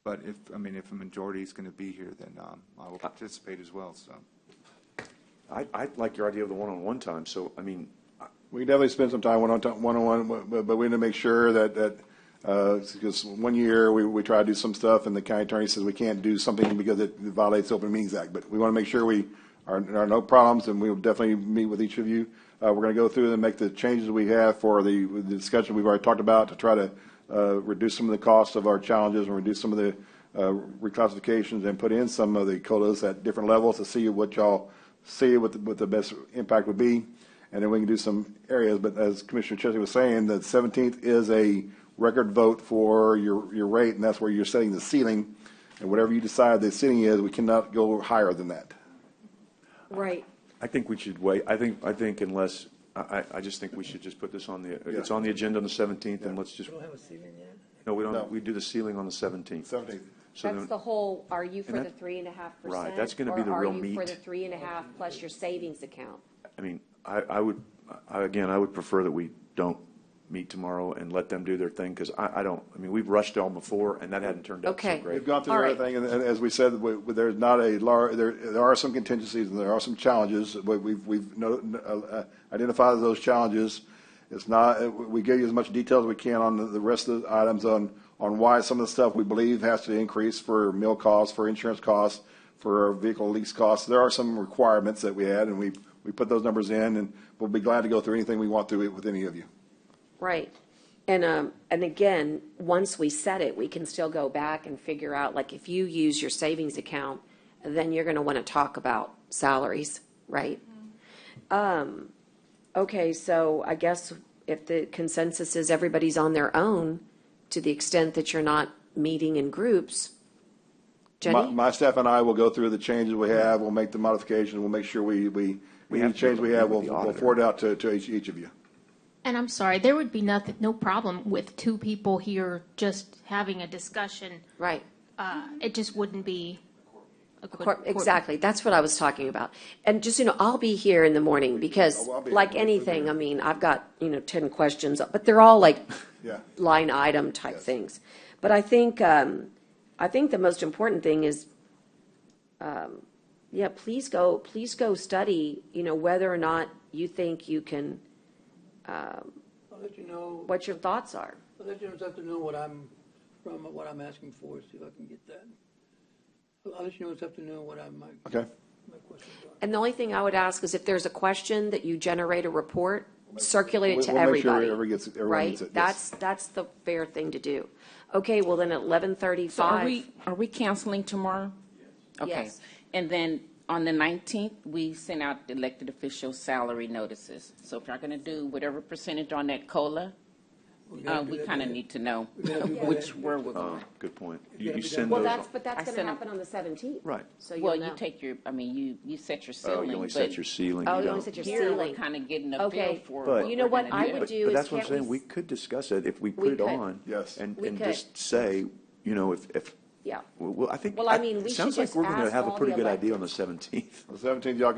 [SPEAKER 6] But if a majority is going to be here, then I will participate as well, so.
[SPEAKER 3] I like your idea of the one-on-one time. So, I mean,
[SPEAKER 4] We can definitely spend some time one-on-one, but we need to make sure that because one year we try to do some stuff and the county attorney says we can't do something because it violates the Open Meetings Act. But we want to make sure we are no problems, and we will definitely meet with each of you. We're going to go through and make the changes we have for the discussion we've already talked about to try to reduce some of the costs of our challenges and reduce some of the reclassifications and put in some of the COLAs at different levels to see what y'all see what the best impact would be. And then we can do some areas. But as Commissioner Chesney was saying, the 17th is a record vote for your rate, and that's where you're setting the ceiling. And whatever you decide the ceiling is, we cannot go higher than that.
[SPEAKER 1] Right.
[SPEAKER 3] I think we should wait. I think unless, I just think we should just put this on it's on the agenda on the 17th, and let's just,
[SPEAKER 2] We don't have a ceiling yet?
[SPEAKER 3] no, we
[SPEAKER 4] No.
[SPEAKER 3] don't, we do the ceiling on the 17th.
[SPEAKER 4] 17th.
[SPEAKER 3] So
[SPEAKER 1] That's
[SPEAKER 3] then-
[SPEAKER 1] the whole, are you for
[SPEAKER 3] And
[SPEAKER 1] the
[SPEAKER 3] that-
[SPEAKER 1] 3.5%?
[SPEAKER 3] Right, that's gonna be the real
[SPEAKER 1] Or are you for
[SPEAKER 3] meat.
[SPEAKER 1] the 3.5 plus your savings account?
[SPEAKER 3] I mean, I would prefer that we don't meet tomorrow and let them do their thing, because we've rushed on before, and that hadn't turned out so
[SPEAKER 1] Okay.
[SPEAKER 3] great.
[SPEAKER 4] We've gone through
[SPEAKER 1] All right.
[SPEAKER 4] everything, and as we said, there's not a large, there are some contingencies and there are some challenges. We've identified those challenges. It's not, we give you as much detail as we can on the rest of the items on why some of the stuff we believe has to increase for meal costs, for insurance costs, for vehicle lease costs. There are some requirements that we had, and we put those numbers in, and we'll be glad to go through anything we want to with any of you.
[SPEAKER 1] Right. And again, once we set it, we can still go back and figure out, like, if you use your savings account, then you're going to want to talk about salaries, right? Okay, so I guess if the consensus is everybody's on their own, to the extent that you're not meeting in groups, Jenny?
[SPEAKER 4] My staff and I will go through the changes we have, we'll make the modifications, we'll make sure any
[SPEAKER 3] have to
[SPEAKER 4] change we have,
[SPEAKER 3] meet with
[SPEAKER 4] we'll
[SPEAKER 3] the auditor.
[SPEAKER 4] forward out to each of you.
[SPEAKER 8] And I'm sorry, there would be no problem with 2 people here just having a discussion.
[SPEAKER 1] Right.
[SPEAKER 8] It just wouldn't be a
[SPEAKER 1] Exactly, that's what I was talking about. And just, I'll be here in the morning, because
[SPEAKER 4] Oh, I'll be
[SPEAKER 1] like
[SPEAKER 4] here.
[SPEAKER 1] anything, I mean, I've got, 10 questions, but they're all like
[SPEAKER 4] Yeah.
[SPEAKER 1] line item type
[SPEAKER 4] Yes.
[SPEAKER 1] things. But I think the most important thing is, Yeah, please go study, whether or not you think you can,
[SPEAKER 2] I'll let you know,
[SPEAKER 1] what your thoughts are.
[SPEAKER 2] I'll let you know this afternoon what I'm asking for, see if I can get that. I'll let you know this afternoon what my
[SPEAKER 4] Okay.
[SPEAKER 2] questions are.
[SPEAKER 1] And the only thing I would ask is if there's a question that you generate a report, circulate it to
[SPEAKER 4] We'll make sure
[SPEAKER 1] everybody.
[SPEAKER 4] everyone
[SPEAKER 1] Right?
[SPEAKER 4] gets it, yes.
[SPEAKER 1] That's the fair thing to do. Okay, well then at 11:35.
[SPEAKER 5] So are we canceling tomorrow? Okay.
[SPEAKER 1] Yes.
[SPEAKER 5] And then on the 19th, we send out the elected official salary notices. So if you're going to do whatever percentage on that COLA,
[SPEAKER 2] gotta do
[SPEAKER 5] we
[SPEAKER 2] that
[SPEAKER 5] kind of
[SPEAKER 2] by-
[SPEAKER 5] need to know
[SPEAKER 2] gotta do by
[SPEAKER 5] where we're going.
[SPEAKER 3] Good point.
[SPEAKER 2] gotta
[SPEAKER 3] You
[SPEAKER 2] be
[SPEAKER 3] send
[SPEAKER 1] Well,
[SPEAKER 3] those,
[SPEAKER 1] that's
[SPEAKER 5] I
[SPEAKER 1] going to
[SPEAKER 5] sent 'em-
[SPEAKER 1] happen on the 17th.
[SPEAKER 3] right.
[SPEAKER 1] So
[SPEAKER 5] Well,
[SPEAKER 1] you'll
[SPEAKER 5] you
[SPEAKER 1] know.
[SPEAKER 5] take your, you set your
[SPEAKER 3] Oh,
[SPEAKER 5] ceiling.
[SPEAKER 3] you only
[SPEAKER 5] but
[SPEAKER 3] set your ceiling,
[SPEAKER 1] Oh,
[SPEAKER 3] you
[SPEAKER 1] you only
[SPEAKER 3] don't.
[SPEAKER 1] set your
[SPEAKER 5] Here, we're
[SPEAKER 1] ceiling.
[SPEAKER 5] kind of getting a feel
[SPEAKER 1] Okay.
[SPEAKER 5] for
[SPEAKER 3] But-
[SPEAKER 5] what
[SPEAKER 1] You know
[SPEAKER 5] we're
[SPEAKER 1] what
[SPEAKER 5] gonna
[SPEAKER 1] I
[SPEAKER 5] do.
[SPEAKER 1] would do
[SPEAKER 3] But
[SPEAKER 1] is
[SPEAKER 3] that's what I'm
[SPEAKER 1] can't we
[SPEAKER 3] saying, we
[SPEAKER 1] s-
[SPEAKER 3] could discuss it if we
[SPEAKER 1] We
[SPEAKER 3] put it
[SPEAKER 1] could.
[SPEAKER 3] on.
[SPEAKER 4] Yes.
[SPEAKER 3] And
[SPEAKER 1] We could.
[SPEAKER 3] just say, if,
[SPEAKER 1] Yeah.
[SPEAKER 3] well, I think,
[SPEAKER 1] Well, I mean, we
[SPEAKER 3] it sounds
[SPEAKER 1] should
[SPEAKER 3] like
[SPEAKER 1] just
[SPEAKER 3] we're going to
[SPEAKER 1] ask
[SPEAKER 3] have a
[SPEAKER 1] all
[SPEAKER 3] pretty
[SPEAKER 1] the
[SPEAKER 3] good idea on the
[SPEAKER 1] electeds.
[SPEAKER 3] 17th.
[SPEAKER 4] The 17th, y'all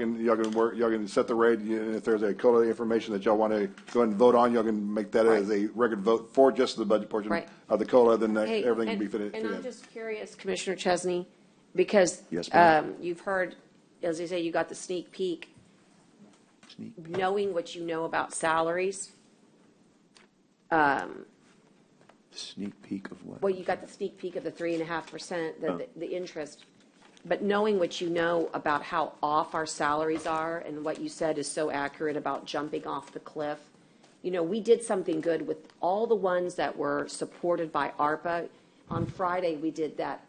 [SPEAKER 4] can set the rate, and if there's a COLA information that y'all want to go ahead and vote on, y'all can make that as a record vote for just the budget portion
[SPEAKER 1] Right.
[SPEAKER 4] of the COLA, then
[SPEAKER 1] Hey,
[SPEAKER 4] everything can
[SPEAKER 1] and-
[SPEAKER 4] be fitted
[SPEAKER 1] And I'm
[SPEAKER 4] in.
[SPEAKER 1] just curious, Commissioner Chesney, because
[SPEAKER 3] Yes, ma'am.
[SPEAKER 1] you've heard, as I say, you got the sneak peek,
[SPEAKER 3] Sneak
[SPEAKER 1] knowing what you know about salaries.
[SPEAKER 3] Sneak peek of what?
[SPEAKER 1] Well, you got the sneak peek of the 3.5%,
[SPEAKER 3] Oh.
[SPEAKER 1] the interest. But knowing what you know about how off our salaries are and what you said is so accurate about jumping off the cliff, we did something good with all the ones that were supported by ARPA. On Friday, we did that,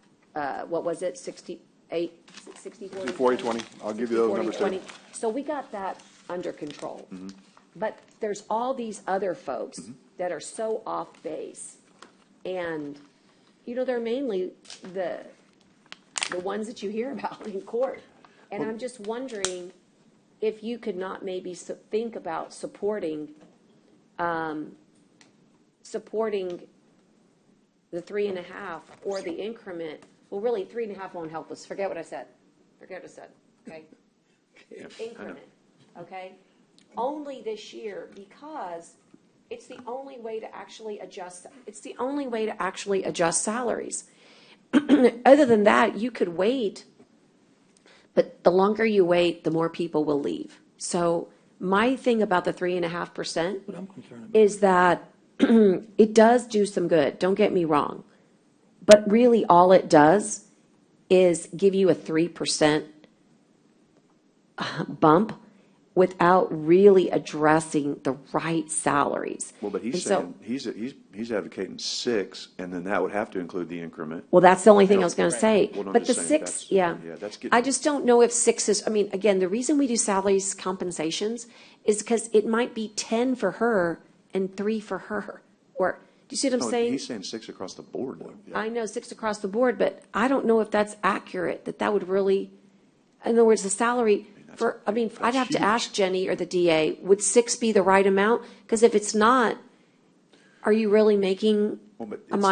[SPEAKER 1] what was it, 68, 60, 40?
[SPEAKER 4] 40, 20. I'll give you those
[SPEAKER 1] 60,
[SPEAKER 4] numbers,
[SPEAKER 1] 40,
[SPEAKER 4] too.
[SPEAKER 1] 20. So we got that under control.
[SPEAKER 3] Mm-hmm.
[SPEAKER 1] But there's all these other folks that are so off base. And, they're mainly the ones that you hear about in court. And I'm just wondering if you could not maybe think about supporting the 3.5 or the increment. Well, really, 3.5 won't help us. Forget what I said, okay? Increment, okay? Only this year, because it's the only way to actually adjust salaries. Other than that, you could wait, but the longer you wait, the more people will leave. So my thing about the 3.5%
[SPEAKER 2] What I'm concerned about.
[SPEAKER 1] is that it does do some good, don't get me wrong. But really, all it does is give you a 3% bump without really addressing the right salaries.
[SPEAKER 3] Well, but he's
[SPEAKER 1] And so-
[SPEAKER 3] saying, he's advocating 6, and then that would have to include the increment.
[SPEAKER 1] Well, that's the only thing I was going to say.
[SPEAKER 3] Well, no, I'm
[SPEAKER 1] But the
[SPEAKER 3] just saying
[SPEAKER 1] 6,
[SPEAKER 3] yeah,
[SPEAKER 1] yeah.
[SPEAKER 3] that's getting.
[SPEAKER 1] I just don't know if 6 is, again, the reason we do salaries compensations is because it might be 10 for her and 3 for her. Or, do you see what I'm
[SPEAKER 3] No,
[SPEAKER 1] saying?
[SPEAKER 3] he's saying 6 across the board, though.
[SPEAKER 1] I know 6 across the board, but I don't know if that's accurate, that would really, in other words, the salary for, I'd have to
[SPEAKER 3] huge.
[SPEAKER 1] ask Jenny or the DA, would 6 be the right amount? Because if it's not, are you really making,
[SPEAKER 3] Well, but
[SPEAKER 1] am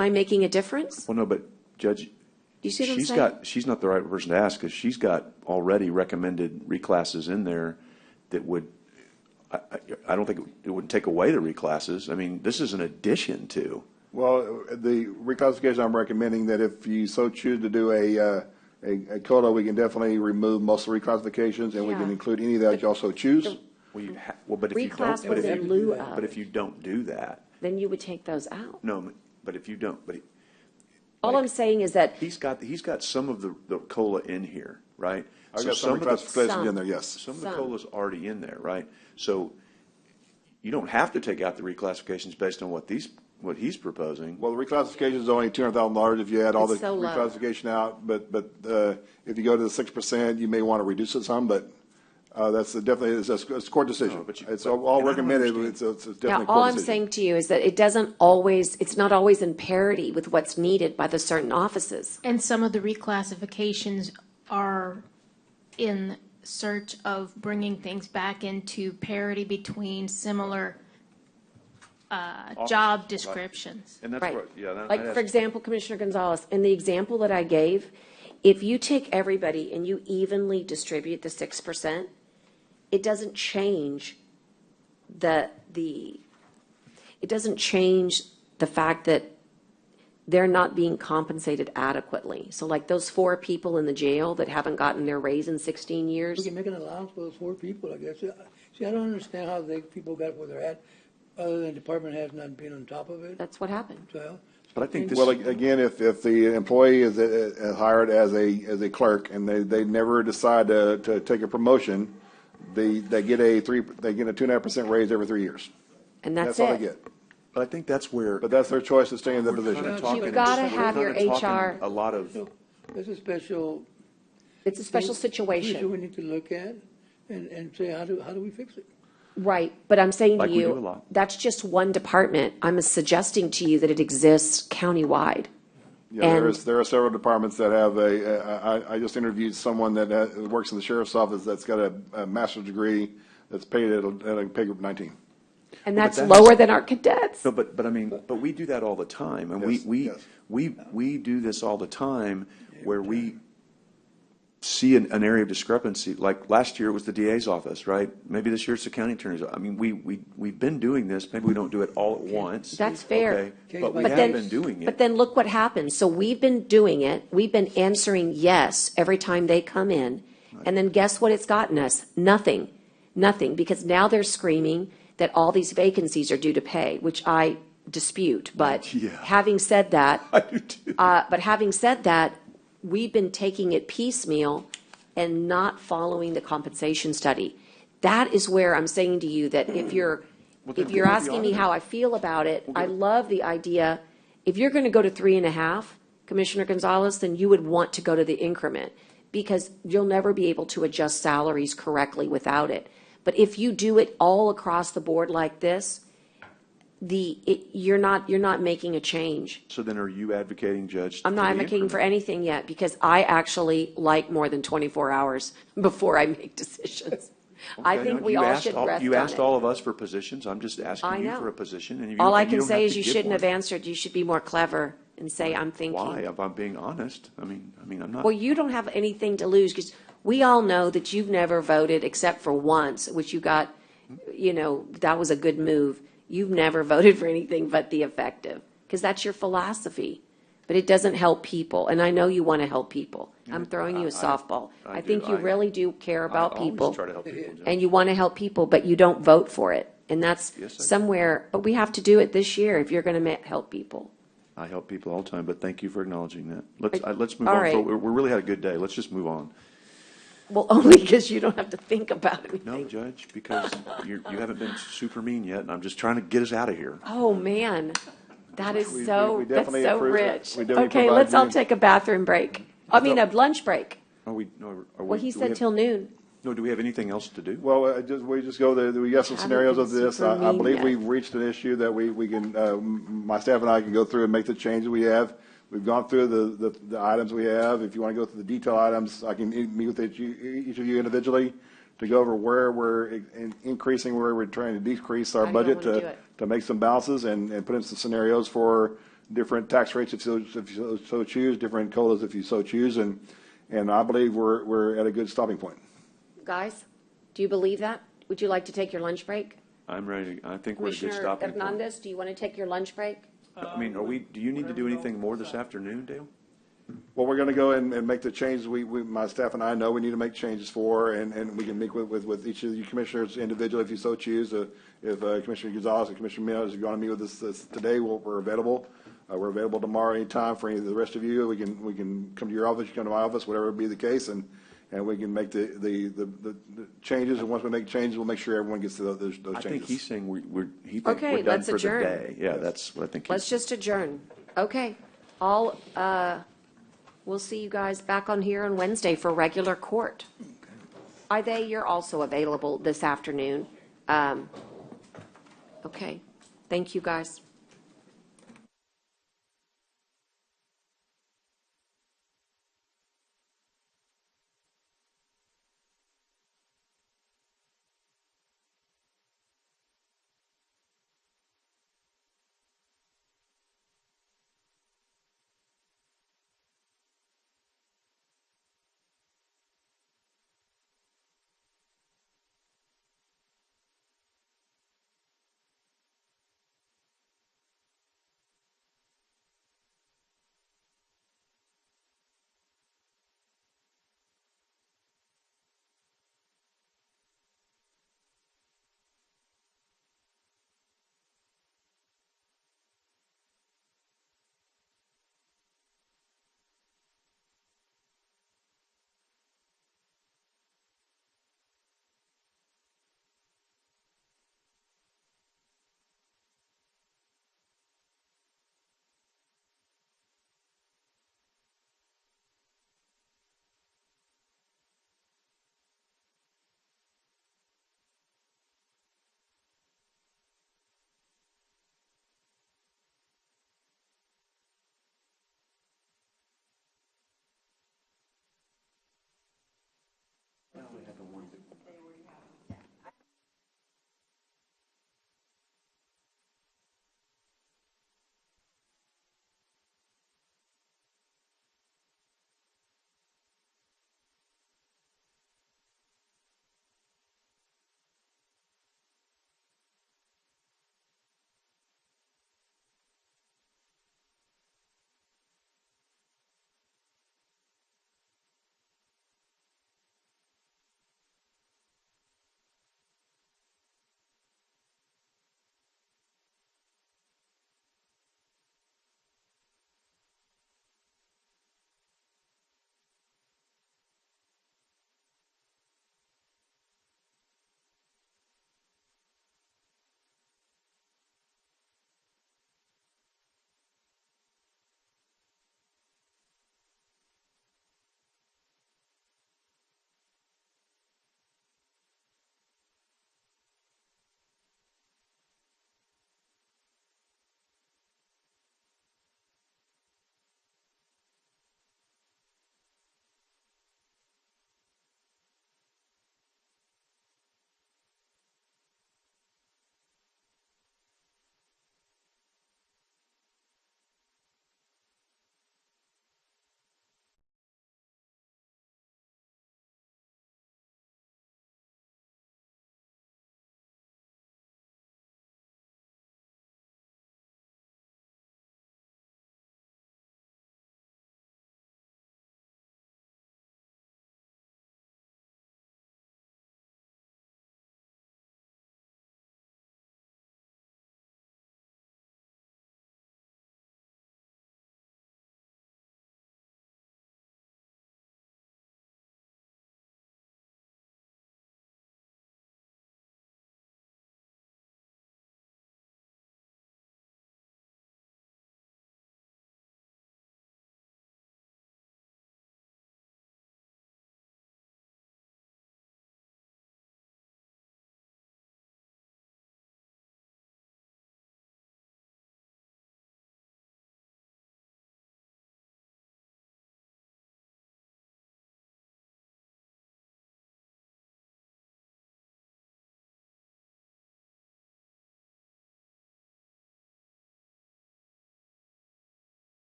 [SPEAKER 1] I making a difference?
[SPEAKER 3] Well, no, but Judge,
[SPEAKER 1] Do you see what I'm saying?
[SPEAKER 3] she's not the right person to ask, because she's got already recommended reclasses in there that would, I don't think it would take away the reclasses. This is an addition to.
[SPEAKER 4] Well, the reclassification, I'm recommending that if you so choose to do a COLA, we can definitely remove most of the reclassifications, and we can
[SPEAKER 1] Yeah.
[SPEAKER 4] include any that you also choose.
[SPEAKER 3] Well, but if you don't,
[SPEAKER 1] Reclass was in lieu of.
[SPEAKER 3] but if you don't do that,
[SPEAKER 1] Then you would take those out.
[SPEAKER 3] no, but if you don't, but
[SPEAKER 1] All I'm saying is that,
[SPEAKER 3] he's got some of the COLA in here, right?
[SPEAKER 4] I've
[SPEAKER 3] So
[SPEAKER 4] got some
[SPEAKER 3] of the-
[SPEAKER 4] reclassifications in there, yes.
[SPEAKER 3] Some of the
[SPEAKER 1] Some.
[SPEAKER 3] COLA's already in there, right? So you don't have to take out the reclassifications based on what he's proposing.
[SPEAKER 4] Well, the reclassification is only $200,000 if you add all the
[SPEAKER 1] It's so low.
[SPEAKER 4] reclassification out, but if you go to the 6%, you may want to reduce it some, but that's definitely, it's a court decision.
[SPEAKER 3] No, but you-
[SPEAKER 4] It's
[SPEAKER 3] but-
[SPEAKER 4] all
[SPEAKER 3] and I don't
[SPEAKER 4] recommended,
[SPEAKER 3] understand.
[SPEAKER 4] it's definitely
[SPEAKER 1] yeah,
[SPEAKER 4] a
[SPEAKER 1] all
[SPEAKER 4] court
[SPEAKER 1] I'm
[SPEAKER 4] decision.
[SPEAKER 1] saying to you is that it's not always in parity with what's needed by the certain offices.
[SPEAKER 8] And some of the reclassifications are in search of bringing things back into parity between similar job descriptions.
[SPEAKER 3] And that's
[SPEAKER 1] Right.
[SPEAKER 3] what, yeah. that-
[SPEAKER 1] Like,
[SPEAKER 3] I'd
[SPEAKER 1] for
[SPEAKER 3] ask-
[SPEAKER 1] example, Commissioner Gonzalez, in the example that I gave, if you take everybody and you evenly distribute the 6%, it doesn't change it doesn't change the fact that they're not being compensated adequately. So like those 4 people in the jail that haven't gotten their raise in 16
[SPEAKER 2] We
[SPEAKER 1] years,
[SPEAKER 2] can make an allowance for those 4 people, I guess. See, I don't understand how people got where they're at, other than department has not been on top of it.
[SPEAKER 1] that's what happened.
[SPEAKER 2] So,
[SPEAKER 3] But I think this.
[SPEAKER 4] Well, again, if the employee is hired as a clerk and they never decide to take a promotion, they get a 2.5% raise every 3 years.
[SPEAKER 1] And that's
[SPEAKER 4] all they
[SPEAKER 1] it.
[SPEAKER 4] get.
[SPEAKER 3] But I think that's where.
[SPEAKER 4] But that's their choice to stay in the
[SPEAKER 3] we're
[SPEAKER 4] position.
[SPEAKER 3] kinda talking-
[SPEAKER 1] You've gotta
[SPEAKER 3] we're
[SPEAKER 1] have your
[SPEAKER 3] kinda talking
[SPEAKER 1] HR
[SPEAKER 3] A lot of.
[SPEAKER 2] so it's a special.
[SPEAKER 1] It's a special
[SPEAKER 2] issue
[SPEAKER 1] situation.
[SPEAKER 2] we need to look at and say, how do we fix it?
[SPEAKER 1] Right, but I'm saying to
[SPEAKER 3] Like we do a
[SPEAKER 1] you,
[SPEAKER 3] lot.
[SPEAKER 1] that's just one department. I'm suggesting to you that it exists countywide.
[SPEAKER 4] Yeah,
[SPEAKER 1] And-
[SPEAKER 4] there are several departments that have I just interviewed someone that works in the sheriff's office that's got a master's degree that's paid at a pay group 19.
[SPEAKER 1] And that's
[SPEAKER 3] that
[SPEAKER 1] lower than our cadets.
[SPEAKER 3] No, but I mean, but we do that all the time, and
[SPEAKER 4] Yes, yes.
[SPEAKER 3] we do this all the time where we see an area of discrepancy. Like last year, it was the DA's office, right? Maybe this year it's the county attorney's. I mean, we've been doing this. Maybe we don't do it all at once.
[SPEAKER 1] That's fair.
[SPEAKER 3] Okay, but we
[SPEAKER 1] But
[SPEAKER 3] have
[SPEAKER 1] then-
[SPEAKER 3] been doing it.
[SPEAKER 1] But then look what happens. So we've been doing it. We've been answering yes every time they come in. And then guess what it's gotten us? Nothing. Nothing. Because now they're screaming that all these vacancies are due to pay, which I dispute. But
[SPEAKER 3] Yeah.
[SPEAKER 1] having said that,
[SPEAKER 3] I do too.
[SPEAKER 1] but having said that, we've been taking it piecemeal and not following the compensation study. That is where I'm saying to you that if you're
[SPEAKER 3] then
[SPEAKER 1] asking
[SPEAKER 3] we'll
[SPEAKER 1] me
[SPEAKER 3] be
[SPEAKER 1] how
[SPEAKER 3] on
[SPEAKER 1] I feel about it, I love the idea. If you're going to go to 3.5, Commissioner Gonzalez, then you would want to go to the increment because you'll never be able to adjust salaries correctly without it. But if you do it all across the board like this, you're not making a change.
[SPEAKER 3] So then are you advocating, Judge?
[SPEAKER 1] I'm not
[SPEAKER 3] for the
[SPEAKER 1] advocating for
[SPEAKER 3] increment?
[SPEAKER 1] anything yet because I actually like more than 24 hours before I make decisions. I
[SPEAKER 3] Okay,
[SPEAKER 1] think
[SPEAKER 3] no,
[SPEAKER 1] we
[SPEAKER 3] you
[SPEAKER 1] all
[SPEAKER 3] asked
[SPEAKER 1] should rest
[SPEAKER 3] You
[SPEAKER 1] on
[SPEAKER 3] asked
[SPEAKER 1] it.
[SPEAKER 3] all of us for positions. I'm just
[SPEAKER 1] I
[SPEAKER 3] asking you
[SPEAKER 1] know.
[SPEAKER 3] for a position. And
[SPEAKER 1] All I
[SPEAKER 3] and
[SPEAKER 1] can
[SPEAKER 3] don't
[SPEAKER 1] say
[SPEAKER 3] have
[SPEAKER 1] is
[SPEAKER 3] to
[SPEAKER 1] you
[SPEAKER 3] give
[SPEAKER 1] shouldn't
[SPEAKER 3] one.
[SPEAKER 1] have answered. You should be more clever and say, I'm thinking.
[SPEAKER 3] Why? If I'm being honest, I mean, I'm not.
[SPEAKER 1] Well, you don't have anything to lose because we all know that you've never voted except for once, which you got, that was a good move. You've never voted for anything but the effective because that's your philosophy. But it doesn't help people. And I know you want to help people. I'm throwing you a softball.
[SPEAKER 3] I
[SPEAKER 1] I
[SPEAKER 3] do.
[SPEAKER 1] think you really do care about
[SPEAKER 3] I always
[SPEAKER 1] people.
[SPEAKER 3] try to help people, Judge.
[SPEAKER 1] And you want to help people, but you don't vote for it. And that's
[SPEAKER 3] Yes, I do.
[SPEAKER 1] somewhere, but we have to do it this year if you're going to help people.
[SPEAKER 3] I help people all the time, but thank you for acknowledging that. Let's move
[SPEAKER 1] All
[SPEAKER 3] on.
[SPEAKER 1] right.
[SPEAKER 3] We really had a good day. Let's just move on.
[SPEAKER 1] Well, only because you don't have to think about anything.
[SPEAKER 3] No, Judge, because you haven't been super mean yet, and I'm just trying to get us out of here.
[SPEAKER 1] Oh, man. That is
[SPEAKER 4] We
[SPEAKER 1] that's
[SPEAKER 4] definitely
[SPEAKER 1] so
[SPEAKER 4] approve it.
[SPEAKER 1] rich.
[SPEAKER 4] We definitely
[SPEAKER 1] Okay,
[SPEAKER 4] provide
[SPEAKER 1] let's all
[SPEAKER 4] you-
[SPEAKER 1] take a bathroom break. I mean, a lunch break.
[SPEAKER 3] Are we? No, are we?
[SPEAKER 1] Well, he
[SPEAKER 3] do we
[SPEAKER 1] said
[SPEAKER 3] have-
[SPEAKER 1] till noon.
[SPEAKER 3] No, do we have anything else to do?
[SPEAKER 4] Well, we just go there. We got some
[SPEAKER 1] Haven't
[SPEAKER 4] scenarios
[SPEAKER 1] been
[SPEAKER 4] of this.
[SPEAKER 1] super
[SPEAKER 4] I
[SPEAKER 1] mean
[SPEAKER 4] believe
[SPEAKER 1] yet.
[SPEAKER 4] we've reached an issue that we can, my staff and I can go through and make the changes we have. We've gone through the items we have. If you want to go through the detail items, I can meet with each of you individually to go over where we're increasing, where we're trying to decrease our
[SPEAKER 1] How do you
[SPEAKER 4] budget
[SPEAKER 1] wanna do it?
[SPEAKER 4] to make some balances and put in some scenarios for different tax rates if you so choose, different COLAs if you so choose. And I believe we're at a good stopping point.
[SPEAKER 1] Guys, do you believe that? Would you like to take your lunch break?
[SPEAKER 3] I'm ready. I think we're at a good
[SPEAKER 1] Commissioner
[SPEAKER 3] stopping point.
[SPEAKER 1] Hernandez, do you want to take your lunch break?
[SPEAKER 3] I mean, do you need to do anything more this afternoon, Dale?
[SPEAKER 4] Well, we're going to go and make the changes my staff and I know we need to make changes for, and we can meet with each of you commissioners individually if you so choose. If Commissioner Gonzalez and Commissioner Mills, if you want to meet with us today, we're available. We're available tomorrow anytime for any of the rest of you. We can come to your office, you come to my office, whatever be the case, and we can make the changes. And once we make changes, we'll make sure everyone gets to those changes.
[SPEAKER 3] I think he's saying he thinks
[SPEAKER 1] Okay,
[SPEAKER 3] we're done
[SPEAKER 1] let's
[SPEAKER 3] for
[SPEAKER 1] adjourn.
[SPEAKER 3] the day. Yeah, that's what I think.
[SPEAKER 1] Let's just adjourn. Okay. We'll see you guys back on here on Wednesday for regular court. You're also available this afternoon. Okay. Thank you, guys.